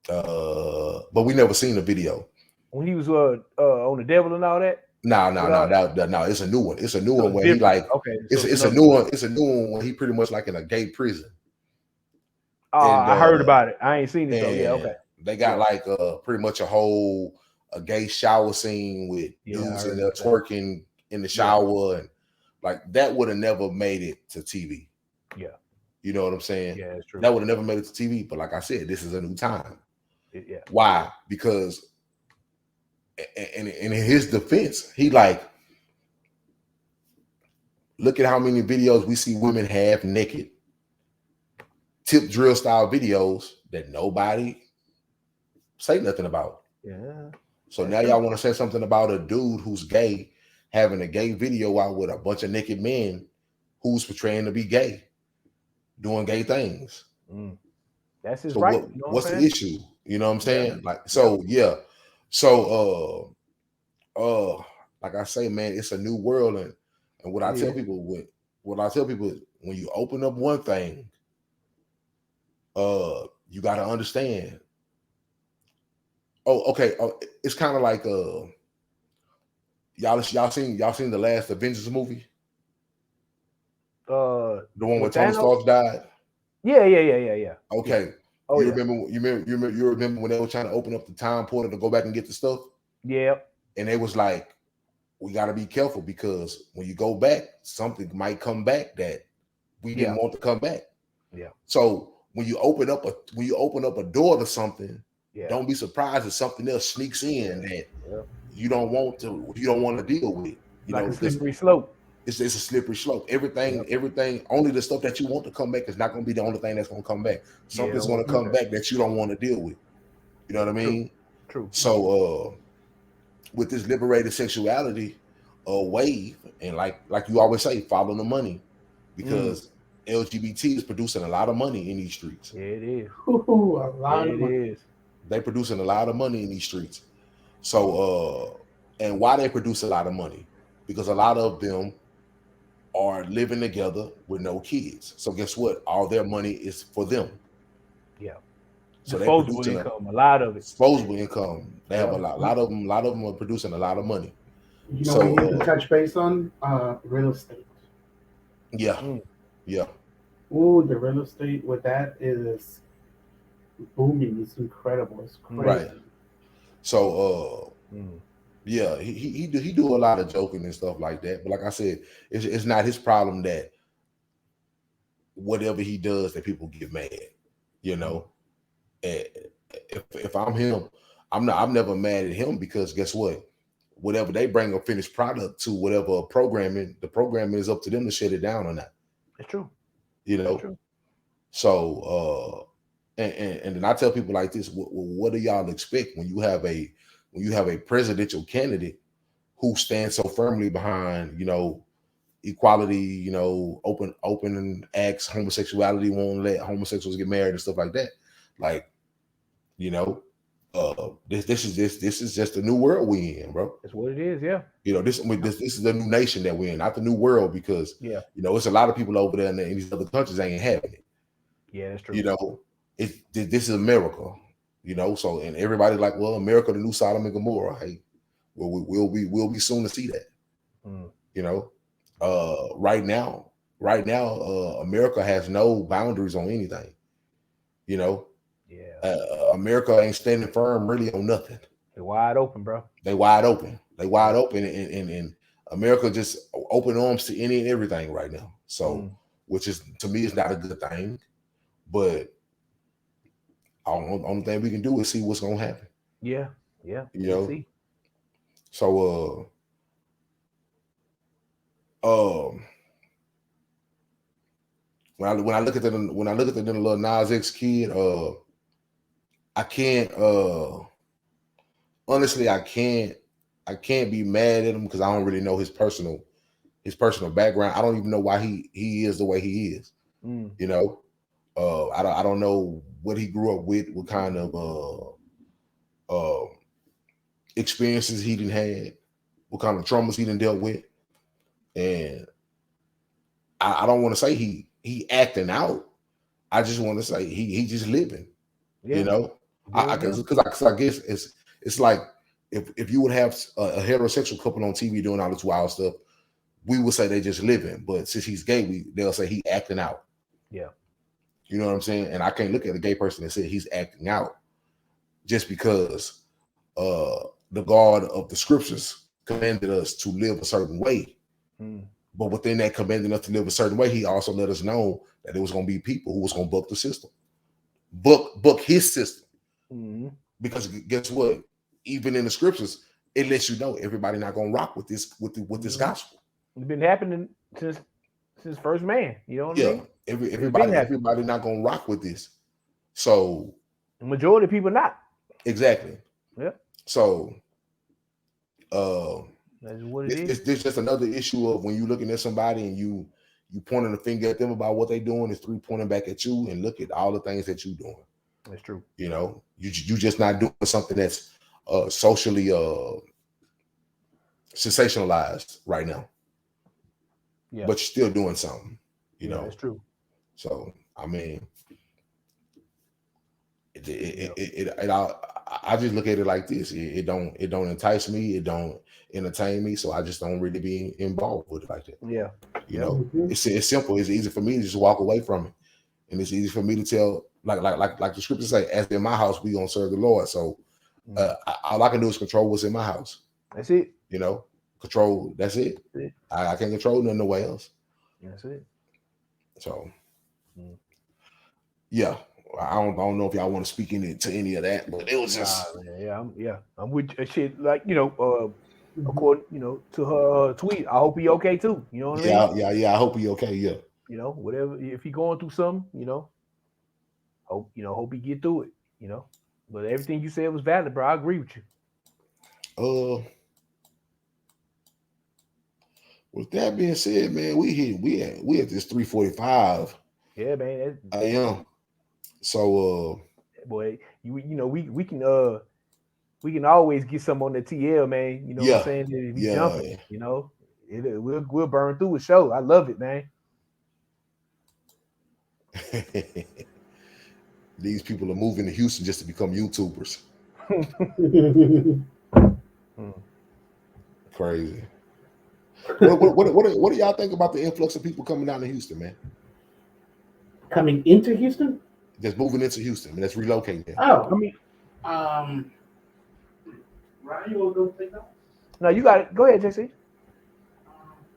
But we never seen the video. When he was on the devil and all that? No, it's a new one. It's a new one where he like it's a new one. It's a new one when he pretty much like in a gay prison. I heard about it. I ain't seen it though. Yeah, okay. They got like pretty much a gay shower scene with dudes in there twerking in the shower, and like that would have never made it to TV. Yeah. You know what I'm saying? Yeah, it's true. That would have never made it to TV. But like I said, this is a new time. Yeah. Why? Because and in his defense, he like, look at how many videos we see women half naked, tip drill style videos that nobody say nothing about. Yeah. So now y'all want to say something about a dude who's gay having a gay video out with a bunch of naked men who's portraying to be gay, doing gay things. That's his so right. What's the issue? You know what I'm saying? Yeah. Like, so yeah. So like I say, man, it's a new world, and what I tell people is when you open up one thing, you got to understand. Oh, okay. It's kind of like y'all seen the last Avengers movie? The one where Tony Stark died. Yeah. Okay. Yeah. Oh, you remember when they were trying to open up the time portal to go back and get the stuff? Yeah. And they was like, we got to be careful because when you go back, something might come back that we didn't want to come back. Yeah. So when you open up a door to something, don't be surprised if something else sneaks in that you don't want to deal with. You like know, a slippery slope. It's a slippery slope. Everything, only the stuff that you want to come back is not going to be the only thing that's going to come back. Something's going to come back that you don't want to deal with. You know what I mean? True. So with this liberated sexuality wave, and like you always say, follow the money, because LGBT is producing a lot of money in these streets. Yeah, it is. A lot of money. They're producing a lot of money in these streets. So and why they produce a lot of money? Because a lot of them are living together with no kids. So guess what? All their money is for them. Yeah. So disposable income, a lot of it. Disposable income. They have a lot of them are producing a lot of money. You know, we need to touch base on real estate. Yeah. Yeah. Ooh, the real estate with that is booming. It's incredible. It's crazy. Right. So yeah, he do a lot of joking and stuff like that. But like I said, it's not his problem that whatever he does that people get mad. You know, if I'm him, I'm never mad at him, because guess what? Whatever they bring a finished product to whatever programming, the programming is up to them to shut it down or not. It's true. You know. True. So and then I tell people like this: what do y'all expect when you have a presidential candidate who stands so firmly behind, you know, equality, you know, open and acts homosexuality, won't let homosexuals get married and stuff like that? Like, you know, this is just the new world we in, bro. That's what it is, yeah. You know, this is the new nation that we're in, not the new world, because you know, it's a lot of people over there in these other countries ain't having it. Yeah, that's true. You know, this is America. You know, so, and everybody's like, well, America, the new Sodom and Gomorrah. Hey, well, we'll be soon to see that. You know, right now, America has no boundaries on anything. You know, America ain't standing firm really on nothing. They're wide open, bro. They wide open, and America just open arms to any and everything right now. So, which is, to me, is not a good thing, but only thing we can do is see what's gonna happen. Yeah. You know. See. So when I look at the little Nas X kid, I can't honestly I can't be mad at him, because I don't really know his personal background. I don't even know why he is the way he is. You know, I don't know what he grew up with, what kind of experiences he didn't had, what kind of traumas he didn't dealt with, and I don't want to say he acting out. I just want to say he just living. You know, because I guess it's like if you would have a heterosexual couple on TV doing all this wild stuff, we would say they just living. But since he's gay, they'll say he acting out. Yeah. You know what I'm saying? And I can't look at a gay person and say he's acting out just because the God of the scriptures commanded us to live a certain way. But within that commanding us to live a certain way, he also let us know that there was going to be people who was going to buck the system, buck his system. Because guess what? Even in the scriptures, it lets you know everybody not going to rock with this this gospel. It's been happening since first man. You know what I mean? Everybody not going to rock with this. So the majority of people not. Exactly. Yep. So that's what it is. It's just another issue of when you're looking at somebody and you pointing a finger at them about what they're doing, it's three pointing back at you, and look at all the things that you're doing. That's true. You know, you just not doing something that's socially sensationalized right now. Yeah. But you're still doing something. You know, that's true. So I mean, I just look at it like this. It don't entice me. It don't entertain me. So I just don't really be involved with it like that. Yeah. You know, it's simple. It's easy for me to just walk away from it, and it's easy for me to tell, like the scriptures say, "As in my house, we gonna serve the Lord." So all I can do is control what's in my house. That's it. You know, control. That's it. I can't control nothing nowhere else. That's it. So, yeah. I don't know if y'all want to speak to any of that, but it was just I'm with shit, like, you know, according, you know, to her tweet. I hope he okay too. You know what I mean? Yeah. I hope he okay. Yeah. You know, whatever, if he going through something, you know, hope he get through it. You know, but everything you said was valid, bro. I agree with you. With that being said, man, we at this 3:45. Yeah, man. I am. So boy, you know, we can always get some on the TL, man. You know what I'm saying? If we jumping, you know, we'll burn through a show. I love it, man. These people are moving to Houston just to become YouTubers. Crazy. What do y'all think about the influx of people coming down to Houston, man? Coming into Houston? Just moving into Houston, that's relocating there. Oh, I mean, Ryan, you want to go take that? No, you got it. Go ahead, JC. I'm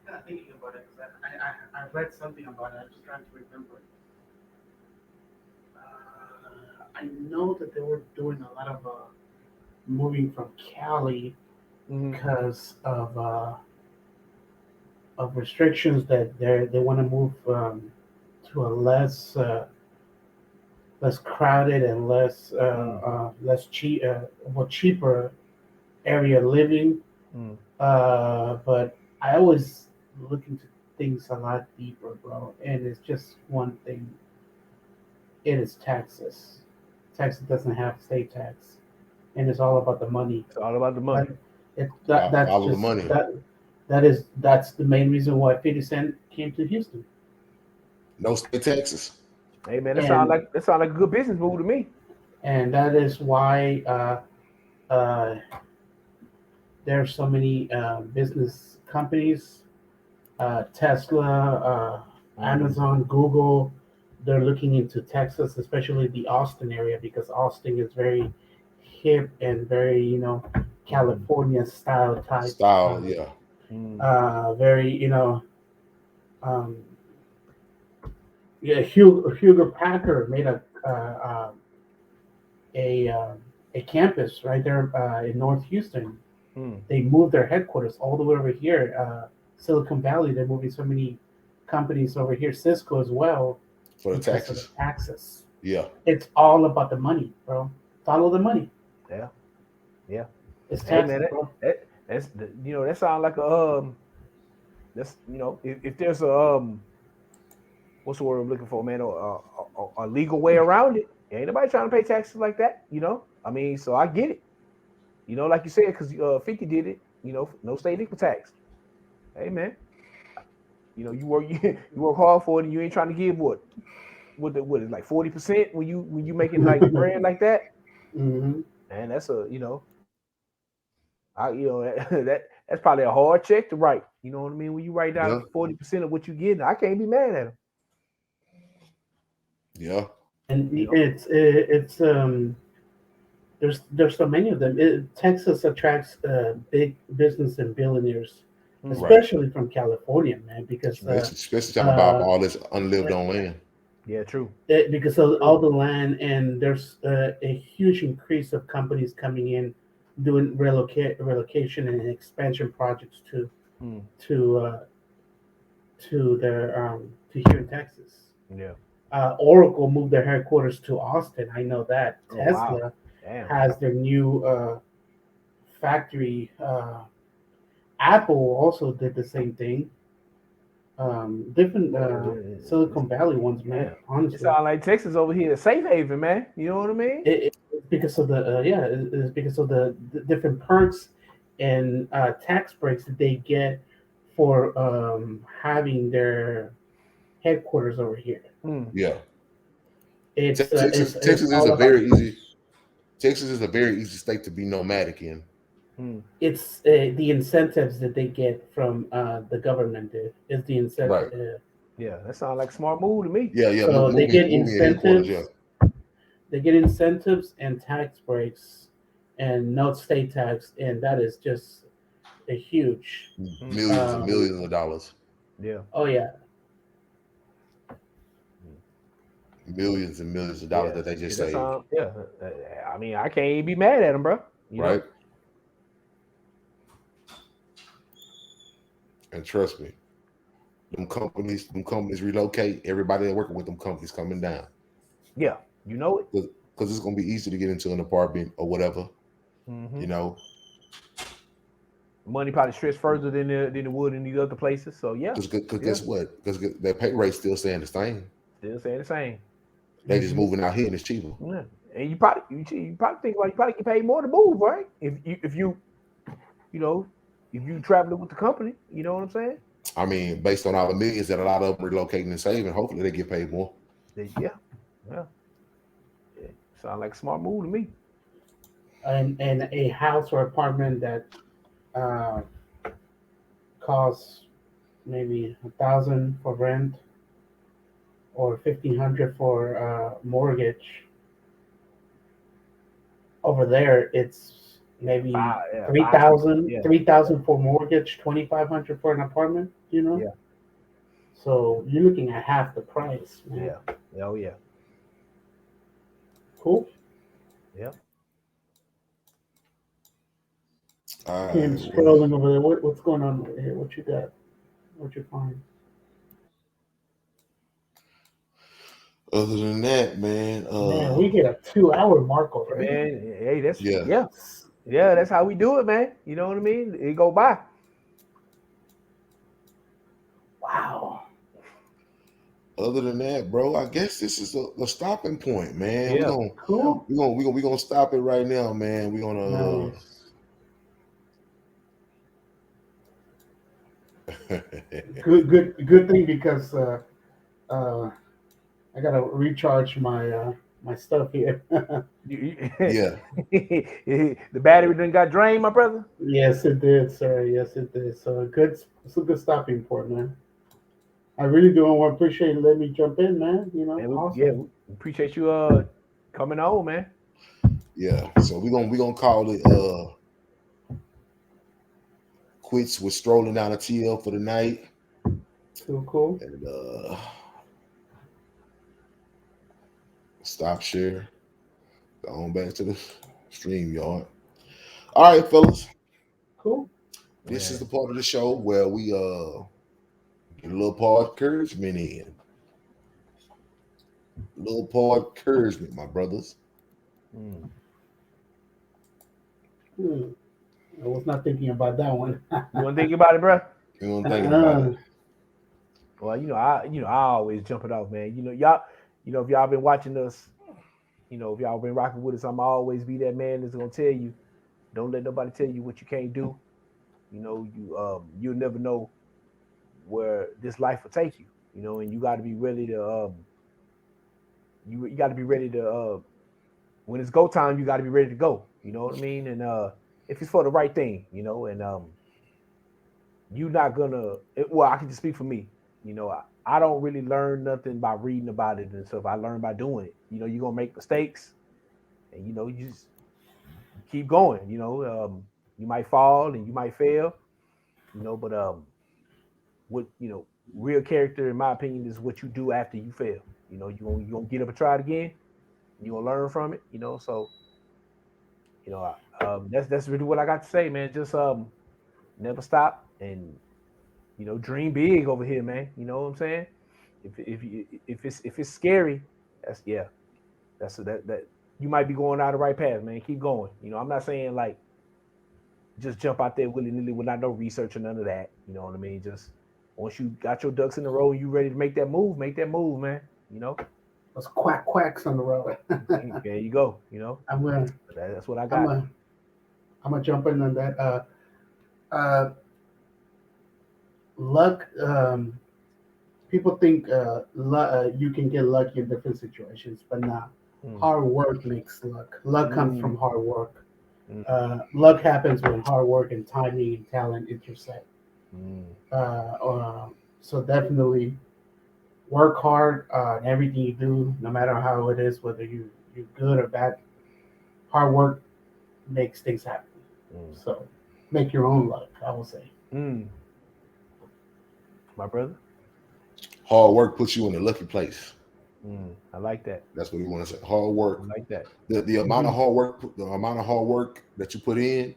kind of thinking about it because I read something about it. I'm just trying to remember. I know that they were doing a lot of moving from Cali because of restrictions that they want to move to a less crowded and less cheaper area living. But I always look into things a lot deeper, bro. And it's just one thing. It is taxes. Texas doesn't have state tax, and it's all about the money. It's all about the money. That's all the money. That's the main reason why 50 Cent came to Houston. No state taxes. Hey man, that sound like a good business move to me. And that is why there's so many business companies, Tesla, Amazon, Google. They're looking into Texas, especially the Austin area, because Austin is very hip and very, you know, California style type. Very, you know, Hugo Packard made a campus right there in North Houston. They moved their headquarters all the way over here, Silicon Valley. They're moving so many companies over here, Cisco as well. For the taxes. Yeah. It's all about the money, bro. Follow the money. Yeah. It's taxes, bro. That's you know, that sounds like a that's, you know, if there's a what's the word I'm looking for, man? A legal way around it. Ain't nobody trying to pay taxes like that, you know. I mean, so I get it. You know, like you said, because 50 did it. You know, no state income tax. Hey, man. You know, you work hard for it, and you ain't trying to give what is like 40% when you making like brand like that. And that's a, you know, that's probably a hard check to write. You know what I mean? When you write down 40% of what you get, I can't be mad at him. Yeah. And it's there's so many of them. Texas attracts big business and billionaires, especially from California, man, because especially talking about all this unlived on land. Yeah, true. Because of all the land, and there's a huge increase of companies coming in, doing relocation and expansion projects to here in Texas. Yeah. Oracle moved their headquarters to Austin. I know that. Oh, Tesla has their new factory. Apple also did the same thing. Different Silicon Valley ones, man. Honestly, it sounds like Texas over here, safe haven, man. You know what I mean? It's because of the it's because of the different perks and tax breaks that they get for having their headquarters over here. Yeah, Texas is a very easy. Texas is a very easy state to be nomadic in. It's the incentives that they get from the government. Is the incentive? Right. Yeah, that sounds like a smart move to me. Yeah. So they get moving headquarters, incentives. They get incentives and tax breaks, and no state tax, and that is just a huge millions and millions of dollars. Yeah. Oh yeah. Millions and millions of dollars that they just saved. I mean, I can't even be mad at them, bro. You right? know? And trust me, them companies relocate. Everybody that working with them companies coming down. Yeah, you know it. Because it's gonna be easy to get into an apartment or whatever. You know. Money probably stretched further than it would in these other places. So yeah. Because guess what? Because their pay rate's still staying the same. Still saying the same. They just moving out here and it's cheaper. Yeah. And you probably think about you probably get paid more to move, right? If you traveling with the company, you know what I'm saying? I mean, based on all the millions that a lot of them relocating and saving, hopefully they get paid more. Yeah. Sound like a smart move to me. And a house or apartment that costs maybe $1,000 for rent or $1,500 for mortgage. Over there, it's maybe 3,000, 3,000 for mortgage, 2,500 for an apartment. You know. Yeah. So you're looking at half the price. Man. Yeah. Oh yeah. Cool. Yep. I'm scrolling over there. What's going on over here? What you got? What you find? Other than that, man, we get a 2-hour mark already. Man, hey, that's that's how we do it, man. You know what I mean? It go by. Wow. Other than that, bro, I guess this is the stopping point, man. Yeah. We're gonna stop it right now, man. We're gonna good thing because I gotta recharge my my stuff here. Yeah. The battery done got drained, my brother. Yes, it did, sir. Yes, it did. So it's a good stopping point, man. I really do want to appreciate letting me jump in, man. You know, awesome. Yeah, we appreciate you coming on, man. Yeah. So we're gonna call it quits with strolling down a TL for the night. Cool. And stop share. Go on back to the stream yard. All right, fellas. Cool. This is the part of the show where we get a little part of encouragement in. A little part of encouragement, my brothers. I was not thinking about that one. You want to think about it, bro? You want to think about it? Well, I always jump it off, man. Y'all, if y'all been watching us, if y'all been rocking with us, I'm always be that man that's gonna tell you, don't let nobody tell you what you can't do. You'll never know where this life will take you. And you got to be ready to you got to be ready to when it's go time, you got to be ready to go. You know what I mean? And if it's for the right thing, and you're not gonna. I can just speak for me. I don't really learn nothing by reading about it and stuff. I learn by doing it. You're gonna make mistakes, and you just keep going. You might fall and you might fail, but what real character, in my opinion, is what you do after you fail. You gonna get up and try it again. You gonna learn from it. So that's really what I got to say, man. Just never stop and dream big over here, man. You know what I'm saying? If it's scary, that you might be going down the right path, man. Keep going. I'm not saying like just jump out there willy-nilly without no research or none of that. You know what I mean? Just once you got your ducks in a row and you ready to make that move, man. Those quacks on the road. There you go. That's what I got. I'm gonna jump in on that. Luck. People think you can get lucky in different situations, but nah. Hard work makes luck. Luck comes from hard work. Luck happens when hard work and timing and talent intersect. So definitely work hard in everything you do, no matter how it is, whether you're good or bad. Hard work makes things happen. So make your own luck, I will say. My brother? Hard work puts you in a lucky place. I like that. That's what we want to say. Hard work. I like that. The amount of hard work that you put in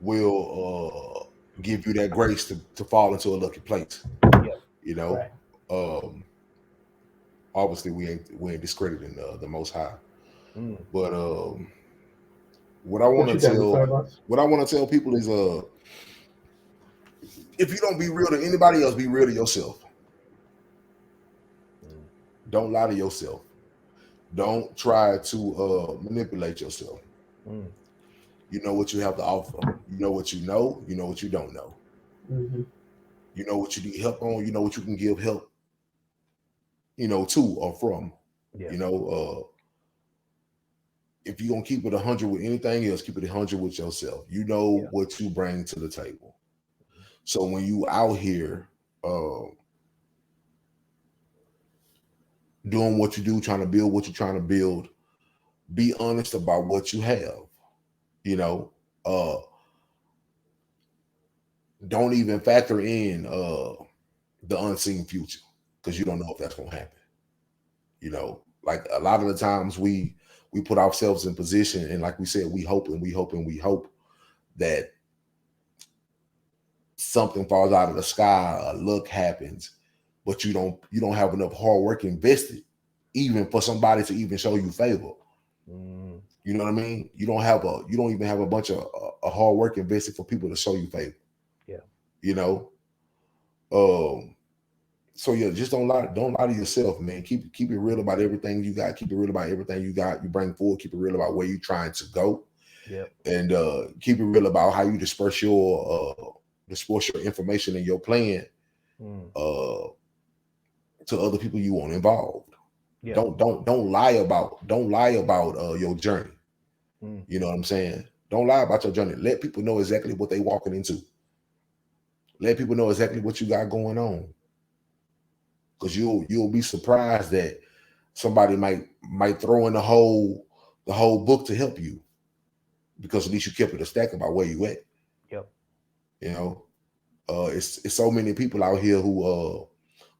will give you that grace to fall into a lucky place. You know, obviously we ain't discrediting the Most High, but what I want to tell people is if you don't be real to anybody else, be real to yourself. Don't lie to yourself. Don't try to manipulate yourself. You know what you have to offer. You know what you know. You know what you don't know. You know what you need help on. You know what you can give help, to or from. You know, if you're going to keep it 100 with anything else, keep it 100 with yourself. You know what you bring to the table. So when you out here doing what you do, trying to build what you're trying to build, be honest about what you have. Don't even factor in the unseen future, because you don't know if that's going to happen. Like a lot of the times we put ourselves in position, and like we said, we hope that something falls out of the sky, a luck happens, but you don't have enough hard work invested even for somebody to even show you favor. You know what I mean? You don't even have a bunch of hard work invested for people to show you favor. So yeah, just don't lie to yourself, man. Keep it real about everything you got. Keep it real about everything you got. You bring forward. Keep it real about where you're trying to go. And keep it real about how you disperse your information and your plan to other people you want involved. Don't lie about your journey. You know what I'm saying? Don't lie about your journey. Let people know exactly what they walking into. Let people know exactly what you got going on. Because you'll be surprised that somebody might throw in the whole book to help you, because at least you kept it a stack about where you at. It's so many people out here who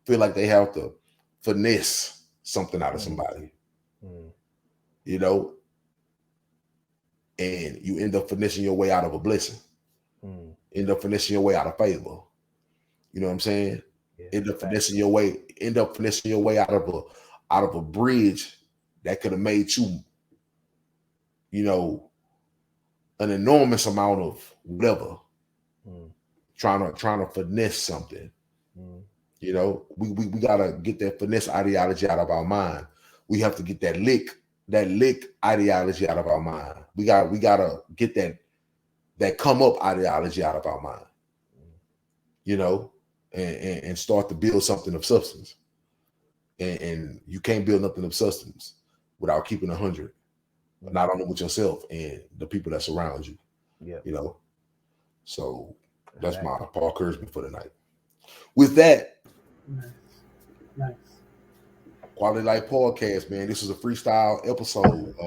feel like they have to finesse something out of somebody. And you end up finessing your way out of a blessing. End up finessing your way out of favor. You know what I'm saying? End up finessing your way out of a bridge that could have made you, an enormous amount of whatever. Trying to finesse something. We gotta get that finesse ideology out of our mind. We have to get that lick ideology out of our mind. We gotta get that come up ideology out of our mind. And start to build something of substance. And you can't build nothing of substance without keeping 100, not only with yourself and the people that surround you. So that's my Paul encouragement for tonight. With that, nice. Quality Life Podcast, man. This is a freestyle episode. It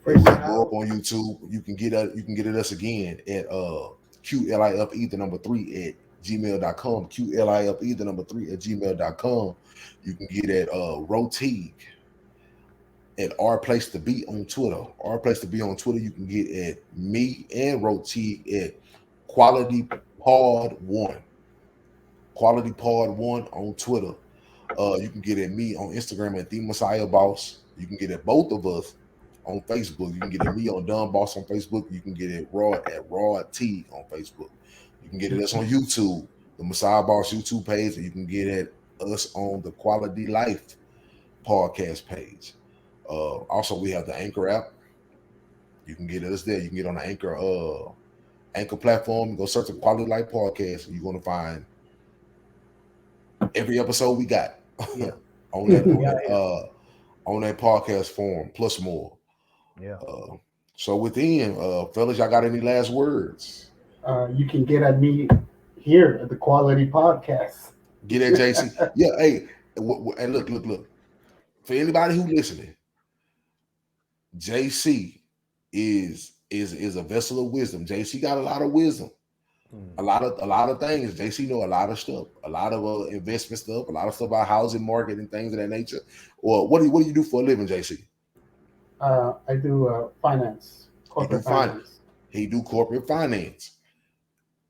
will go up on YouTube. You can get at us again at QLIFE3 at gmail.com. QLIFE3 at gmail.com. You can get at Roteague at Our Place to Be on Twitter. Our Place to Be on Twitter. You can get at me and Roteague at Quality Pod 1. Quality Pod 1 on Twitter. You can get at me on Instagram at The Messiah Boss. You can get at both of us on Facebook. You can get at me on Dumb Boss on Facebook. You can get at Rod T on Facebook. You can get at us on YouTube, the Messiah Boss YouTube page, and you can get at us on the Quality Life podcast page. Also, we have the Anchor app. You can get at us there. You can get on the Anchor platform. Go search the Quality Life podcast, and you're going to find every episode we got on that. on that podcast form, plus more. Yeah. So within, fellas, y'all got any last words? You can get at me here at the Quality Podcast. Get at JC. Yeah, hey, and look. For anybody who listening, JC is a vessel of wisdom. JC got a lot of wisdom. A lot of things. JC know a lot of stuff, a lot of investment stuff, a lot of stuff about housing market and things of that nature. Or what do you do for a living, JC? I do finance, corporate finance. He do corporate finance.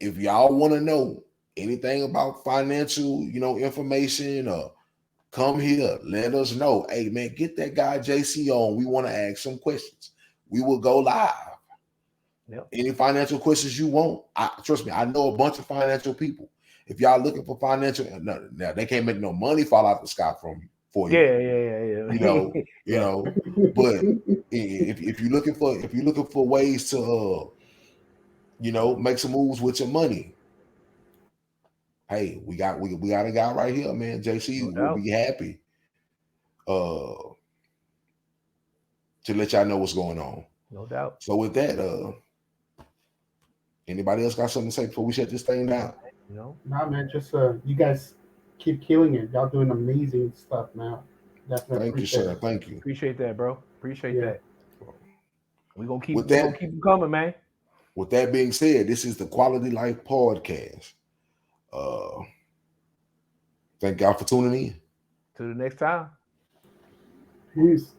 If y'all want to know anything about financial, information, come here, let us know. Hey man, get that guy JC on. We want to ask some questions. We will go live. Yep. Any financial questions you want, trust me, I know a bunch of financial people. If y'all looking for financial, now they can't make no money fall out the sky for you. Yeah. You know. But if you're looking for ways to make some moves with your money, hey, we got a guy right here, man. JC will be happy to let y'all know what's going on. No doubt. So with that, anybody else got something to say before we shut this thing down? Nah, man, just you guys keep killing it. Y'all doing amazing stuff, man. Definitely. Thank you, sir. Thank you. Appreciate that, bro. Appreciate that. We're gonna keep them coming, man. With that being said, this is the Quality Life Podcast. Thank y'all for tuning in. Till the next time. Peace.